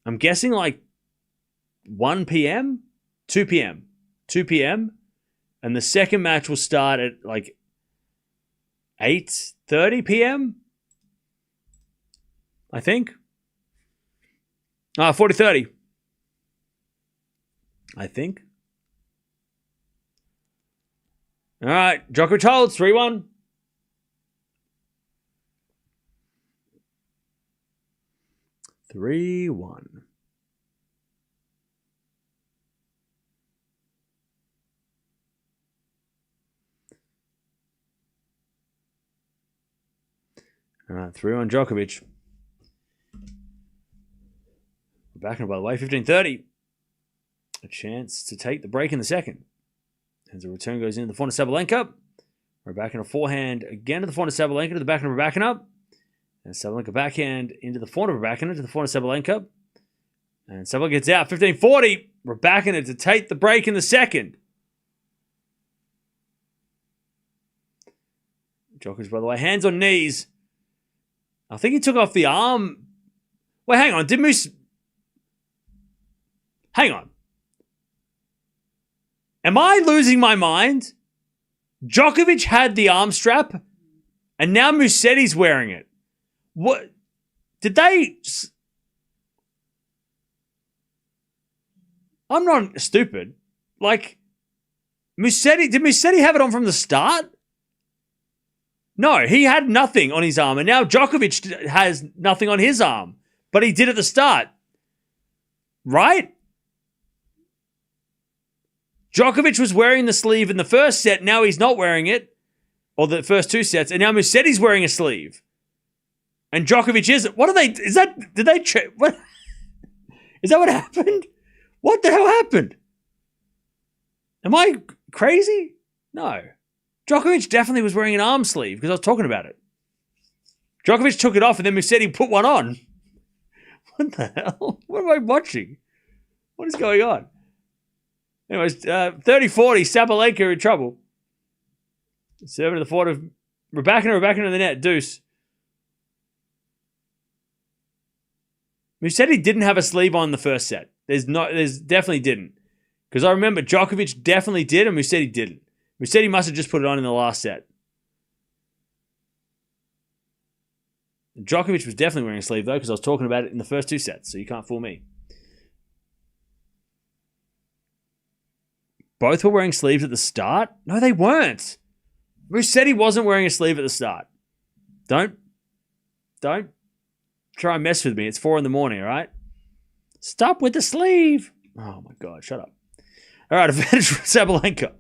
I'm guessing like 1 p.m., 2 p.m., and the second match will start at like 8:30 p.m., I think. 40:30, I think. All right, Djokovic holds 3-1. All right, 3-1 Djokovic. We're back in, by the way, 15:30. a chance to take the break in the second. As the return goes into the forehand of Sabalenka. Rybakina forehand again to the forehand of Sabalenka to the backhand of Rybakina. And Sabalenka backhand into the forehand of Rybakina to the forehand of Sabalenka. And Sabalenka gets out 15-40. Rybakina to take the break in the second. Djokovic, by the way, hands on knees. I think he took off the arm. Wait, hang on. Hang on. Am I losing my mind? Djokovic had the arm strap, and now Musetti's wearing it. What? Did they... I'm not stupid. Like, did Musetti have it on from the start? No, he had nothing on his arm, and now Djokovic has nothing on his arm, but he did at the start. Right? Djokovic was wearing the sleeve in the first set, now he's not wearing it, or the first two sets, and now Musetti's wearing a sleeve. And Djokovic isn't. What are they, is that, did they, what? Is that what happened? What the hell happened? Am I crazy? No. Djokovic definitely was wearing an arm sleeve because I was talking about it. Djokovic took it off and then Musetti put one on. What the hell? What am I watching? What is going on? Anyways, 30-40, Sabalenka in trouble. Serving to the forward of Rybakina in the net, deuce. Musetti didn't have a sleeve on the first set. There's definitely didn't. Because I remember Djokovic definitely did and Musetti didn't. Musetti must have just put it on in the last set. Djokovic was definitely wearing a sleeve though because I was talking about it in the first two sets, so you can't fool me. Both were wearing sleeves at the start? No, they weren't. Musetti wasn't wearing a sleeve at the start. Don't try and mess with me. It's 4 a.m, all right? Stop with the sleeve. Oh my God, shut up. All right, advantage for Sabalenka.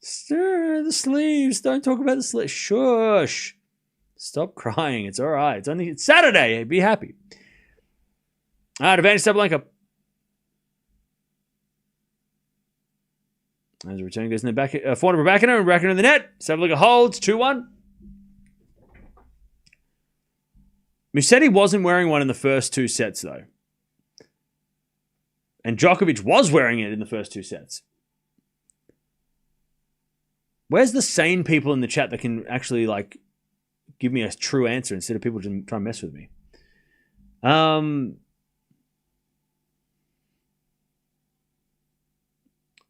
Stir the sleeves. Don't talk about the sleeves. Shush. Stop crying. It's all right. It's Saturday. Be happy. All right, advantage Sabalenka. As the return goes in the back, forward of Rybakina and Rybakina in the net. Sabalenka holds 2-1. Musetti wasn't wearing one in the first two sets, though. And Djokovic was wearing it in the first two sets. Where's the sane people in the chat that can actually, like, give me a true answer instead of people just trying to mess with me?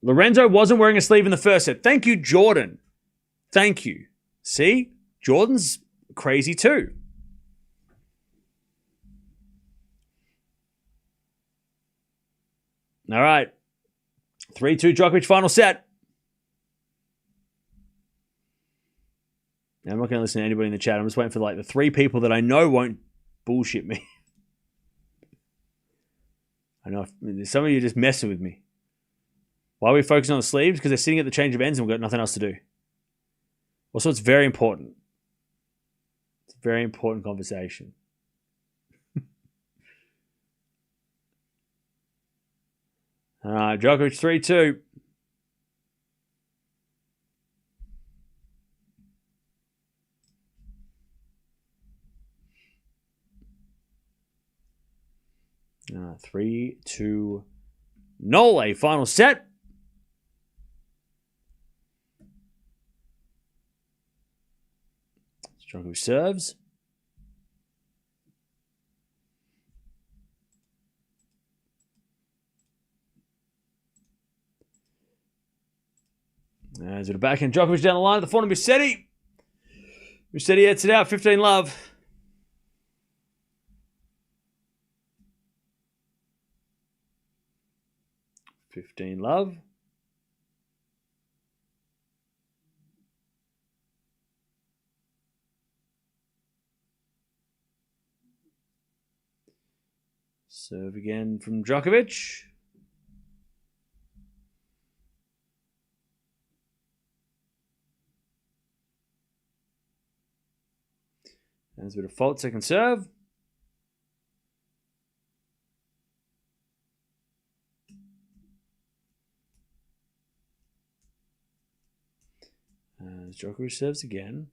Lorenzo wasn't wearing a sleeve in the first set. Thank you, Jordan. Thank you. See? Jordan's crazy too. All right. 3-2 Djokovic final set. Now, I'm not going to listen to anybody in the chat. I'm just waiting for like the 3 people that I know won't bullshit me. I know some of you are just messing with me. Why are we focusing on the sleeves? Because they're sitting at the change of ends and we've got nothing else to do. Also, it's very important. It's a very important conversation. All right, Djokovic 3-2. All right, 3-2. Nole, final set. Djokovic serves. As it back in Djokovic down the line at the front of Musetti. Musetti hits it out, 15-love. $15-love. Serve again from Djokovic. There's a bit of fault, second serve. Djokovic serves again.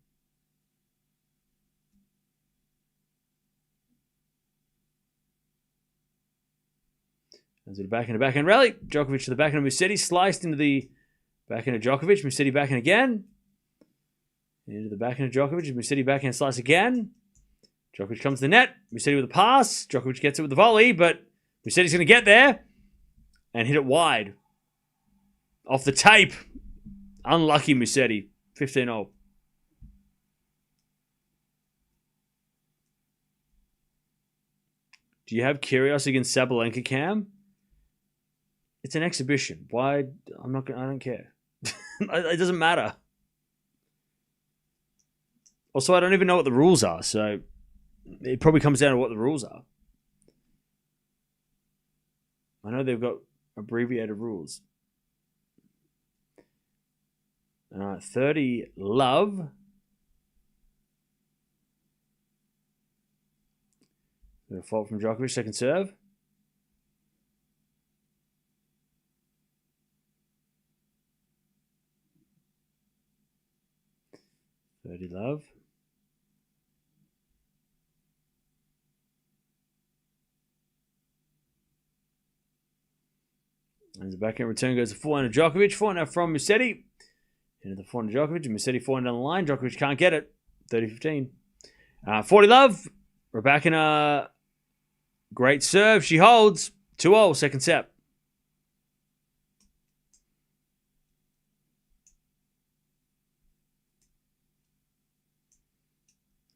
And to the backhand rally. Djokovic to the backhand of Musetti. Sliced into the backhand of Djokovic. Musetti backhand again. Into the backhand of Djokovic. Musetti backhand slice again. Djokovic comes to the net. Musetti with a pass. Djokovic gets it with the volley, but Musetti's going to get there and hit it wide. Off the tape. Unlucky Musetti. 15-0. Do you have Kyrgios against Sabalenka, Cam? It's an exhibition. Why? I don't care. It doesn't matter. Also, I don't even know what the rules are, so it probably comes down to what the rules are. I know they've got abbreviated rules. All right, 30 love. A fault from Djokovic, second serve. Love. And the backhand return goes to forehand to Djokovic. Forehand from Musetti. Into the forehand to Djokovic. And Musetti forehand down the line. Djokovic can't get it. 30-15. 40 love. Rybakina. Great serve. She holds. 2-0. Second set.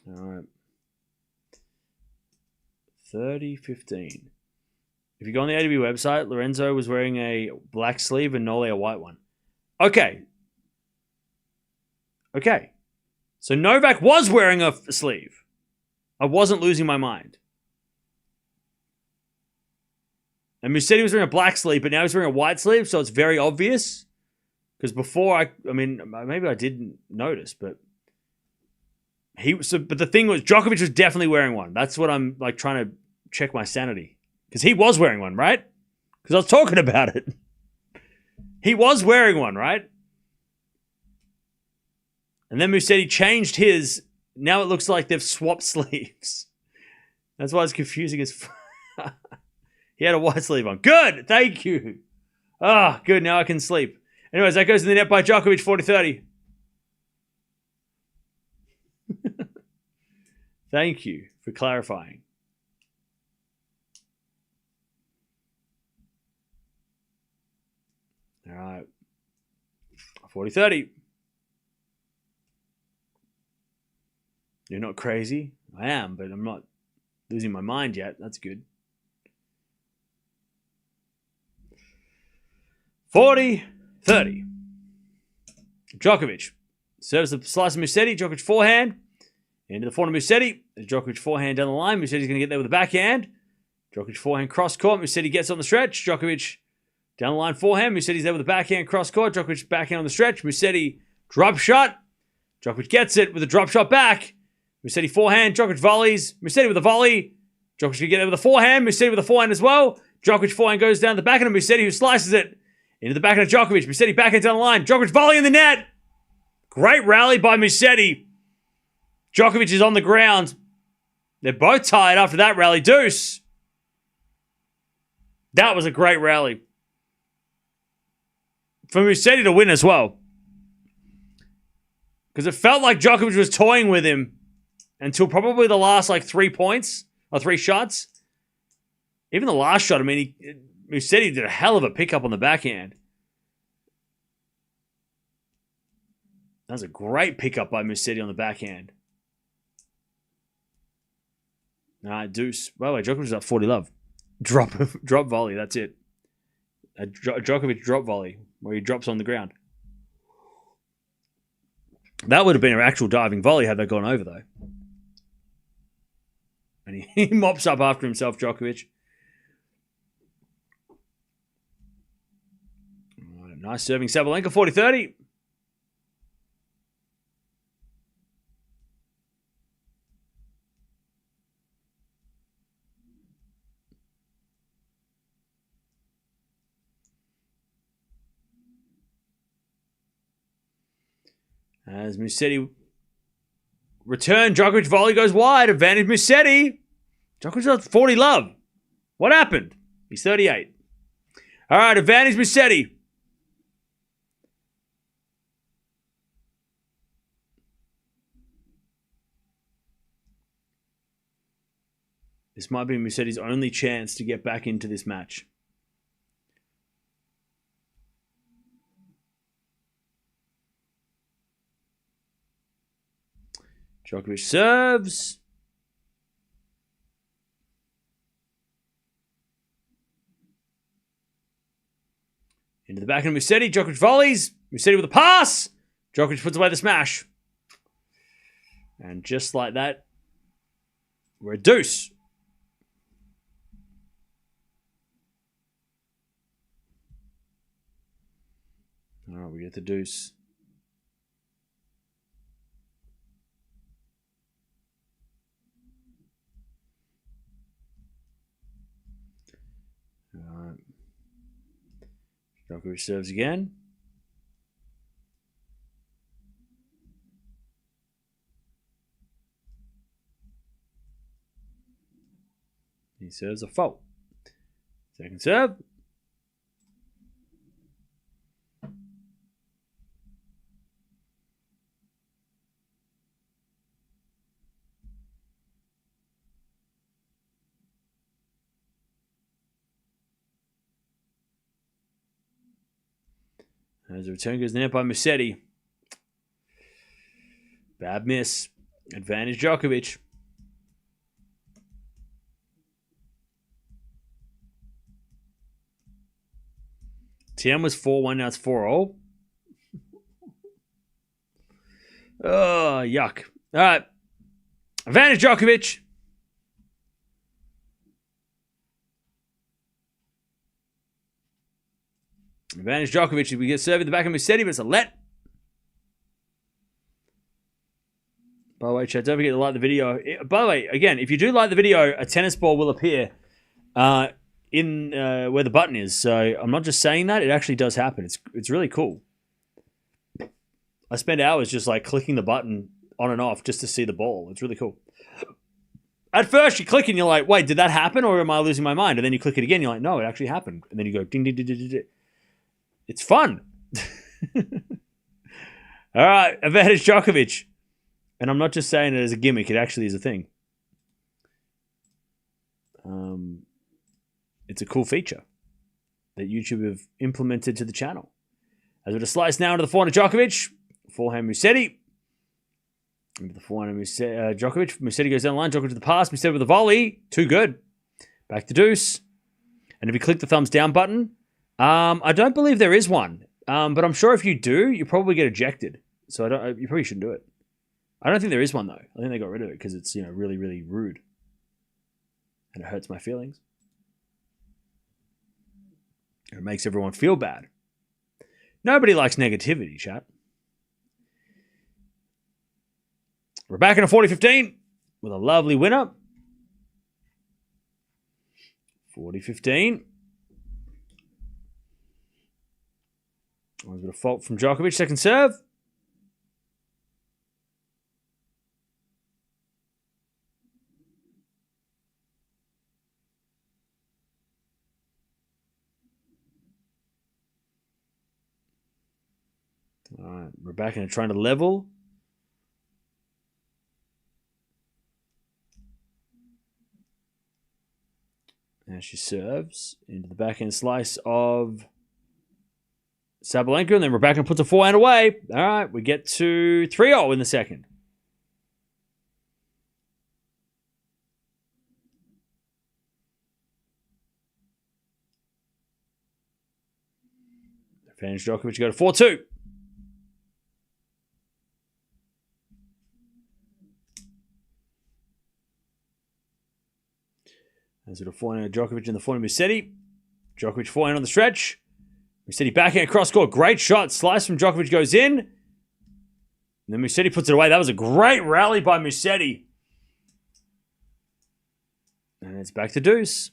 All right. 30-15. If you go on the ATP website, Lorenzo was wearing a black sleeve and Nole a white one. Okay. So Novak was wearing a sleeve. I wasn't losing my mind. And Musetti was wearing a black sleeve, but now he's wearing a white sleeve, so it's very obvious. Because before, I mean, maybe I didn't notice, but but the thing was, Djokovic was definitely wearing one. That's what I'm like trying to check my sanity. Because he was wearing one, right? Because I was talking about it. He was wearing one, right? And then Musetti changed his. Now it looks like they've swapped sleeves. That's why it's confusing as He had a white sleeve on. Good! Thank you. Ah, good. Now I can sleep. Anyways, that goes in the net by Djokovic, 40-30. Thank you for clarifying. All right. 40-30. You're not crazy. I am, but I'm not losing my mind yet. That's good. 40-30. Djokovic serves the slice of Musetti. Djokovic forehand. Into the forehand of Musetti. Djokovic forehand down the line. Musetti's going to get there with the backhand. Djokovic forehand cross court. Musetti gets on the stretch. Djokovic down the line forehand. Musetti's there with the backhand cross court. Djokovic backhand on the stretch. Musetti drop shot. Djokovic gets it with a drop shot back. Musetti forehand. Djokovic volleys. Musetti with a volley. Djokovic can get there with a forehand. Musetti with a forehand as well. Djokovic forehand goes down the backhand of Musetti, who slices it into the backhand of Djokovic. Musetti backhand down the line. Djokovic volley in the net. Great rally by Musetti. Djokovic is on the ground. They're both tied after that rally. Deuce. That was a great rally. For Musetti to win as well. Because it felt like Djokovic was toying with him until probably the last 3 points or 3 shots. Even the last shot, I mean, Musetti did a hell of a pickup on the backhand. That was a great pickup by Musetti on the backhand. All right, deuce. By the way, Djokovic is up 40 love. Drop volley, that's it. A Djokovic drop volley where he drops on the ground. That would have been an actual diving volley had they gone over, though. And he mops up after himself, Djokovic. Right, nice serving Sabalenka, 40-30. As Musetti return, Djokovic volley goes wide. Advantage Musetti. Djokovic got 40 love. What happened? He's 38. All right, advantage Musetti. This might be Musetti's only chance to get back into this match. Djokovic serves. Into the back of Musetti. Djokovic volleys. Musetti with a pass. Djokovic puts away the smash. And just like that, we're a deuce. All right, we get the deuce. All right. Djokovic serves again. He serves a fault. Second serve. As the return goes in net by Musetti. Bad miss. Advantage Djokovic. TM was 4-1, now it's 4-0. Oh, yuck. All right. Advantage Djokovic. Advantage Djokovic. We get serve at the back of Musetti, but it's a let. By the way, chat, don't forget to like the video. By the way, again, if you do like the video, a tennis ball will appear in where the button is. So I'm not just saying that. It actually does happen. It's really cool. I spend hours just like clicking the button on and off just to see the ball. It's really cool. At first, you click and you're like, wait, did that happen or am I losing my mind? And then you click it again. You're like, no, it actually happened. And then you go ding, ding, ding, ding, ding, ding. It's fun. All right, advantage Djokovic. And I'm not just saying it as a gimmick. It actually is a thing. It's a cool feature that YouTube have implemented to the channel. As we're to slice now into the forehand of Djokovic. Forehand Musetti. Into the forehand of Djokovic. Musetti goes down the line. Djokovic to the pass. Musetti with a volley. Too good. Back to deuce. And if you click the thumbs down button, I don't believe there is one. But I'm sure if you do, you probably get ejected. So you probably shouldn't do it. I don't think there is one, though. I think they got rid of it because it's, really, really rude. And it hurts my feelings. It makes everyone feel bad. Nobody likes negativity, chat. We're back in a 40-15 with a lovely winner. 40-15. Always got a fault from Djokovic. Second serve. All right, Rybakina trying to level. Now she serves into the backhand slice of Sabalenka, and then Rybakina puts a forehand away. All right, we get to 3-0 in the second. Advantage Djokovic go to 4-2. As it a forehand Djokovic in the forehand Musetti. Djokovic forehand on the stretch. Musetti backhand cross court. Great shot. Slice from Djokovic goes in. And then Musetti puts it away. That was a great rally by Musetti. And it's back to deuce.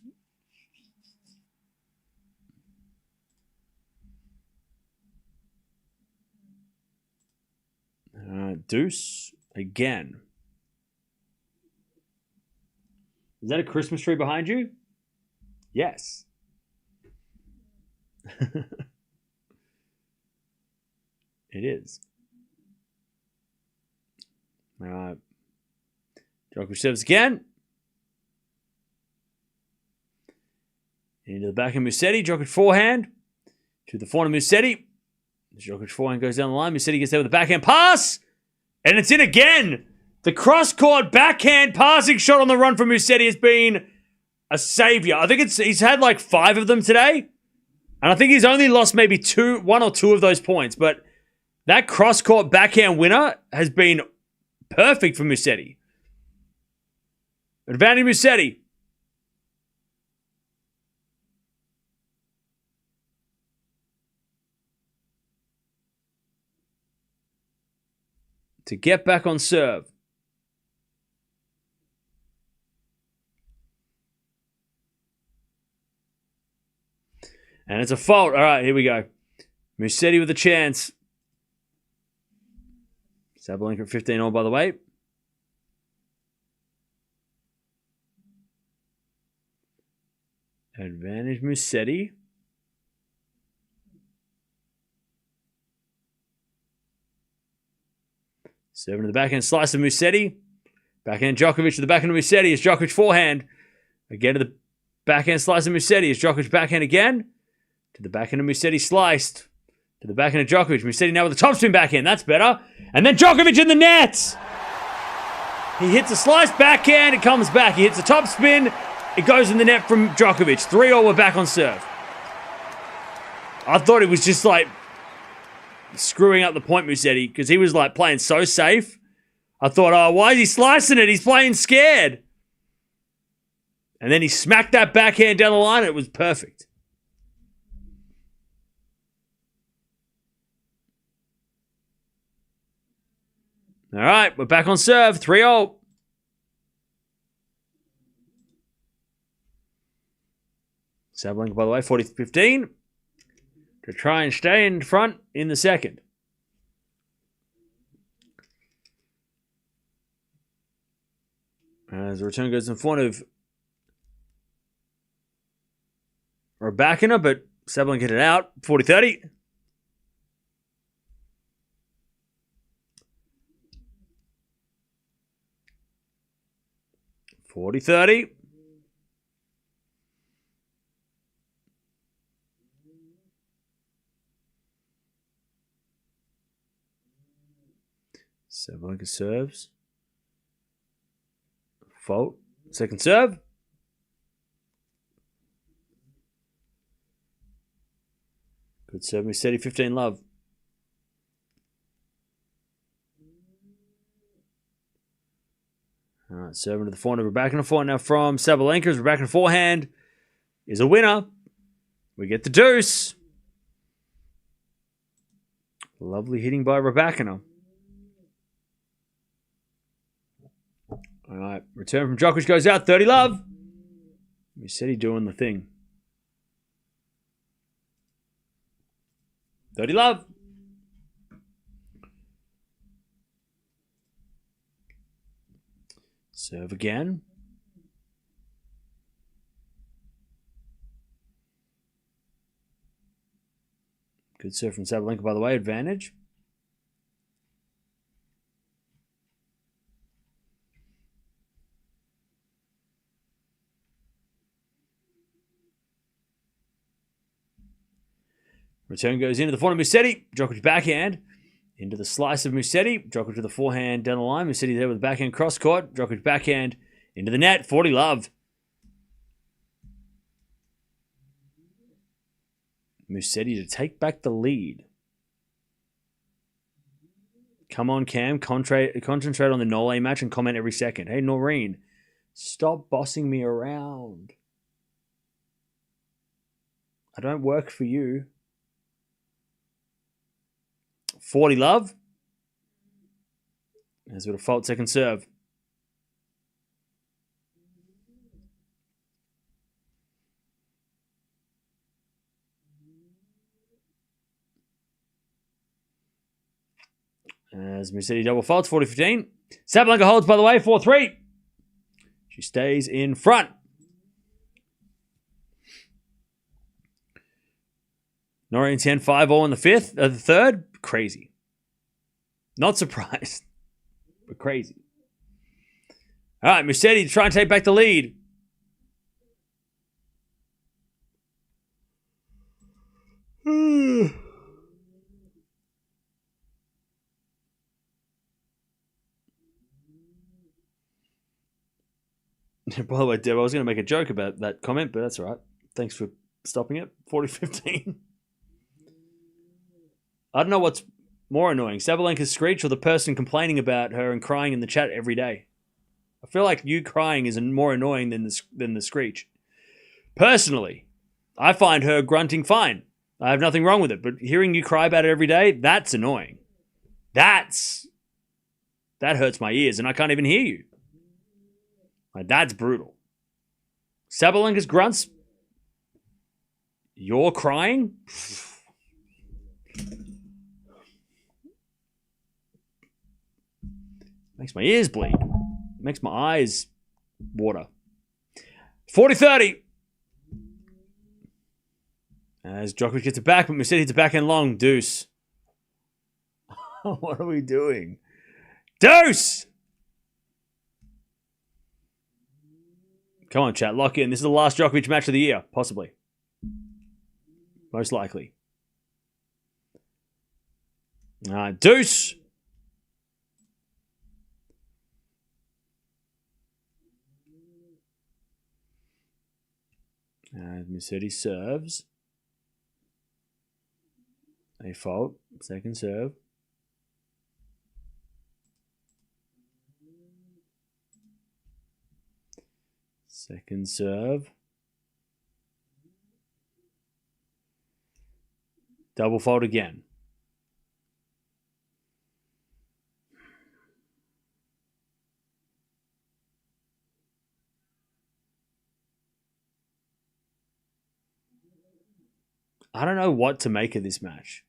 All deuce again. Is that a Christmas tree behind you? Yes. It is. All right. Djokovic serves again. Into the back of Musetti. Djokovic forehand. To the forehand of Musetti. Djokovic forehand goes down the line. Musetti gets there with a backhand pass. And it's in again. The cross-court backhand passing shot on the run from Musetti has been a savior. I think he's had like 5 of them today. And I think he's only lost maybe 1 or 2 of those points. But that cross-court backhand winner has been perfect for Musetti. Advantage Musetti. To get back on serve. And it's a fault. All right, here we go. Musetti with a chance. Sabalenka 15 all, by the way. Advantage Musetti. Serving to the backhand slice of Musetti. Backhand Djokovic to the backhand of Musetti. Is Djokovic forehand. Again to the backhand slice of Musetti. Is Djokovic backhand again. To the backhand of Musetti sliced. To the backhand of Djokovic. Musetti now with the topspin backhand. That's better. And then Djokovic in the net. He hits a slice backhand. It comes back. He hits a topspin. It goes in the net from Djokovic. 3-all, we're back on serve. I thought it was just like screwing up the point, Musetti, because he was like playing so safe. I thought, oh, why is he slicing it? He's playing scared. And then he smacked that backhand down the line and it was perfect. All right, we're back on serve. 3-all. Sabalenka, by the way, 40-15. To try and stay in front in the second. As the return goes in front of Rybakina, but Sabalenka hit it out. 40-30. Sabalenka serves. Fault. Second serve. Good serve. Musetti, 15 love. All right, serving to the forehand of Rybakina. Forehand now from Sabalenka. Rybakina forehand is a winner. We get the deuce. Lovely hitting by Rybakina. All right, return from Djokovic goes out. 30 love. Musetti doing the thing. 30 love. Serve again. Good serve from Sabalenka, by the way. Advantage. Return goes into the forehand of Musetti. Djokovic backhand. Into the slice of Musetti. Djokovic to the forehand down the line. Musetti there with the backhand cross court. Djokovic backhand into the net. 40 love. Musetti to take back the lead. Come on, Cam. Concentrate on the Nole match and comment every second. Hey, Noreen, stop bossing me around. I don't work for you. 40 love. There's a bit of fault. Second serve. As Musetti double faults, 40-15. Sabalenka holds, by the way, 4-3. She stays in front. Norrie and 10, 5-all in the third. Crazy. Not surprised, but crazy. All right, Musetti to try and take back the lead. By the way, Deb, I was going to make a joke about that comment, but that's all right. Thanks for stopping it. 40-15. I don't know what's more annoying, Sabalenka's screech or the person complaining about her and crying in the chat every day. I feel like you crying is more annoying than the screech. Personally, I find her grunting fine. I have nothing wrong with it, but hearing you cry about it every day, that's annoying. That hurts my ears, and I can't even hear you. Like, that's brutal. Sabalenka's grunts. You're crying? Makes my ears bleed. Makes my eyes water. 40-30. As Djokovic gets it back, but Musetti hits it back and long. Deuce. What are we doing? Deuce! Come on, chat. Lock in. This is the last Djokovic match of the year. Possibly. Most likely. Deuce! Musetti serves. A fault. Second serve. Second serve. Double fault again. I don't know what to make of this match.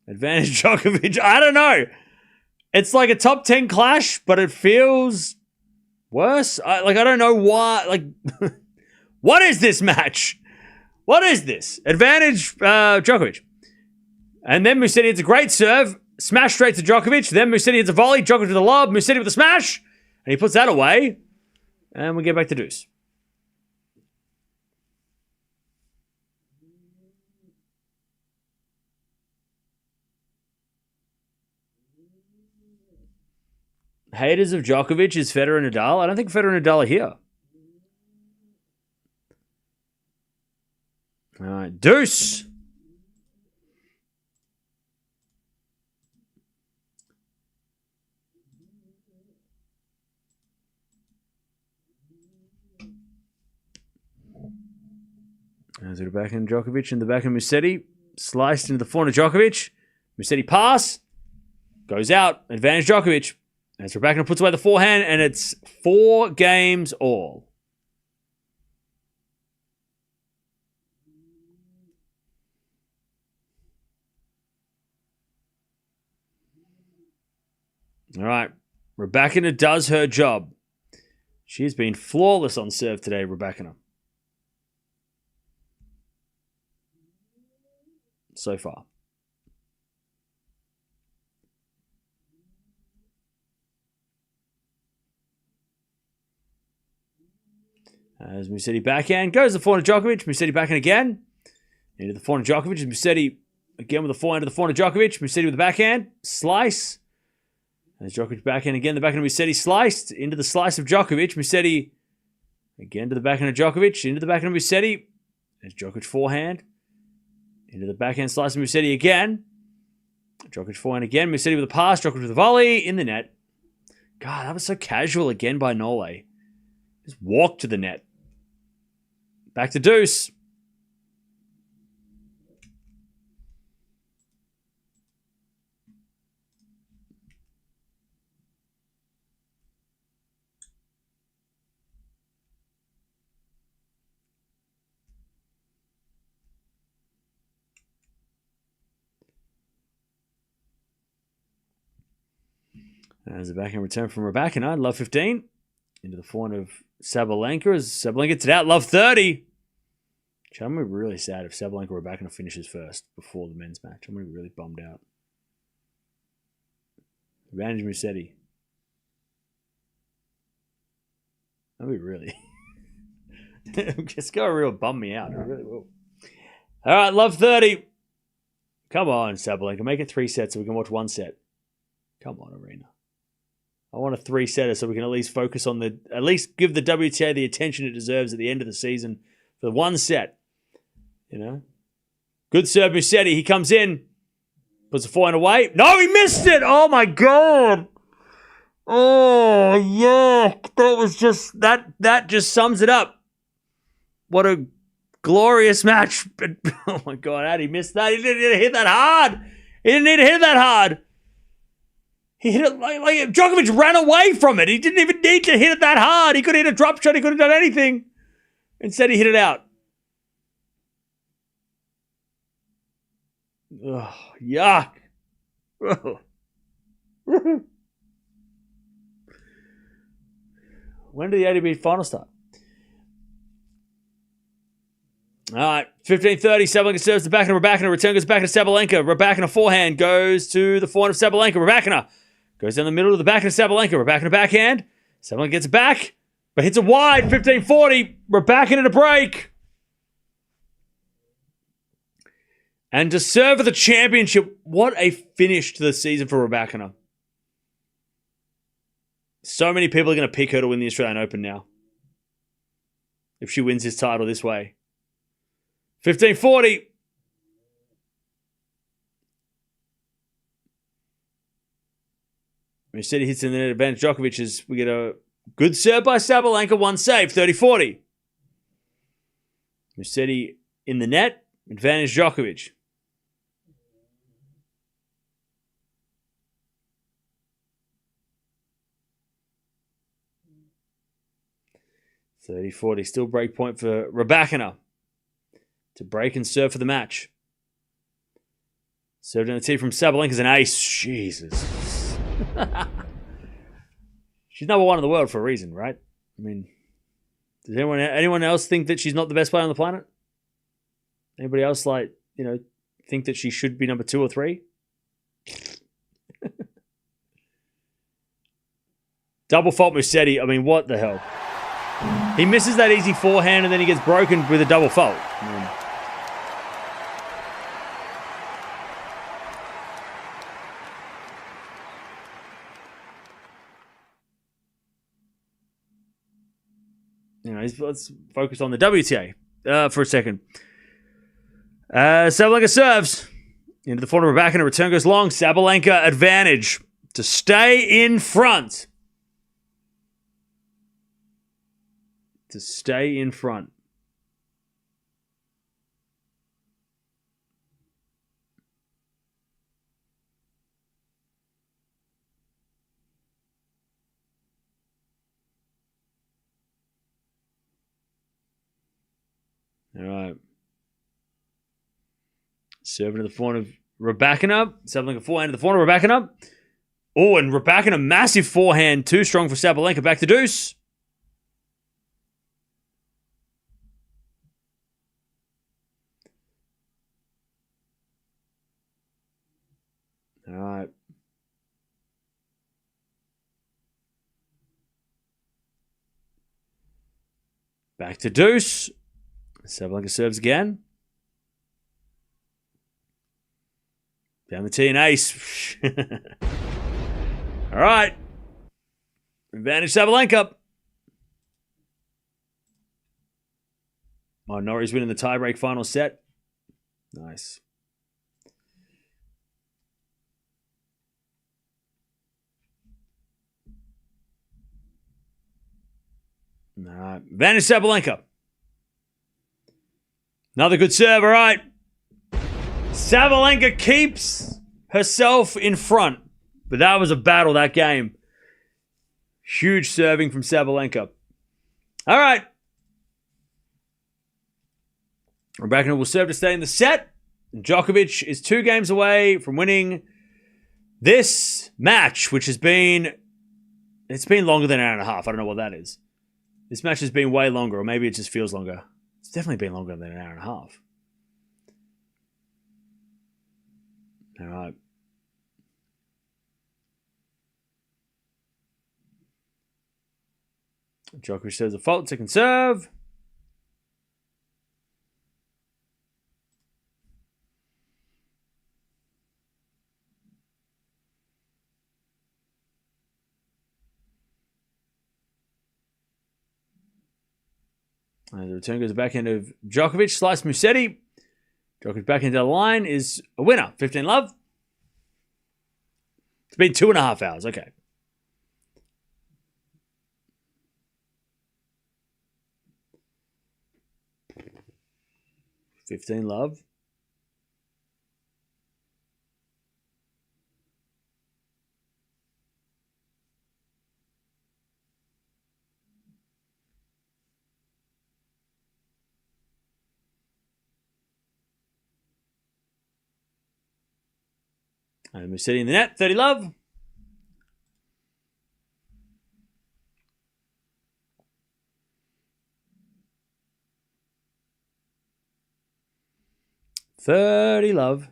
Advantage Djokovic. I don't know. It's like a top 10 clash, but it feels worse. I don't know why. What is this match? What is this? Advantage Djokovic. And then Musetti hits a great serve. Smash straight to Djokovic. Then Musetti hits a volley. Djokovic with a lob. Musetti with a smash. And he puts that away. And we get back to deuce. Haters of Djokovic is Federer and Nadal. I don't think Federer and Nadal are here. All right, deuce. As it back in Djokovic in the back of Musetti. Sliced into the forehand of Djokovic. Musetti pass. Goes out. Advantage Djokovic. As Rybakina puts away the forehand, and it's 4 games all. All right. Rybakina does her job. She's been flawless on serve today, Rybakina. So far. As Musetti backhand goes the forehand of Djokovic. Musetti backhand again. Into the forehand of Djokovic. Musetti again with the forehand of the forehand of Djokovic. Musetti with the backhand. Slice. As Djokovic backhand again. The backhand of Musetti sliced. Into the slice of Djokovic. Musetti again to the backhand of Djokovic. Into the backhand of Musetti. As Djokovic forehand. Into the backhand slice of Musetti again. Djokovic forehand again. Musetti with a pass. Djokovic with a volley. In the net. God, that was so casual again by Nole. Just walked to the net. Back to deuce. As a backhand return from Rybakina, love 15. Into the forehand of Sabalenka as Sabalenka gets it out, love 30. I'm going to be really sad if Sabalenka or Rybakina finishes first before the men's match. I'm going to be really bummed out. Advantage Musetti. That'd be really... It's going to really bum me out. It really will. All right, love 30. Come on, Sabalenka. Make it 3 sets so we can watch 1 set. Come on, Aryna. I want a 3-setter so we can at least focus on at least give the WTA the attention it deserves at the end of the season for the 1 set. You know? Good serve, Musetti. He comes in. Puts the forehand away. No, he missed it! Oh, my God! Oh, yeah. That was just... That just sums it up. What a glorious match. But, oh, my God. How did he miss that? He didn't need to hit that hard. He didn't need to hit that hard. He hit it like Djokovic ran away from it. He didn't even need to hit it that hard. He could have hit a drop shot. He could have done anything. Instead, he hit it out. Oh, yuck. When did the ATP final start? All right, 15:30. Sabalenka serves the backhand of Rybakina. Return goes back to Sabalenka. Rybakina forehand goes to the forehand of Sabalenka. Rybakina goes down the middle of the backhand of Sabalenka. Rybakina backhand. Sabalenka gets it back, but hits it wide. 15:40. Rybakina to break. And to serve for the championship, what a finish to the season for Rybakina. So many people are going to pick her to win the Australian Open now. If she wins this title this way. 15:40. Musetti hits in the net advantage. Djokovic is, we get a good serve by Sabalenka, 1 save, 30-40. Musetti in the net, advantage Djokovic. $30-40, still break point for Rybakina to break and serve for the match. Served in the tee from Sabalenka's an ace. Jesus. She's number 1 in the world for a reason, right? I mean, does anyone else think that she's not the best player on the planet? Anybody else think that she should be number 2 or 3? Double fault Musetti. I mean, what the hell? He misses that easy forehand and then he gets broken with a double fault. Let's focus on the WTA for a second. Sabalenka serves into the forehand of Rybakina. Return goes long. Sabalenka advantage to stay in front. To stay in front. All right. Serving to the forehand of Rybakina. Sabalenka forehand to the forehand of Rybakina. Oh, and Rybakina, massive forehand. Too strong for Sabalenka. Back to deuce. All right. Back to deuce. Sabalenka serves again. Down the tee and ace. All right. Advantage Sabalenka. Oh, Norrie's winning the tiebreak final set. Nice. Advantage Sabalenka. Another good serve, all right. Sabalenka keeps herself in front. But that was a battle, that game. Huge serving from Sabalenka. All right. Rybakina will serve to stay in the set. And Djokovic is 2 games away from winning This match, which has been... It's been longer than an hour and a half. I don't know what that is. This match has been way longer, or maybe it just feels longer. It's definitely been longer than an hour and a half. All right. Djokovic serves a fault, second serve. And the return goes back end of Djokovic, slice Musetti. Djokovic back into the line is a winner. 15-love. It's been 2.5 hours. Okay. $15-love. And Musetti in the net. 30-love. $30-love.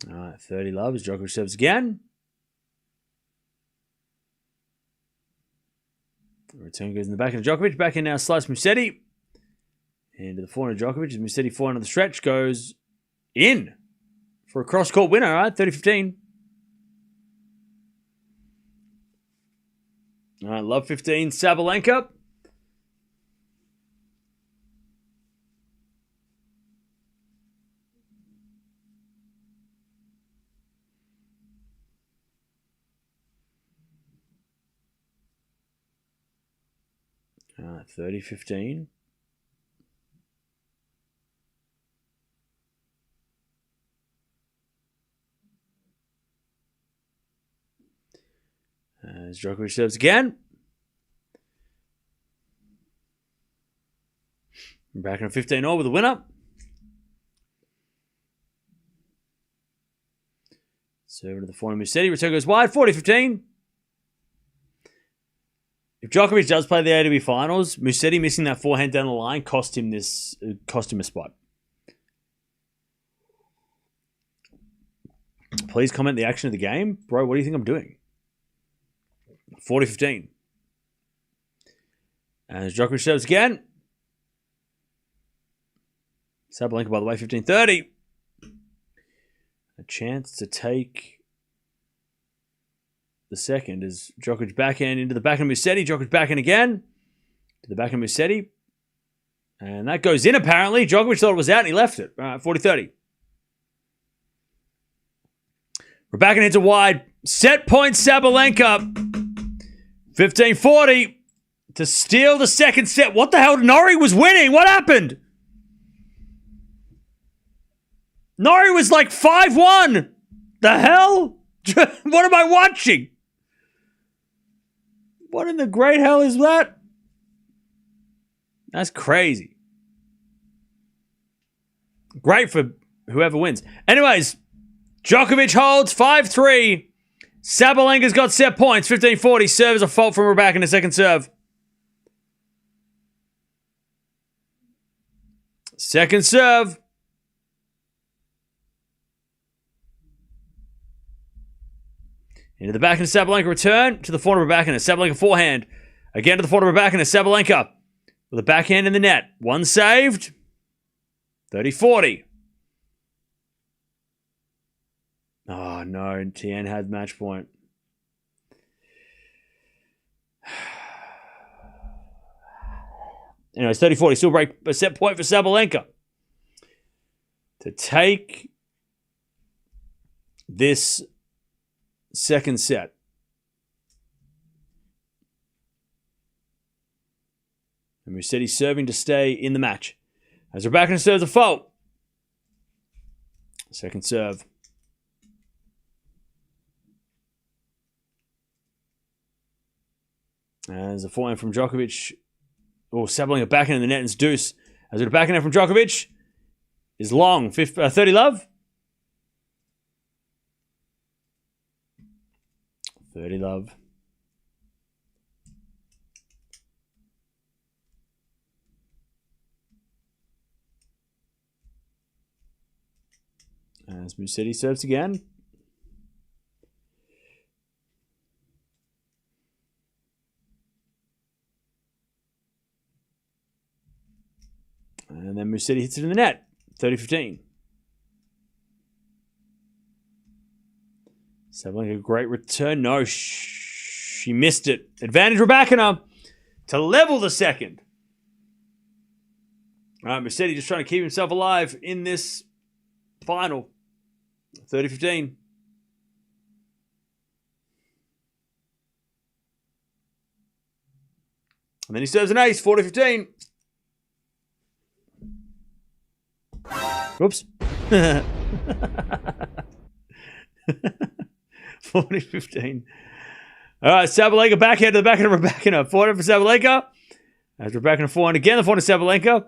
All right, 30-love as Djokovic serves again. Return goes in the back of Djokovic. Back in now, slice Musetti. Into the forehand of Djokovic as Musetti forehand on the stretch goes in for a cross-court winner. All right, 30-15. All right, love 15. Sabalenka. All right, 30-15. As Djokovic serves again. Back in a 15-all with the winner. Serving to the forehand Musetti. Return goes wide. 40-15. If Djokovic does play the ATP Finals, Musetti missing that forehand down the line cost him a spot. Please comment the action of the game. Bro, what do you think I'm doing? 40-15. As Djokovic serves again. Sabalenka, by the way, 15-30. A chance to take the second as Djokovic backhand into the backhand of Musetti. Djokovic backhand again. To the backhand of Musetti. And that goes in apparently. Djokovic thought it was out and he left it. All right, 40-30. Rybakina hits a wide. Set point Sabalenka. 15-40 to steal the second set. What the hell? Norrie was winning. What happened? Norrie was like 5-1. The hell? What am I watching? What in the great hell is that? That's crazy. Great for whoever wins. Anyways, Djokovic holds 5-3. Sabalenka's got set points. 15-40. Serve is a fault from Rybakina in the second serve. Second serve. Into the backhand of Sabalenka. Return to the forehand of Rybakina. Sabalenka forehand. Again to the forehand of Rybakina. Sabalenka with a backhand in the net. One saved. 30-40. Oh, no. Tien had match point. Anyways, 30-40. Still break a set point for Sabalenka to take this second set. And Musetti serving to stay in the match. As Rybakina serves a fault. Second serve. As a forehand from Djokovic. Oh, Sabalenka backhand in the net and it's deuce. As a backhand from Djokovic. is long. 30 love. 30 love. As Musetti serves again. And then Musetti hits it in the net. 30-15. Sabalenka, great return. No, she missed it. Advantage Rybakina to level the second. All right, Musetti just trying to keep himself alive in this final. 30-15. And then he serves an ace. 40-15. Whoops. 40-15. All right, Sabalenka backhand to the backhand of Rybakina. Forehand for Sabalenka. As Rybakina forehand again, the forehand of Sabalenka.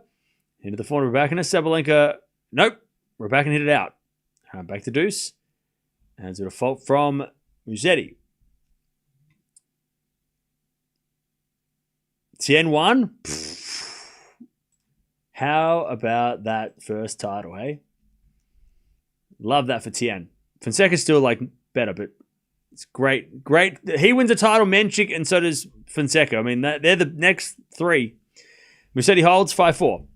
Into the forehand of Rybakina. Sabalenka, nope. Rybakina hit it out. All right, back to deuce. And it's a fault from Musetti. Tien won. How about that first title, hey? Love that for Tien. Fonseca's still like better, but it's great. Great. He wins a title, Menchik, and so does Fonseca. I mean, they're the next three. Musetti holds 5-4.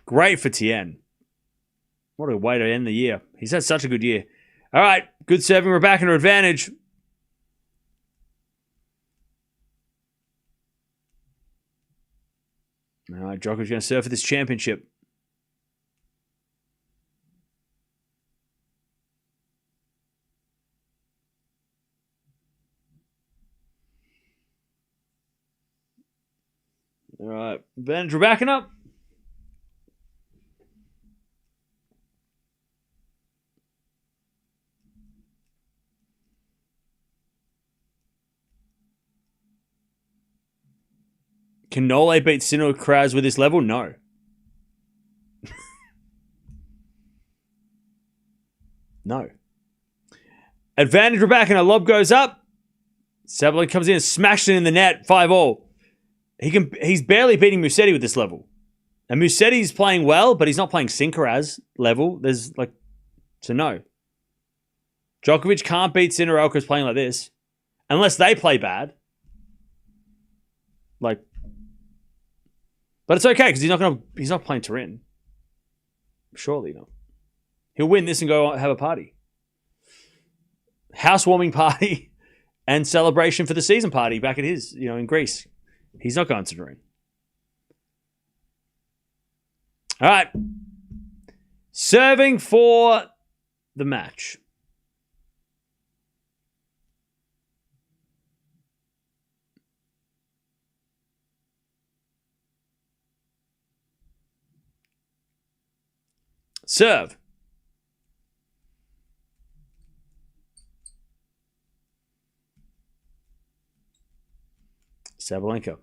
Great for Tien. What a way to end the year. He's had such a good year. All right, good serving. We're back into advantage. All right, Djokovic's going to serve for this championship. All right, advantage Rybakina. Can Nole beat Sinner or Kraz with this level? No. No. Advantage Rybakina. Lob goes up. Sabalenka comes in and smashes it in the net. 5-all. He's barely beating Musetti with this level. And Musetti's playing well, but he's not playing Sinner level. So no. Djokovic can't beat Sinner or Alcaraz playing like this. Unless they play bad. But it's okay because he's not playing Turin. Surely not. He'll win this and go have a party. Housewarming party and celebration for the season party back at his, in Greece. He's not going to Turin. All right. Serving for the match. Serve. Sabalenka.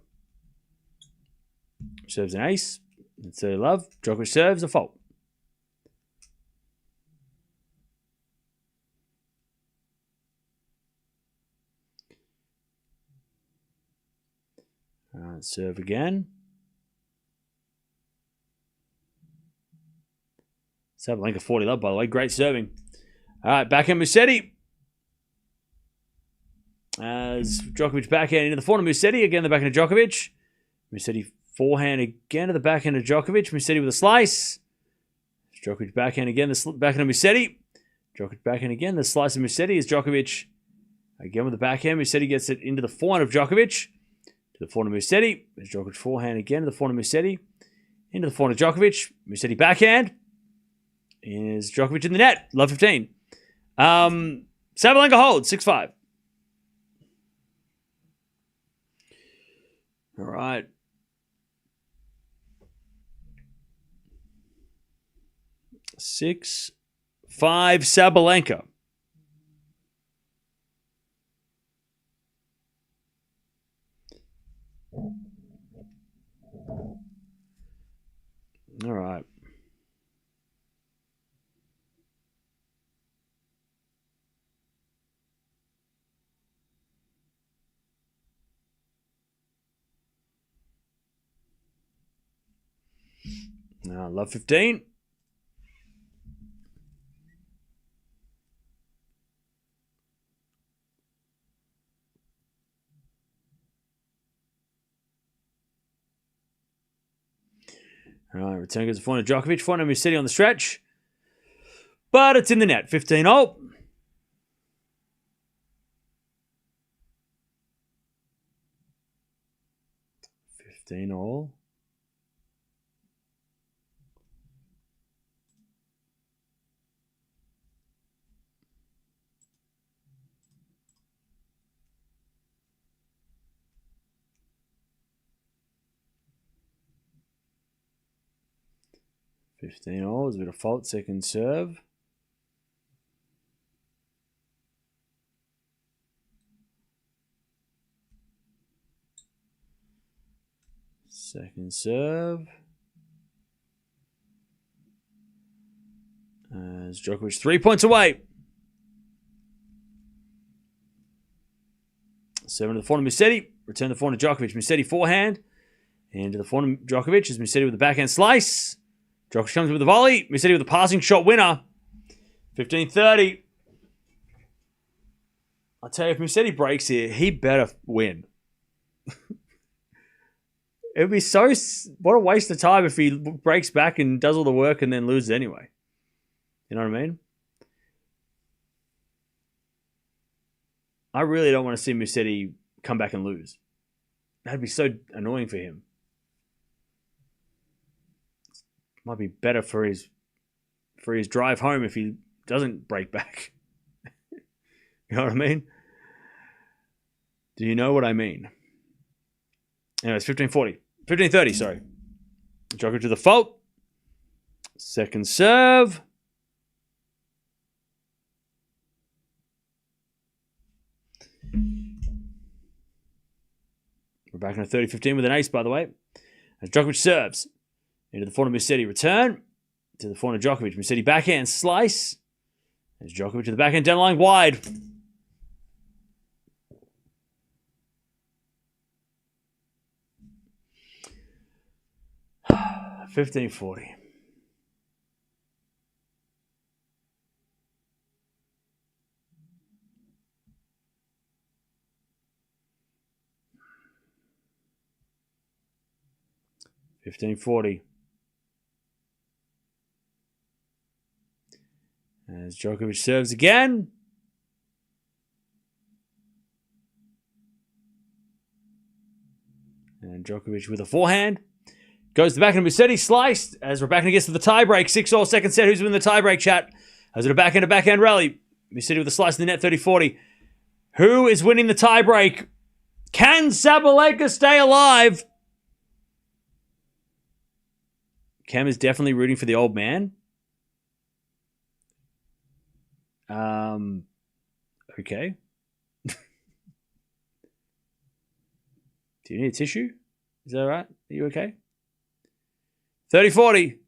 Serves an ace. It's a love. Djokovic serves a fault. All right, serve again. Sabalenka 40 love, by the way. Great serving. All right, backhand Musetti. As Djokovic backhand into the forehand of Musetti. Again, the backhand of Djokovic. Musetti forehand again to the backhand of Djokovic. Musetti with a slice. Djokovic backhand again, the backhand of Musetti. Djokovic backhand again. The slice of Musetti is Djokovic again with the backhand. Musetti gets it into the forehand of Djokovic. To the forehand of Musetti. There's Djokovic forehand again to the forehand of Musetti. Into the forehand of Djokovic. Musetti backhand. Is Djokovic in the net. Love 15. Sabalenka holds 6-5. All right. Six, 5, Sabalenka. All right. Oh, love 15. All right, return goes to Forehand Djokovic. Forehand Musetti on the stretch. But it's in the net. 15 all. All. Is a bit of fault. Second serve. Second serve. As Djokovic 3 points away. 7 to the forehand Musetti. Return the forehand to Djokovic. Musetti forehand. And to the forehand Djokovic is Musetti with the backhand slice. Djokovic comes with a volley. Musetti with a passing shot winner. 15-30. I'll tell you, if Musetti breaks here, he better win. It would be so... What a waste of time if he breaks back and does all the work and then loses anyway. You know what I mean? I really don't want to see Musetti come back and lose. That'd be so annoying for him. Might be better for his drive home if he doesn't break back. You know what I mean? Do you know what I mean? Anyways, 15-30, sorry. Djokovic to the fault. Second serve. We're back in a 30-15 with an ace, by the way. As Djokovic serves. Into the forehand Musetti return. To the forehand Djokovic. Musetti backhand slice. As Djokovic to the backhand down the line wide. $15.40. $15.40. As Djokovic serves again. And Djokovic with a forehand. Goes to the backhand of Musetti, sliced. As Rybakina gets to the tiebreak. 6-all second set. Who's winning the tiebreak, chat? As it a backhand rally. Musetti with a slice in the net, 30-40. Who is winning the tiebreak? Can Sabalenka stay alive? Cam is definitely rooting for the old man. Okay. Do you need a tissue? Is that all right? Are you okay? 30-40.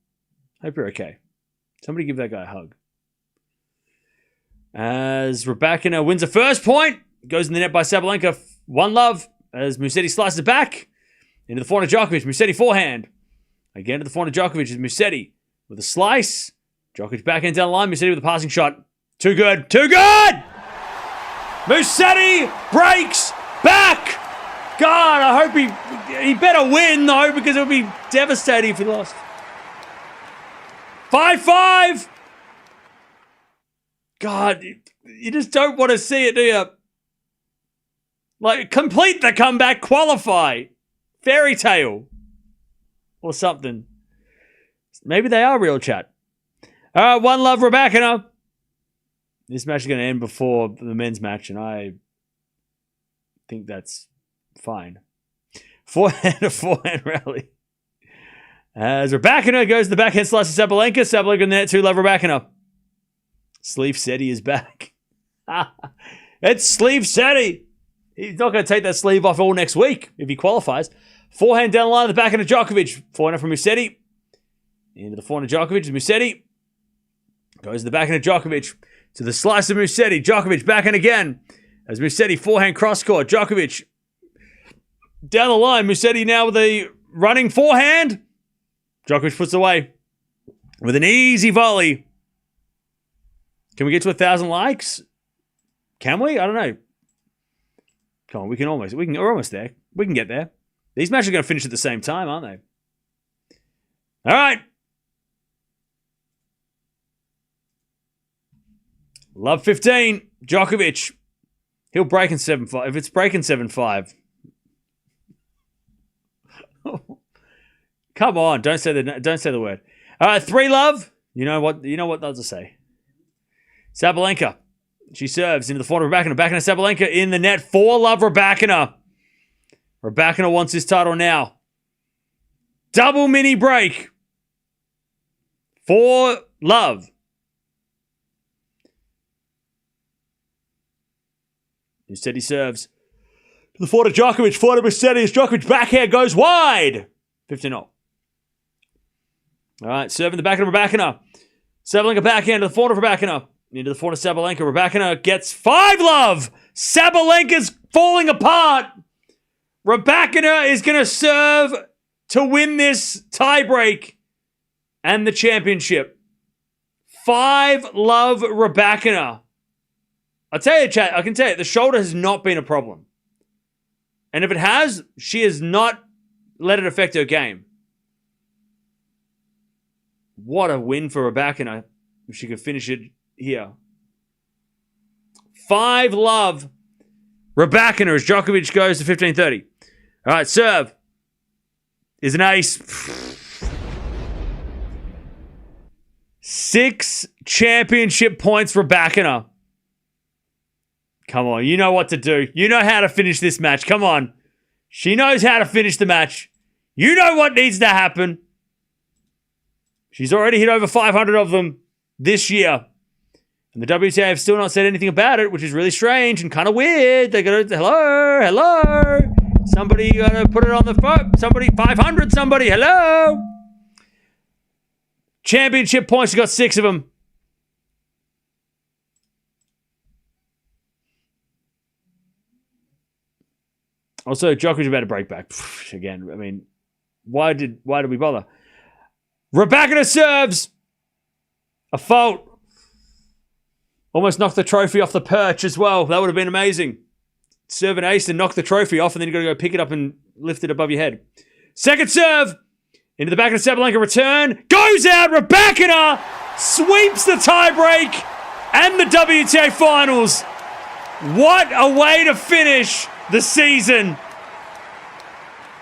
Hope you're okay. Somebody give that guy a hug. As Rybakina wins the first point. Goes in the net by Sabalenka. 1-love. As Musetti slices it back. Into the forehand of Djokovic. Musetti forehand. Again to the forehand of Djokovic is Musetti with a slice. Djokovic backhand down the line. Musetti with a passing shot. Too good. Too good! Musetti breaks back! God, I hope he better win, though, because it would be devastating if he lost. 5-5! God, you just don't want to see it, do you? Like, complete the comeback, qualify. Fairy tale. Or something. Maybe they are real, chat. All right, 1-love, Rybakina. This match is going to end before the men's match, and I think that's fine. Forehand rally. As Rybakina goes to the backhand slice of Sabalenka. Sabalenka in the net, 2-love Rybakina. Sleeve Seti is back. It's Sleeve Seti. He's not going to take that sleeve off all next week if he qualifies. Forehand down the line, the backhand of Djokovic. Forehand from Musetti. Into the forehand of Djokovic. Musetti goes to the backhand of Djokovic. To the slice of Musetti. Djokovic backhand again. As Musetti forehand cross court. Djokovic down the line. Musetti now with a running forehand. Djokovic puts it away with an easy volley. Can we get to 1,000 likes? Can we? I don't know. Come on, we're almost there. We can get there. These matches are going to finish at the same time, aren't they? All right. Love 15. Djokovic. He'll break in 7-5. If it's breaking 7-5. Come on, don't say the word. All right, 3 love. You know what they'll say. Sabalenka. She serves into the forehand of Rybakina. Rybakina Sabalenka in the net. 4 love Rybakina. Rybakina wants his title now. Double mini break. 4 love. Musetti serves. To the forehand of Djokovic. Forehand of Musetti as Djokovic backhand goes wide. 15-0. All right, serving the backhand of Rybakina. Sabalenka backhand to the forehand of Rybakina. Into the forehand of Sabalenka. Rybakina gets 5 love. Sabalenka's falling apart. Rybakina is going to serve to win this tiebreak and the championship. 5 love Rybakina. I'll tell you, chat, I can tell you, the shoulder has not been a problem. And if it has, she has not let it affect her game. What a win for Rybakina if she could finish it here. 5 love Rybakina as Djokovic goes to 15-30. All right, serve is an ace. 6 championship points for Rybakina. Come on, you know what to do. You know how to finish this match. Come on. She knows how to finish the match. You know what needs to happen. She's already hit over 500 of them this year. And the WTA have still not said anything about it, which is really strange and kind of weird. They're going to, hello. Somebody got to put it on the phone. Somebody, 500, somebody, hello. Championship points, she got 6 of them. Also, Djokovic about to break back. Again, I mean, why did we bother? Rybakina serves. A fault. Almost knocked the trophy off the perch as well. That would have been amazing. Serve an ace and knock the trophy off, and then you got to go pick it up and lift it above your head. Second serve. Into the back of Sabalenka. Return. Goes out. Rybakina sweeps the tiebreak and the WTA Finals. What a way to finish the season.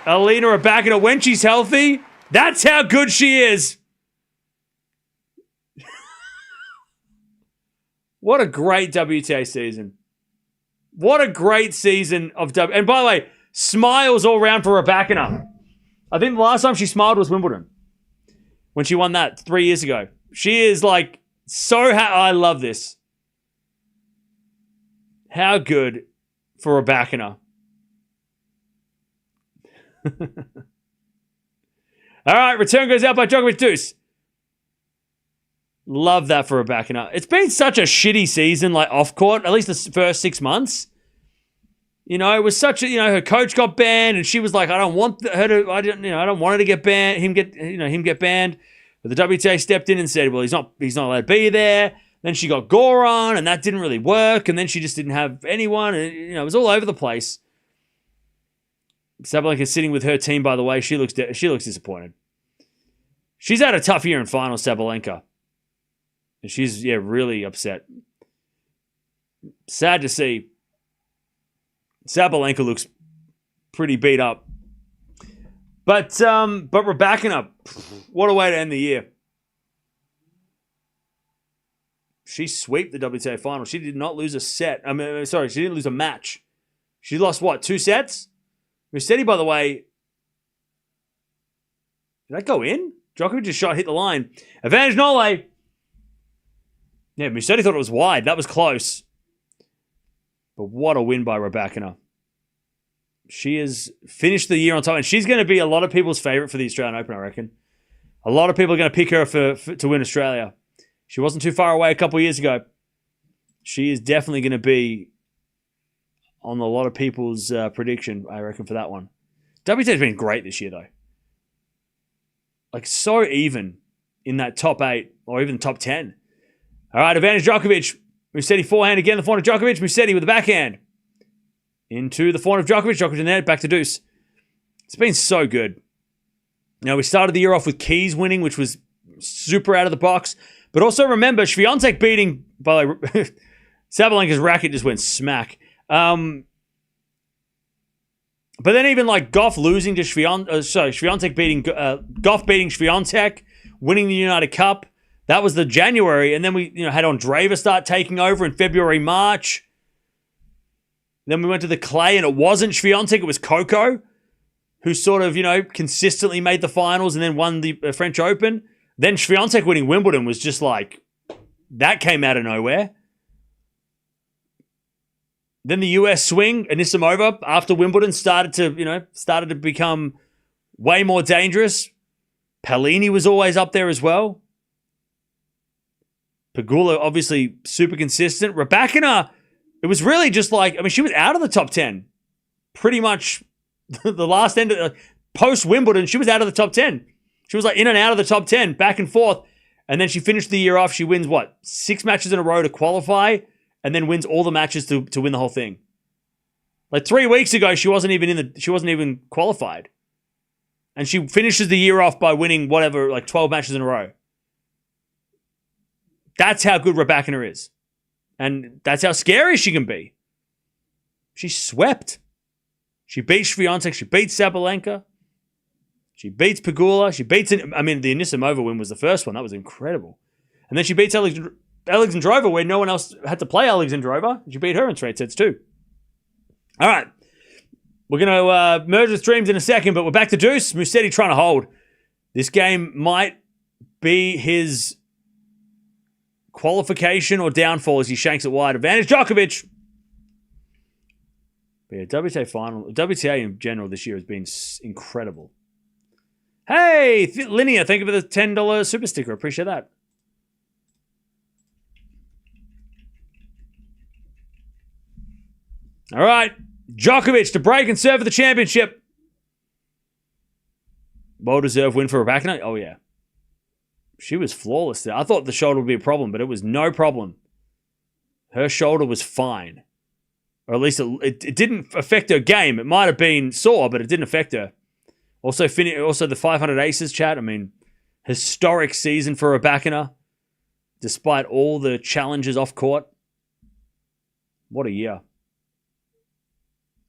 Elena Rybakina, when she's healthy, that's how good she is. What a great WTA season. What a great season of And by the way, smiles all around for Rybakina. I think the last time she smiled was Wimbledon. When she won that 3 years ago. She is like so I love this. How good for Rybakina. All right, return goes out by Djokovic deuce. Love that for Rybakina. It's been such a shitty season, like off court, at least the first 6 months. You know, it was such a, her coach got banned, and she was like, I don't want her to, I don't want her to get banned, him get banned. But the WTA stepped in and said, well, he's not allowed to be there. Then she got Goran, and that didn't really work. And then she just didn't have anyone, and it was all over the place. Sabalenka sitting with her team, by the way. She looks disappointed. She's had a tough year in finals, Sabalenka. And she's, really upset. Sad to see. Sabalenka looks pretty beat up. But Rybakina, what a way to end the year. She swept the WTA final. She did not lose a set. She didn't lose a match. She lost, 2 sets? Musetti, by the way, did that go in? Djokovic shot hit the line. Advantage Nole. Yeah, Musetti thought it was wide. That was close. But what a win by Rybakina. She has finished the year on top, and she's going to be a lot of people's favourite for the Australian Open, I reckon. A lot of people are going to pick her to win Australia. She wasn't too far away a couple of years ago. She is definitely going to be on a lot of people's prediction, I reckon, for that one. WTA's been great this year, though. Like, so even in that top 8 or even top 10. All right, advantage Djokovic. Musetti forehand again, the forehand of Djokovic. Musetti with the backhand. Into the forehand of Djokovic. Djokovic in there, back to deuce. It's been so good. Now, we started the year off with Keys winning, which was super out of the box. But also remember, Swiatek beating, by the way, Sabalenka's racket just went smack. But then even like Gauff losing to Swiatek beating, Gauff beating Swiatek, winning the United Cup. That was the January. And then we had Andreeva start taking over in February, March. Then we went to the clay and it wasn't Swiatek, it was Coco, who sort of, consistently made the finals and then won the French Open. Then Swiatek winning Wimbledon was just like, that came out of nowhere. Then the US swing, Anisimova, after Wimbledon, started to become way more dangerous. Pellini was always up there as well. Pegula, obviously, super consistent. Rybakina, it was really just like, she was out of the top 10. Pretty much the last end of post-Wimbledon, she was out of the top 10. She was like in and out of the top 10, back and forth. And then she finished the year off. She wins, 6 matches in a row to qualify, and then wins all the matches to win the whole thing. Like 3 weeks ago, she wasn't even qualified. And she finishes the year off by winning 12 matches in a row. That's how good Rybakina is. And that's how scary she can be. She swept. She beat Swiatek. She beat Sabalenka. She beats Pegula. She beats... the Anisimova win was the first one. That was incredible. And then she beats Alexandrova where no one else had to play Alexandrova. She beat her in straight sets too. All right. We're going to merge the streams in a second, but we're back to deuce. Musetti trying to hold. This game might be his qualification or downfall as he shanks it wide. Advantage Djokovic. But yeah, WTA in general this year has been incredible. Hey, Linear, thank you for the $10 super sticker. Appreciate that. All right. Djokovic to break and serve for the championship. Well-deserved win for Rybakina. Oh, yeah. She was flawless there. I thought the shoulder would be a problem, but it was no problem. Her shoulder was fine. Or at least it didn't affect her game. It might have been sore, but it didn't affect her. Also the 500 aces chat. Historic season for Rybakina, despite all the challenges off court. What a year.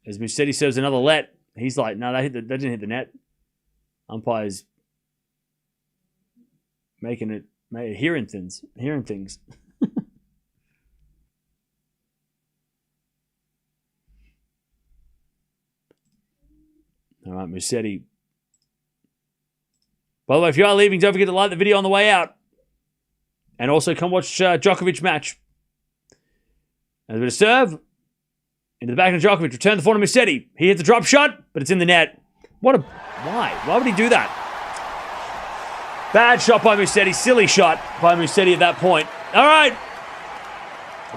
As Musetti serves another let, he's like, no, they didn't hit the net. Umpires hearing things. All right, Musetti. By the way, if you are leaving, don't forget to like the video on the way out. And also come watch Djokovic match. And a bit of serve. Into the back of Djokovic. Return the forehand to Musetti. He hits a drop shot, but it's in the net. Why? Why would he do that? Bad shot by Musetti. Silly shot by Musetti at that point. All right.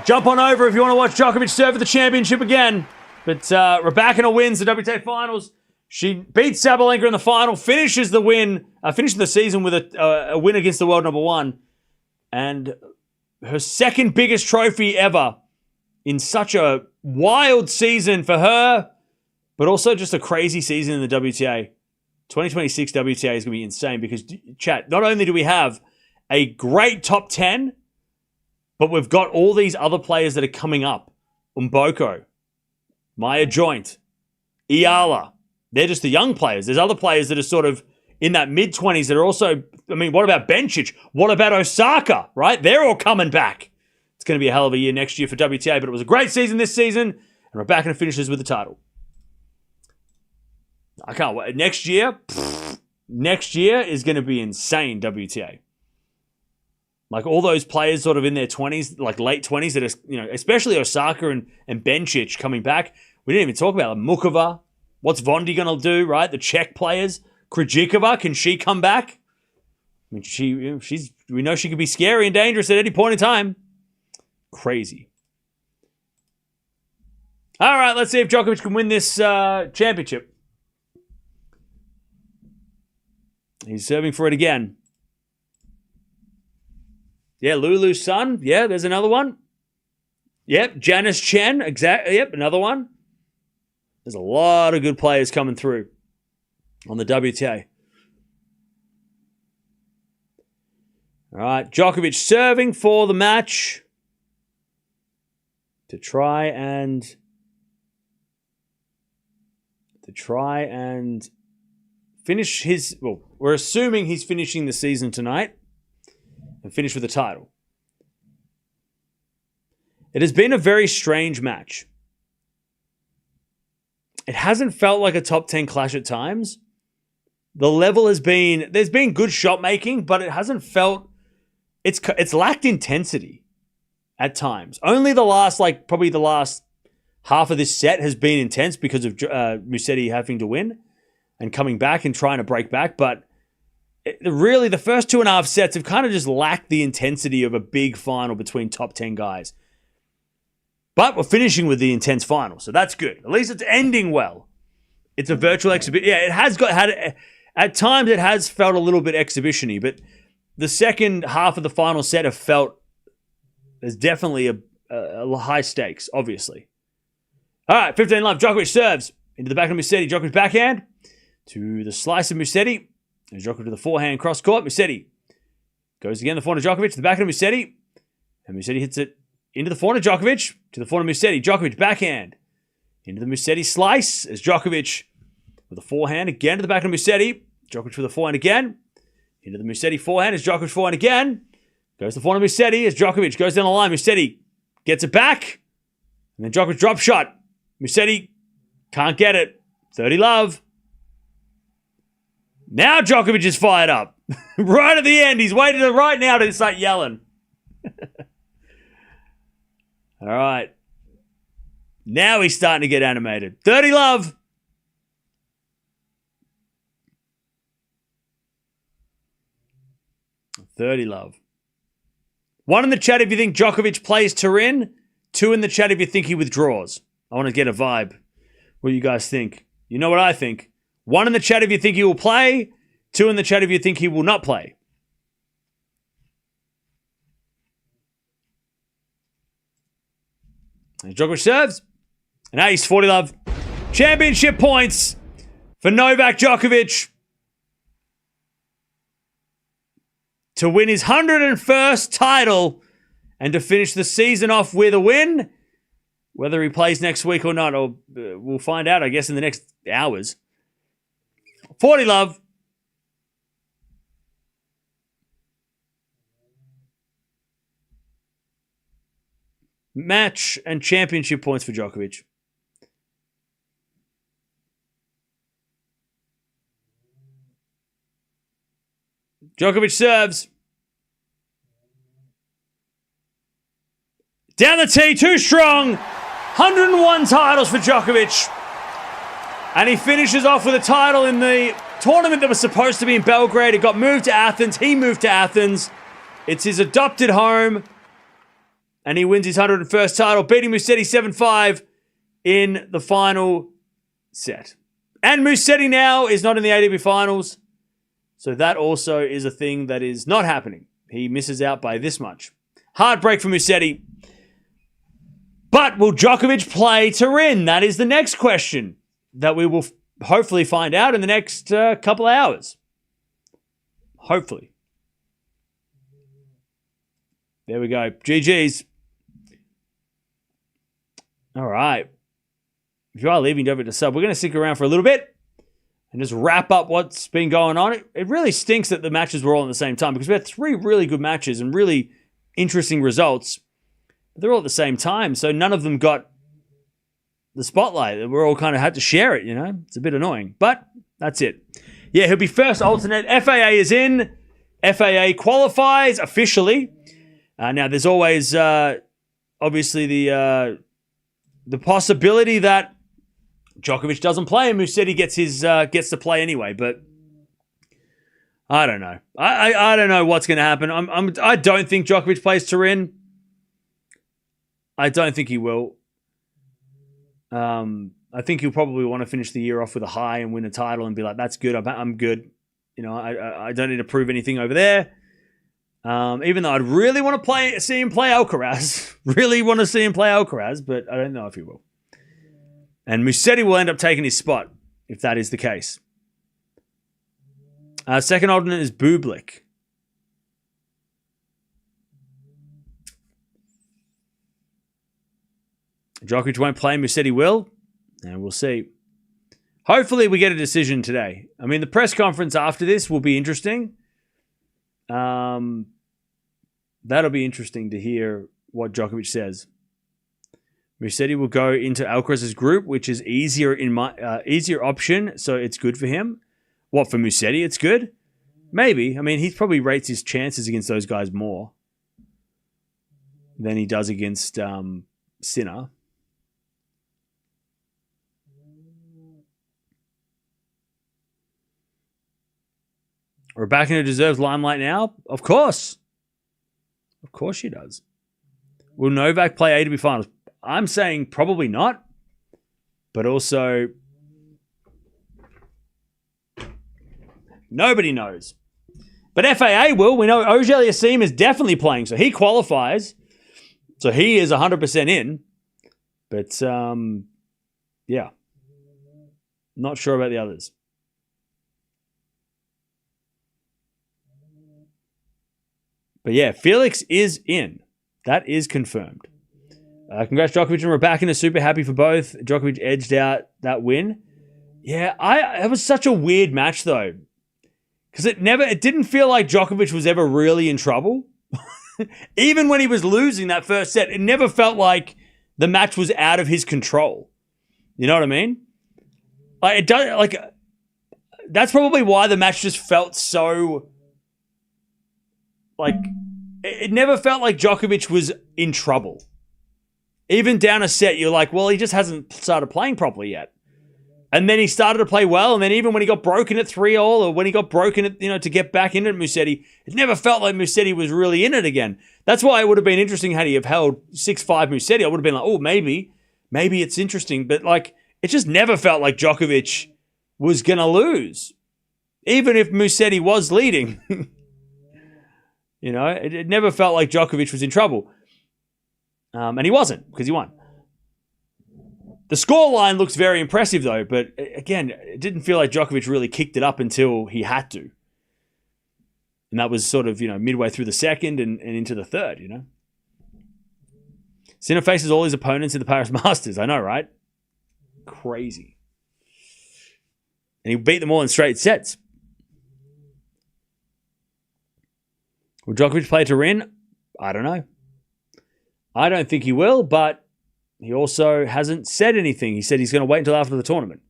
Jump on over if you want to watch Djokovic serve for the championship again. But Rybakina wins the WTA Finals. She beats Sabalenka in the final, finishes the season with a win against the world number 1. And her second biggest trophy ever in such a wild season for her, but also just a crazy season in the WTA. 2026 WTA is going to be insane because, chat, not only do we have a great top 10, but we've got all these other players that are coming up. Mboko, Maya Joint, Eala. They're just the young players. There's other players that are sort of in that mid-20s that are also, what about Bencic? What about Osaka, right? They're all coming back. It's going to be a hell of a year next year for WTA, but it was a great season this season, and Rybakina finishes with the title. I can't wait. Next year is going to be insane, WTA. Like all those players sort of in their 20s, like late 20s, that are, especially Osaka and Bencic coming back. We didn't even talk about Mukova. What's Vondi going to do, right? The Czech players. Krejcikova, can she come back? We know she could be scary and dangerous at any point in time. Crazy. All right, let's see if Djokovic can win this championship. He's serving for it again. Yeah, Lulu's son. Yeah, there's another one. Yep, Janice Chen. Exactly. Yep, another one. There's a lot of good players coming through on the WTA. All right, Djokovic serving for the match to try and finish his. Well, we're assuming he's finishing the season tonight and finish with the title. It has been a very strange match. It hasn't felt like a top 10 clash at times. The level has been, there's been good shot making, but it hasn't felt, it's lacked intensity at times. Only probably the last half of this set has been intense because of Musetti having to win and coming back and trying to break back. But really, the first 2.5 sets have kind of just lacked the intensity of a big final between top 10 guys. But we're finishing with the intense final, so that's good. At least it's ending well. It's a virtual exhibition. Yeah, it has at times it has felt a little bit exhibition-y, but the second half of the final set have felt there's definitely a high stakes, obviously. All right, 15 love. Djokovic serves into the back of Musetti. Djokovic backhand to the slice of Musetti. And Djokovic to the forehand cross court. Musetti goes again, the forehand of Djokovic to the back of Musetti. And Musetti hits it into the forehand of Djokovic to the forehand of Musetti. Djokovic backhand into the Musetti slice as Djokovic with the forehand again to the back of Musetti. Djokovic with the forehand again into the Musetti forehand as Djokovic forehand again. Goes to the forehand of Musetti as Djokovic goes down the line. Musetti gets it back. And then Djokovic drop shot. Musetti can't get it. 30 love. Now Djokovic is fired up. Right at the end. He's waiting right now to start yelling. All right. Now he's starting to get animated. 30 love. $30 love. 1 in the chat if you think Djokovic plays Turin. 2 in the chat if you think he withdraws. I want to get a vibe. What do you guys think? You know what I think. 1 in the chat if you think he will play. 2 in the chat if you think he will not play. And Djokovic serves. And ace, 40 love. Championship points for Novak Djokovic to win his 101st title and to finish the season off with a win. Whether he plays next week or not, or we'll find out, I guess, in the next hours. 40 love. Match and championship points for Djokovic. Djokovic serves. Down the tee, too strong. 101 titles for Djokovic. And he finishes off with a title in the tournament that was supposed to be in Belgrade. It got moved to Athens. He moved to Athens. It's his adopted home. And he wins his 101st title, beating Musetti 7-5 in the final set. And Musetti now is not in the ATP Finals. So that also is a thing that is not happening. He misses out by this much. Heartbreak for Musetti. But will Djokovic play Turin? That is the next question that we will hopefully find out in the next couple of hours. Hopefully. There we go. GG's. All right. If you are leaving, don't forget to sub. We're going to stick around for a little bit and just wrap up what's been going on. It really stinks that the matches were all at the same time because we had 3 really good matches and really interesting results. But they're all at the same time, so none of them got the spotlight. We're all kind of had to share it, you know? It's a bit annoying, but that's it. Yeah, he'll be first alternate. FAA is in. FAA qualifies officially. Now, there's always, obviously, the possibility that Djokovic doesn't play and Musetti gets to play anyway. But I don't know. I don't know what's going to happen. I don't think Djokovic plays Turin. I don't think he will. I think he'll probably want to finish the year off with a high and win a title and be like, "That's good. I'm good." I don't need to prove anything over there. Even though I'd really want to see him play Alcaraz. Really want to see him play Alcaraz, but I don't know if he will. And Musetti will end up taking his spot if that is the case. Second alternate is Bublik. Djokovic won't play, Musetti will. And we'll see. Hopefully we get a decision today. I mean, the press conference after this will be interesting. That'll be interesting to hear what Djokovic says. Musetti will go into Alcaraz's group, which is easier option, so it's good for him. What, for Musetti, it's good? Maybe. I mean, he probably rates his chances against those guys more than he does against Sinner. Rybakina deserves limelight now? Of course. Of course she does. Will Novak play ATP Finals? I'm saying probably not. But also, nobody knows. But FAA will. We know Auger-Aliassime is definitely playing, so he qualifies. So he is 100% in. But, yeah. Not sure about the others. But yeah, Felix is in. That is confirmed. Congrats, Djokovic and Rybakina. Super happy for both. Djokovic edged out that win. Yeah, it was such a weird match though, because it didn't feel like Djokovic was ever really in trouble. Even when he was losing that first set, it never felt like the match was out of his control. You know what I mean? That's probably why the match just felt so. It never felt like Djokovic was in trouble. Even down a set, you're like, well, he just hasn't started playing properly yet. And then he started to play well, and then even when he got broken at 3-3, or when he got broken at, to get back into Musetti, it never felt like Musetti was really in it again. That's why it would have been interesting had he have held 6-5 Musetti. I would have been like, oh, maybe it's interesting. But it just never felt like Djokovic was going to lose. Even if Musetti was leading. It never felt like Djokovic was in trouble. And he wasn't, because he won. The scoreline looks very impressive, though. But again, it didn't feel like Djokovic really kicked it up until he had to. And that was sort of, midway through the second and into the third, Sinner faces all his opponents in the Paris Masters. I know, right? Crazy. And he beat them all in straight sets. Will Djokovic play Turin? I don't know. I don't think he will, but he also hasn't said anything. He said he's going to wait until after the tournament.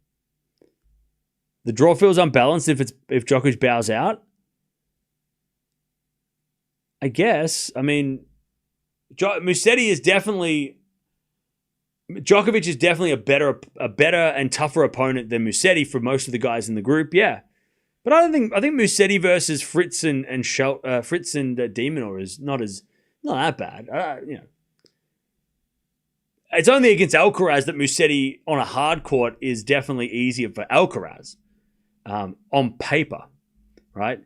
The draw feels unbalanced if Djokovic bows out. I guess. I mean, Musetti is definitely... Djokovic is definitely a better and tougher opponent than Musetti for most of the guys in the group, yeah. But I think Musetti versus Fritz and Demonor is not that bad. It's only against Alcaraz that Musetti on a hard court is definitely easier for Alcaraz on paper, right?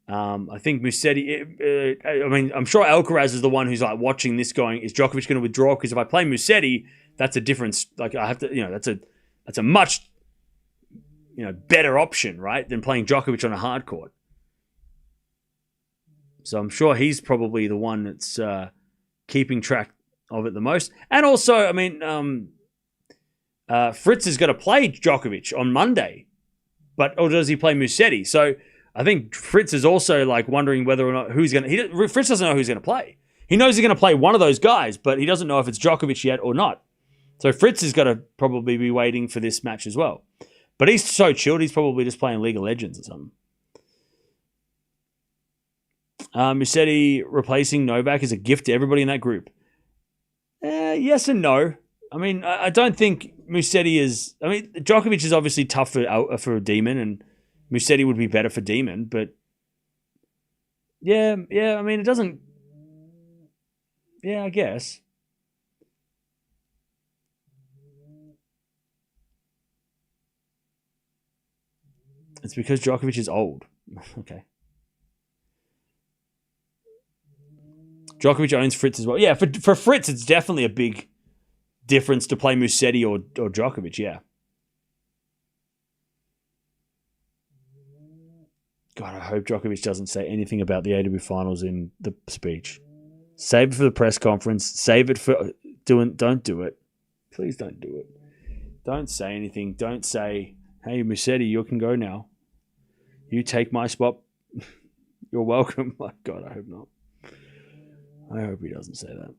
I think Musetti. I'm sure Alcaraz is the one who's watching this, going, "Is Djokovic going to withdraw?" Because if I play Musetti, that's a difference. I have to. That's a much better option, right, than playing Djokovic on a hard court. So I'm sure he's probably the one that's keeping track of it the most. And also, Fritz is going to play Djokovic on Monday, or does he play Musetti? So I think Fritz is also wondering whether or not Fritz doesn't know who's going to play. He knows he's going to play one of those guys, but he doesn't know if it's Djokovic yet or not. So Fritz is going to probably be waiting for this match as well. But he's so chilled, he's probably just playing League of Legends or something. Musetti replacing Novak is a gift to everybody in that group. Yes and no. I don't think Musetti is... Djokovic is obviously tough for Demon, and Musetti would be better for Demon, but... Yeah, it doesn't... Yeah, I guess. It's because Djokovic is old. Okay. Djokovic owns Fritz as well. Yeah, for Fritz, it's definitely a big difference to play Musetti or Djokovic, yeah. God, I hope Djokovic doesn't say anything about the ATP Finals in the speech. Save it for the press conference. Save it for don't do it. Please don't do it. Don't say anything. Don't say, hey, Musetti, you can go now. You take my spot. You're welcome. My God, I hope not. I hope he doesn't say that.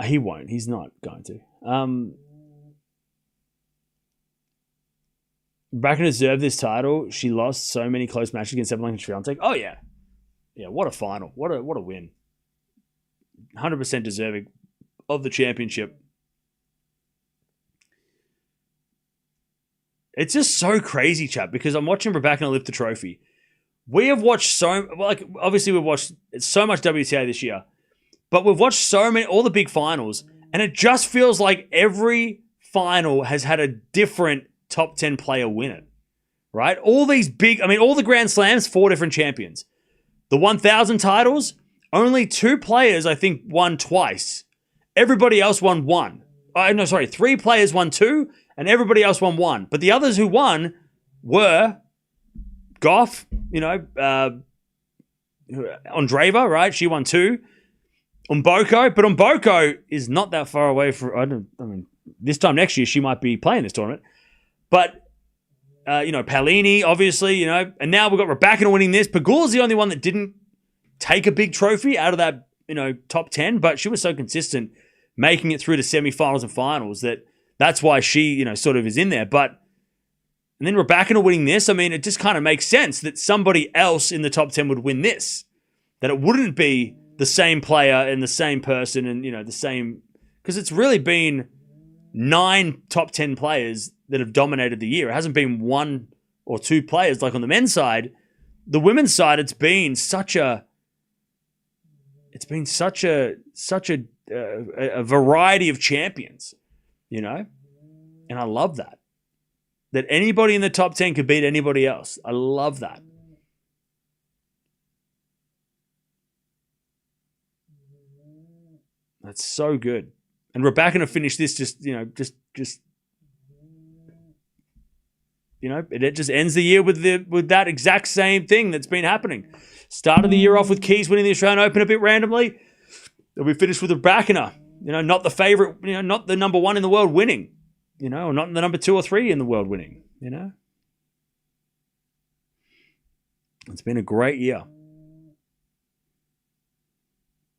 He won't. He's not going to. Rybakina deserved this title. She lost so many close matches against Sabalenka and Swiatek. Oh yeah, yeah. What a final. What a win. 100% deserving of the championship. It's just so crazy, chap, because I'm watching Rybakina lift the trophy. We have watched obviously we've watched so much WTA this year, but we've watched all the big finals, and it just feels like every final has had a different top 10 player win it, right? All these all the Grand Slams, 4 different champions. The 1,000 titles, only 2 players, I think, won twice. Everybody else won 1. 3 players won 2, and everybody else won 1. But the others who won were Gauff, Andreeva, right? She won 2. Mboko, but Mboko is not that far away from. This time next year she might be playing this tournament. But Paolini, obviously, and now we've got Rybakina winning this. Pegula's the only one that didn't take a big trophy out of that, top 10, but she was so consistent making it through to semifinals and finals that's why she, sort of is in there. And then Rybakina winning this, it just kind of makes sense that somebody else in the top 10 would win this. That it wouldn't be the same player and the same person and, the same... Because it's really been 9 top 10 players that have dominated the year. It hasn't been 1 or 2 players like on the men's side. The women's side, it's been such a variety of champions, and I love that anybody in the top 10 could beat anybody else. I love that. That's so good. And Rybakina finished this it just ends the year with that exact same thing that's been happening. Started the year off with Keys winning the Australian Open a bit randomly. Then we finished with Rybakina, not the favorite, not the number 1 in the world winning, or not the number 2 or 3 in the world winning, It's been a great year.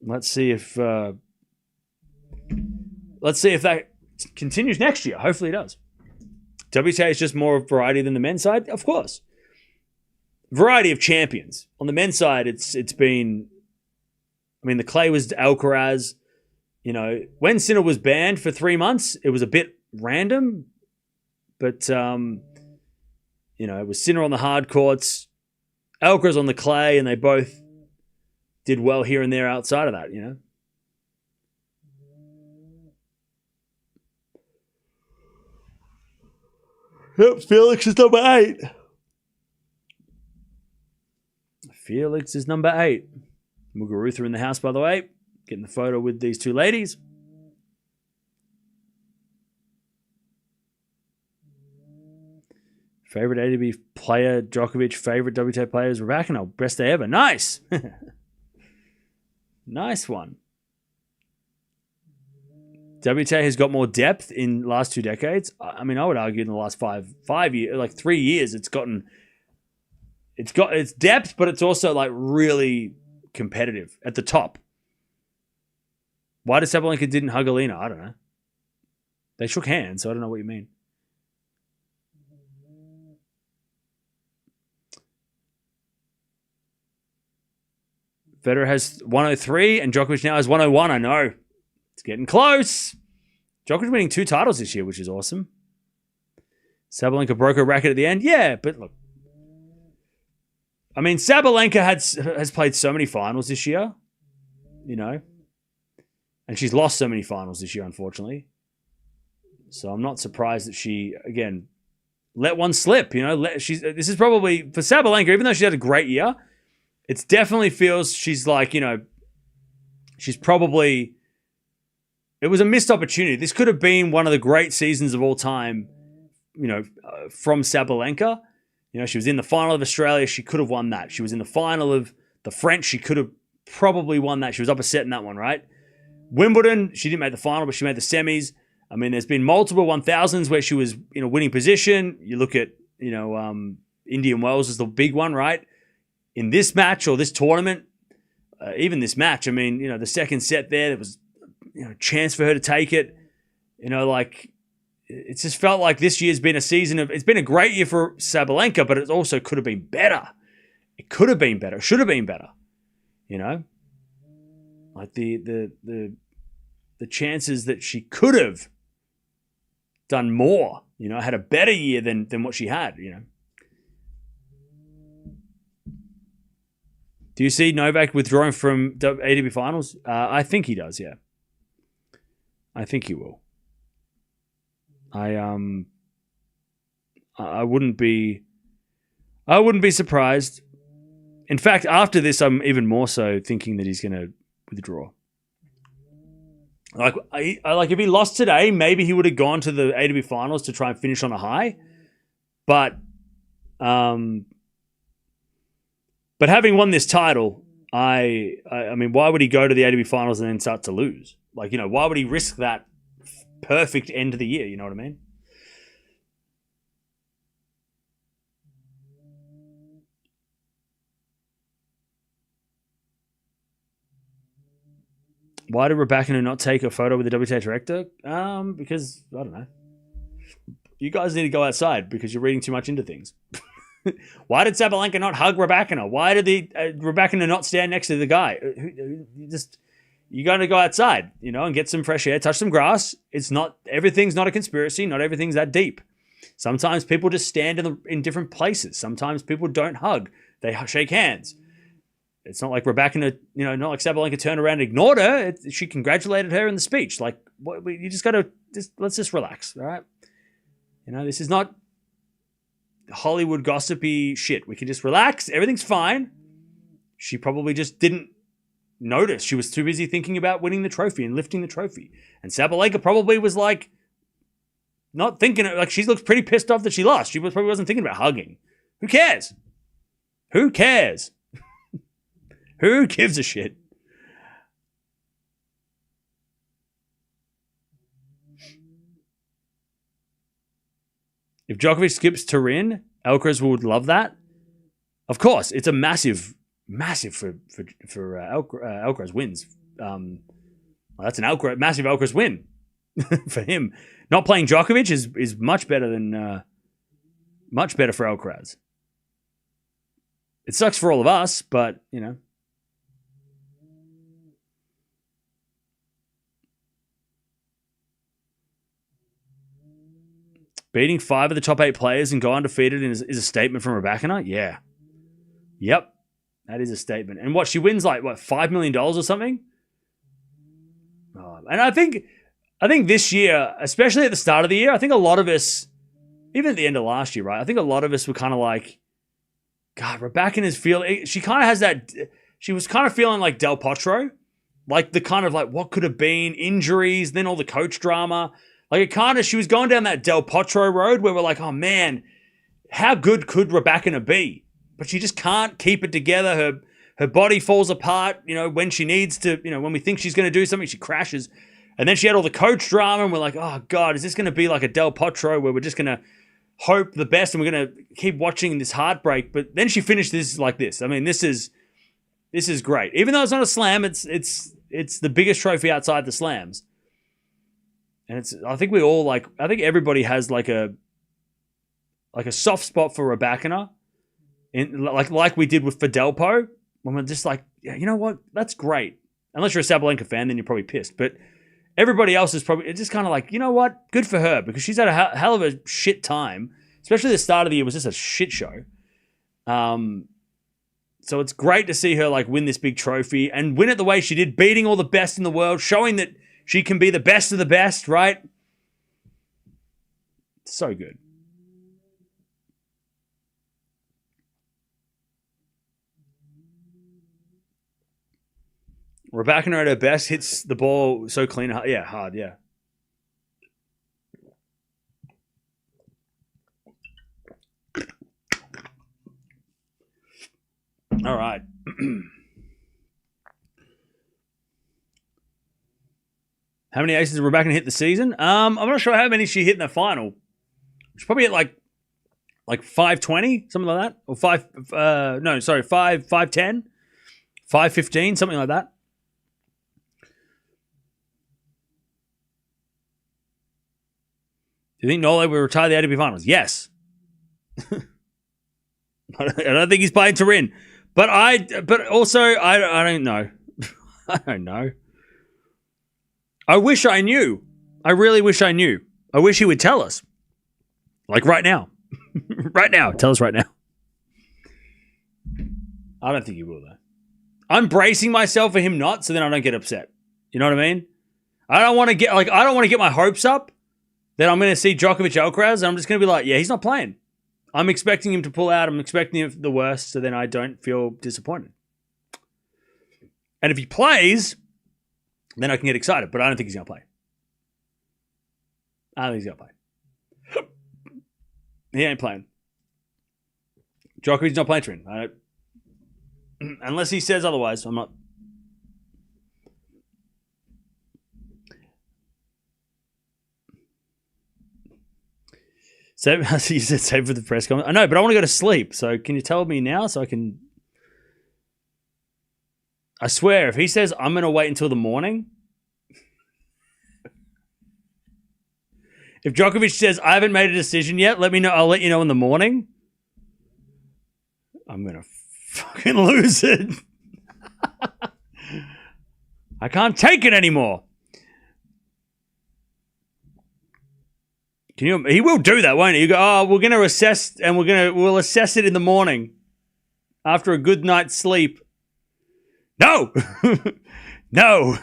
Let's see if that continues next year. Hopefully it does. WTA is just more variety than the men's side, of course. Variety of champions. On the men's side, it's been... the clay was Alcaraz. When Sinner was banned for 3 months, it was a bit random. But, it was Sinner on the hard courts, Alcaraz on the clay, and they both did well here and there outside of that, Yep, Felix is number 8. Felix is number 8. Muguruza in the house, by the way. Getting the photo with these 2 ladies. Favorite ATP player, Djokovic. Favorite WTA player is Rybakina. Best day ever. Nice. Nice one. WTA has got more depth in the last 2 decades. I would argue in the last 5 years, 3 years, it's got its depth, but it's also really competitive at the top. Why does Sabalenka didn't hug Alina? I don't know. They shook hands, so I don't know what you mean. Federer has 103 and Djokovic now has 101. I know. It's getting close. Djokovic winning 2 titles this year, which is awesome. Sabalenka broke her racket at the end. Yeah, but look. Sabalenka has played so many finals this year, and she's lost so many finals this year, unfortunately. So I'm not surprised that she, again, let one slip. You know, this is probably, for Sabalenka, even though she had a great year, it definitely feels she's like, you know, she's probably, it was a missed opportunity. This could have been one of the great seasons of all time, you know, from Sabalenka. You know, she was in the final of Australia. She could have won that. She was in the final of the French. She could have probably won that. She was up a set in that one, right? Wimbledon, she didn't make the final, but she made the semis. I mean, there's been multiple 1000s where she was in a winning position. You look at, you know, Indian Wells is the big one, right? In this match or this tournament, even this match, I mean, you know, the second set there was, you know, a chance for her to take it. You know, like, it's just felt like this year's been a season of, it's been a great year for Sabalenka, but it also could have been better. It could have been better. It should have been better. You know? Like the chances that she could have done more, you know, had a better year than what she had, you know. Do you see Novak withdrawing from ATP Finals? I think he does, yeah. I think he will. I wouldn't be surprised. In fact, after this, I'm even more so thinking that he's going to withdraw. Like, if he lost today, maybe he would have gone to the ATP Finals to try and finish on a high. But having won this title, I mean, why would he go to the ATP Finals and then start to lose? Like, you know, why would he risk that perfect end of the year? You know what I mean? Why did Rybakina not take a photo with the WTA director? Because, I don't know. You guys need to go outside because you're reading too much into things. Why did Sabalenka not hug Rybakina? Why did Rybakina not stand next to the guy? You got to go outside, you know, and get some fresh air, touch some grass. Everything's not a conspiracy. Not everything's that deep. Sometimes people just stand in different places. Sometimes people don't hug. They shake hands. It's not like Rybakina, you know, not like Sabalenka turned around and ignored her. She congratulated her in the speech. Like, you just got to, let's just relax, all right? You know, this is not Hollywood gossipy shit. We can just relax. Everything's fine. She probably just didn't notice. She was too busy thinking about winning the trophy and lifting the trophy. And Sabalenka probably was like, not thinking, like, she looks pretty pissed off that she lost. She probably wasn't thinking about hugging. Who cares? Who cares? Who gives a shit? If Djokovic skips Turin, Alcaraz would love that. Of course, it's a massive for Alcaraz wins. That's an massive Alcaraz win for him. Not playing Djokovic is much better than much better for Alcaraz. It sucks for all of us, but you know. Beating 5 of the top 8 players and go undefeated is a statement from Rybakina? Yeah. Yep. That is a statement. And what, she wins like, what, $5 million or something? Oh, and I think this year, especially at the start of the year, I think a lot of us, even at the end of last year, right? I think a lot of us were kind of like, God, Rybakina's feeling, she kind of has that, she was kind of feeling like Del Potro. Like the kind of like what could have been, injuries, then all the coach drama. Like it kind of, she was going down that Del Potro road where we're like, oh man, how good could Rybakina be? But she just can't keep it together. Her body falls apart, you know, when she needs to, you know, when we think she's going to do something, she crashes. And then she had all the coach drama and we're like, oh God, is this going to be like a Del Potro where we're just going to hope the best and we're going to keep watching this heartbreak? But then she finished this like this. I mean, this is great. Even though it's not a slam, it's the biggest trophy outside the slams. And I think we all like, I think everybody has like a soft spot for Rybakina, like we did with Fidelpo, when we're just like, yeah, you know what, that's great. Unless you're a Sabalenka fan, then you're probably pissed. But everybody else is probably, it's just kind of like, you know what, good for her, because she's had a hell of a shit time. Especially the start of the year was just a shit show. So it's great to see her like win this big trophy and win it the way she did, beating all the best in the world, showing that she can be the best of the best, right? So good. Rybakina at her best hits the ball so clean. Yeah, hard, yeah. All right. How many aces did Rybakina hit the season? I'm not sure how many she hit in the final. She's probably hit like 520, something like that. Or 510, 515, something like that. Do you think Nole will retire the ATP Finals? Yes. I don't think he's playing Turin. But also, I don't know. I don't know. I wish I knew. I really wish I knew. I wish he would tell us. Like right now. Right now. Tell us right now. I don't think he will, though. I'm bracing myself for him not, so then I don't get upset. You know what I mean? I don't want to get my hopes up that I'm going to see Djokovic Alcaraz, and I'm just going to be like, yeah, he's not playing. I'm expecting him to pull out. I'm expecting him the worst, so then I don't feel disappointed. And if he plays, then I can get excited, but I don't think he's going to play. I don't think he's going to play. He ain't playing. Djokovic's not playing Turin. Unless he says otherwise, I'm not. You said save for the press conference. I know, but I want to go to sleep. So can you tell me now so I can... I swear, if he says I'm going to wait until the morning... If Djokovic says I haven't made a decision yet, let me know. I'll let you know in the morning. I'm going to fucking lose it. I can't take it anymore. He will do that, won't he? You go, oh, we're going to assess, and we'll assess it in the morning after a good night's sleep. No, no,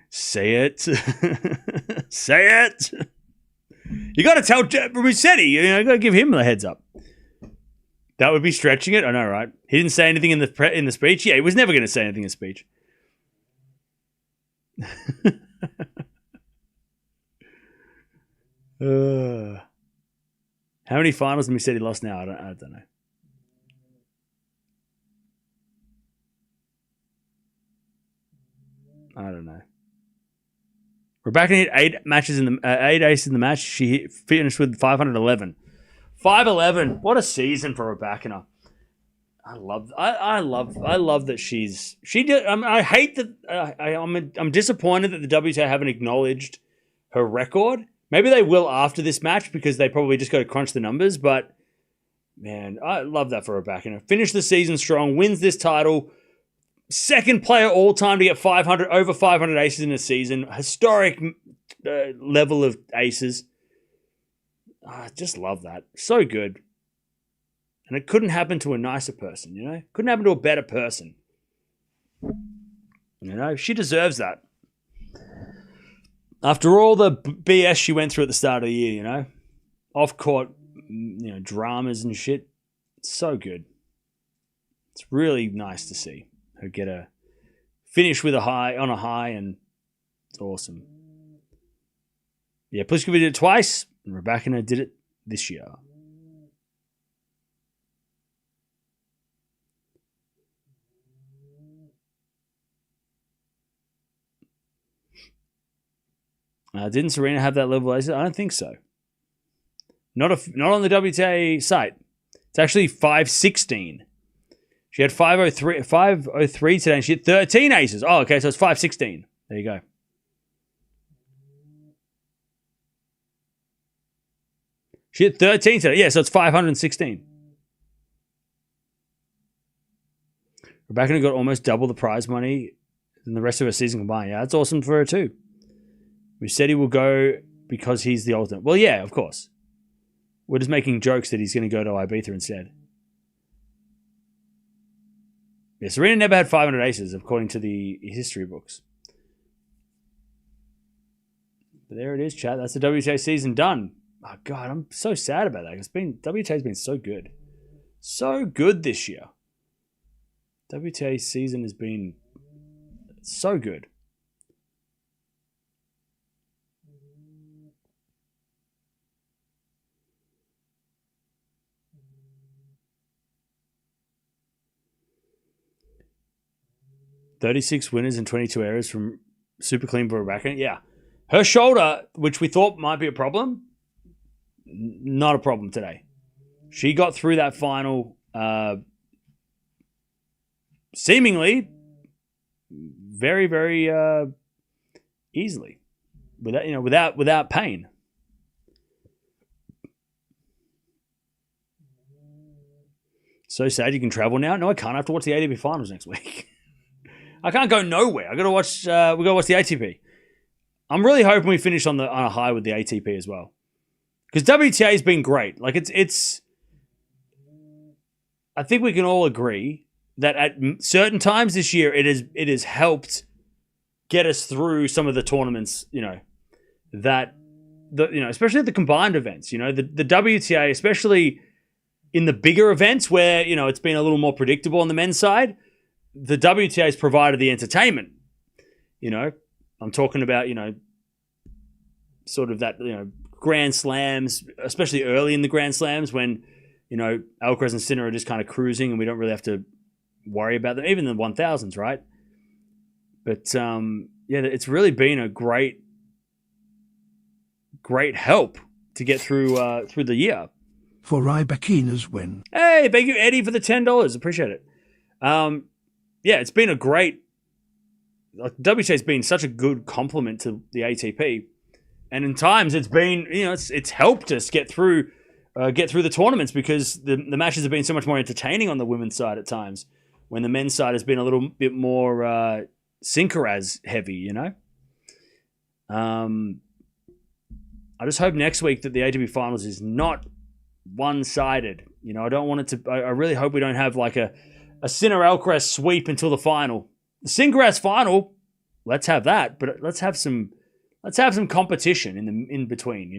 say it, say it. You got to tell Musetti. You got to give him the heads up. That would be stretching it. I know, right? He didn't say anything in the speech. Yeah, he was never going to say anything in the speech. How many finals have Musetti lost now? I don't know. I don't know. Rybakina hit 8 aces in the match. She finished with 511. 511. What a season for Rybakina. I love that I hate that. I'm disappointed that the WTA haven't acknowledged her record. Maybe they will after this match because they probably just got to crunch the numbers. But man, I love that for Rybakina. Finish the season strong, wins this title. Second player all time to get over 500 aces in a season. Historic level of aces. I just love that. So good. And it couldn't happen to a nicer person, you know? Couldn't happen to a better person. You know, she deserves that. After all the BS she went through at the start of the year, you know? Off-court, dramas and shit. It's so good. It's really nice to see her get a finish with on a high, and it's awesome. Yeah, Pliskova did it twice, and Rybakina did it this year. Didn't Serena have that level of aces? I don't think so. Not on the WTA site. It's actually 516. She had 503 today, and she had 13 aces. Oh, okay, so it's 516. There you go. She had 13 today. Yeah, so it's 516. Rybakina got almost double the prize money than the rest of her season combined. Yeah, that's awesome for her too. Musetti will go because he's the ultimate. Well, yeah, of course. We're just making jokes that he's going to go to Ibiza instead. Yeah, Serena never had 500 aces, according to the history books. But there it is, chat. That's the WTA season done. Oh, God, I'm so sad about that. WTA's been so good. So good this year. WTA season has been so good. "36 winners and 22 errors from super clean Rybakina." Yeah. Her shoulder, which we thought might be a problem, not a problem today. She got through that final seemingly very, very easily, without pain. So sad you can travel now. No, I can't. I have to watch the ATP Finals next week. I can't go nowhere. I got to watch. We got to watch the ATP. I'm really hoping we finish on a high with the ATP as well, because WTA has been great. Like it's. I think we can all agree that at certain times this year, it has helped get us through some of the tournaments. Especially at the combined events. The WTA, especially in the bigger events where it's been a little more predictable on the men's side. The WTA has provided the entertainment. I'm talking about, sort of that, Grand Slams, especially early in the Grand Slams when, Alcaraz and Sinner are just kind of cruising and we don't really have to worry about them, even the 1000s, right? But, it's really been a great help to get through the year.
For Rybakina's win.
Hey, thank you, Eddie, for the $10. Appreciate it. It's been a great. WTA's been such a good complement to the ATP, and in times it's been it's helped us get through the tournaments because the matches have been so much more entertaining on the women's side at times when the men's side has been a little bit more Sinkeraz heavy. I just hope next week that the ATP Finals is not one-sided. I don't want it to. I really hope we don't have like a Sinner Alcaraz sweep until the final. The Sinkeraz final, let's have that, but let's have some competition in between.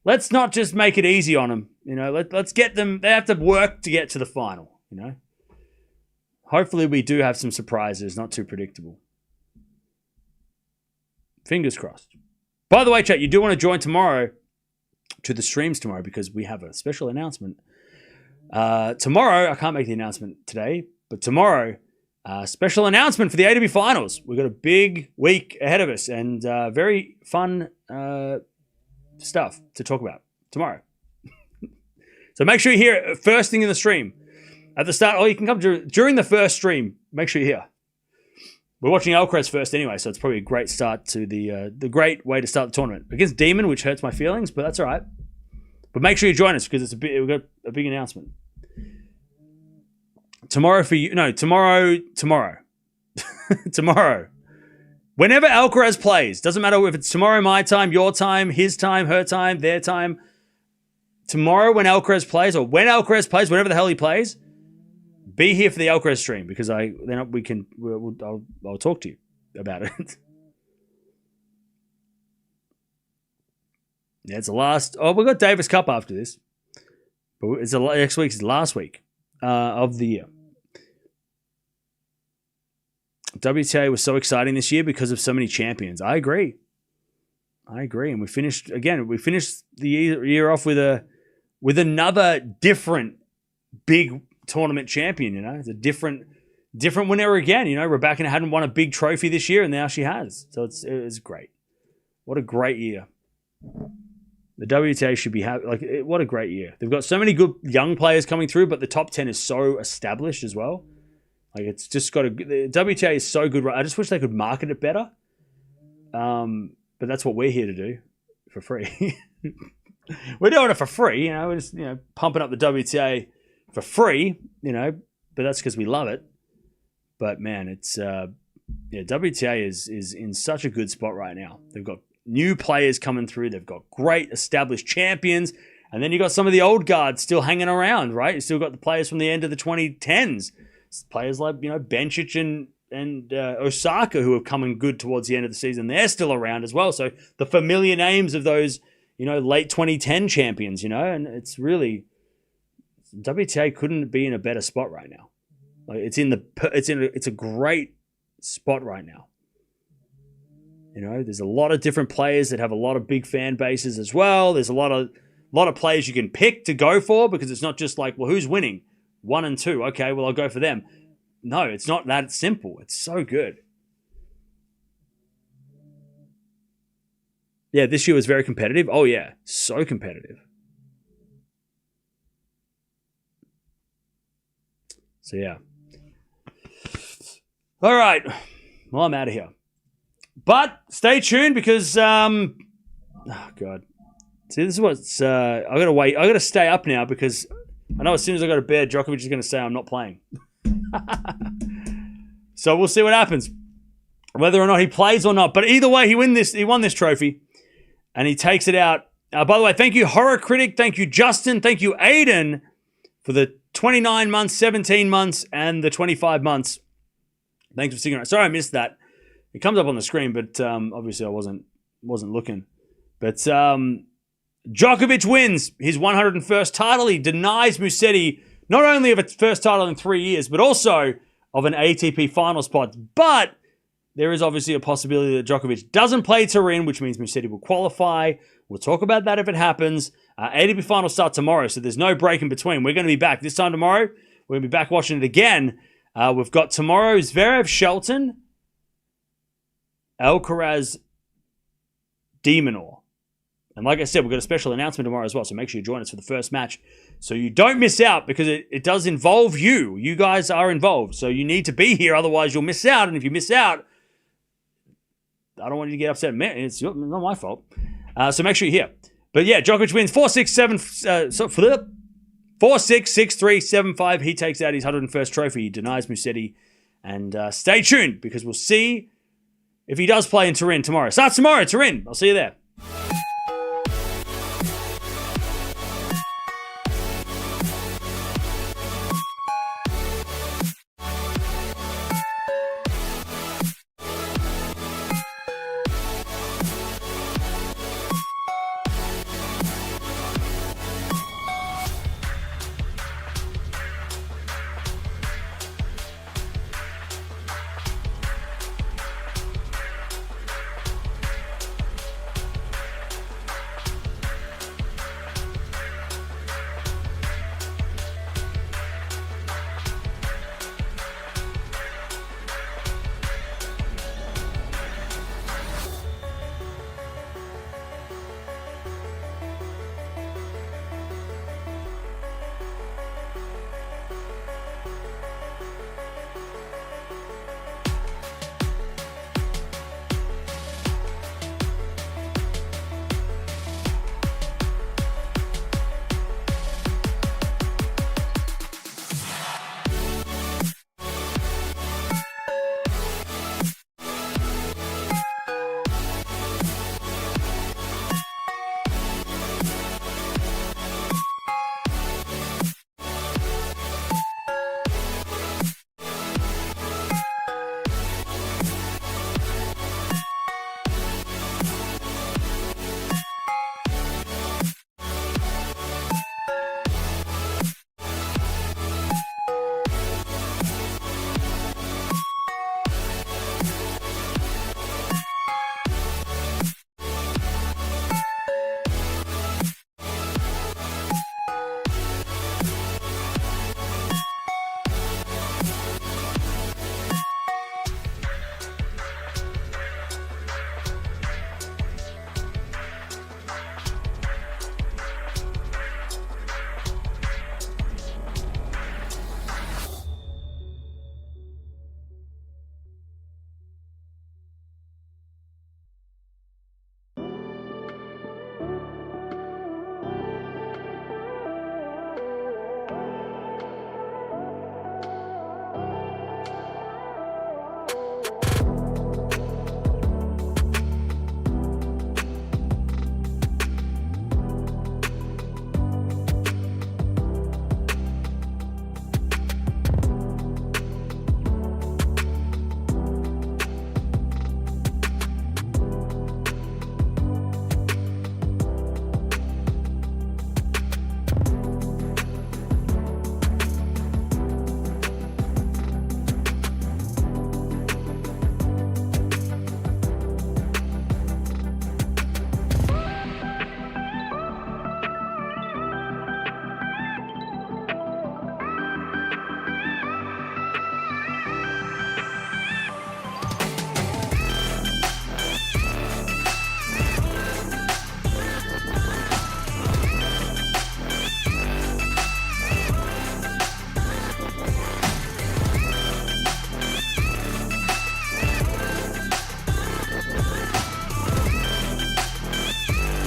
Let's not just make it easy on them. Let's get them. They have to work to get to the final. Hopefully we do have some surprises, not too predictable. Fingers crossed. By the way, chat, you do want to join tomorrow to the streams tomorrow because we have a special announcement. Tomorrow, I can't make the announcement today, but tomorrow, special announcement for the ATP Finals. We've got a big week ahead of us and very fun stuff to talk about tomorrow. So make sure you're here first thing in the stream. At the start, you can come during the first stream. Make sure you're here. We're watching Alcaraz first anyway, so it's probably a great start to the great way to start the tournament. Against Demon, which hurts my feelings, but that's all right. But make sure you join us because we've got a big announcement. Tomorrow for you. No, tomorrow. Tomorrow. Whenever Alcaraz plays, doesn't matter if it's tomorrow my time, your time, his time, her time, their time. Tomorrow when Alcaraz plays, or when Alcaraz plays, whenever the hell he plays, be here for the Alcaraz stream because I'll talk to you about it. Yeah, it's the last. Oh, we've got Davis Cup after this, but next week's the last week of the year. WTA was so exciting this year because of so many champions. I agree, and we finished the year off with another different big tournament champion. It's a different winner again. Rybakina hadn't won a big trophy this year, and now she has. So it's great. What a great year. The WTA should be happy. What a great year. They've got so many good young players coming through, but the top 10 is so established as well. It's just the WTA is so good. I just wish they could market it better. But that's what we're here to do for free. We're doing it for free. We're just pumping up the WTA for free. But that's because we love it. But man, it's WTA is in such a good spot right now. They've got new players coming through. They've got great established champions. And then you got some of the old guards still hanging around, right? You still got the players from the end of the 2010s. Players like, Bencic and Osaka, who have come in good towards the end of the season. They're still around as well. So the familiar names of those, late 2010 champions, and it's really, WTA couldn't be in a better spot right now. Like it's a great spot right now. There's a lot of different players that have a lot of big fan bases as well. There's a lot of players you can pick to go for, because it's not just like, well, who's winning? 1 and 2. Okay, well, I'll go for them. No, it's not that simple. It's so good. Yeah, this year was very competitive. Oh, yeah, so competitive. So, yeah. All right. Well, I'm out of here. But stay tuned because, oh, God. See, this is what's, I got to wait. I got to stay up now because I know as soon as I go to bed, Djokovic is going to say I'm not playing. So we'll see what happens, whether or not he plays or not. But either way, he won this trophy, and he takes it out. By the way, thank you, Horror Critic. Thank you, Justin. Thank you, Aiden, for the 29 months, 17 months, and the 25 months. Thanks for sticking around. Sorry I missed that. It comes up on the screen, but obviously I wasn't looking. But Djokovic wins his 101st title. He denies Musetti not only of its first title in 3 years, but also of an ATP final spot. But there is obviously a possibility that Djokovic doesn't play Turin, which means Musetti will qualify. We'll talk about that if it happens. ATP finals start tomorrow, so there's no break in between. We're going to be back this time tomorrow. We're going to be back watching it again. We've got tomorrow Zverev, Shelton, Alcaraz, de Minaur. And like I said, we've got a special announcement tomorrow as well, so make sure you join us for the first match so you don't miss out, because it does involve you. You guys are involved, so you need to be here, otherwise you'll miss out. And if you miss out, I don't want you to get upset. It's not my fault. So make sure you're here. But yeah, Djokovic wins 4-6, 6-3, 7-5. He takes out his 101st trophy. He denies Musetti. And stay tuned, because we'll see if he does play in Turin tomorrow. Starts tomorrow, Turin. I'll see you there.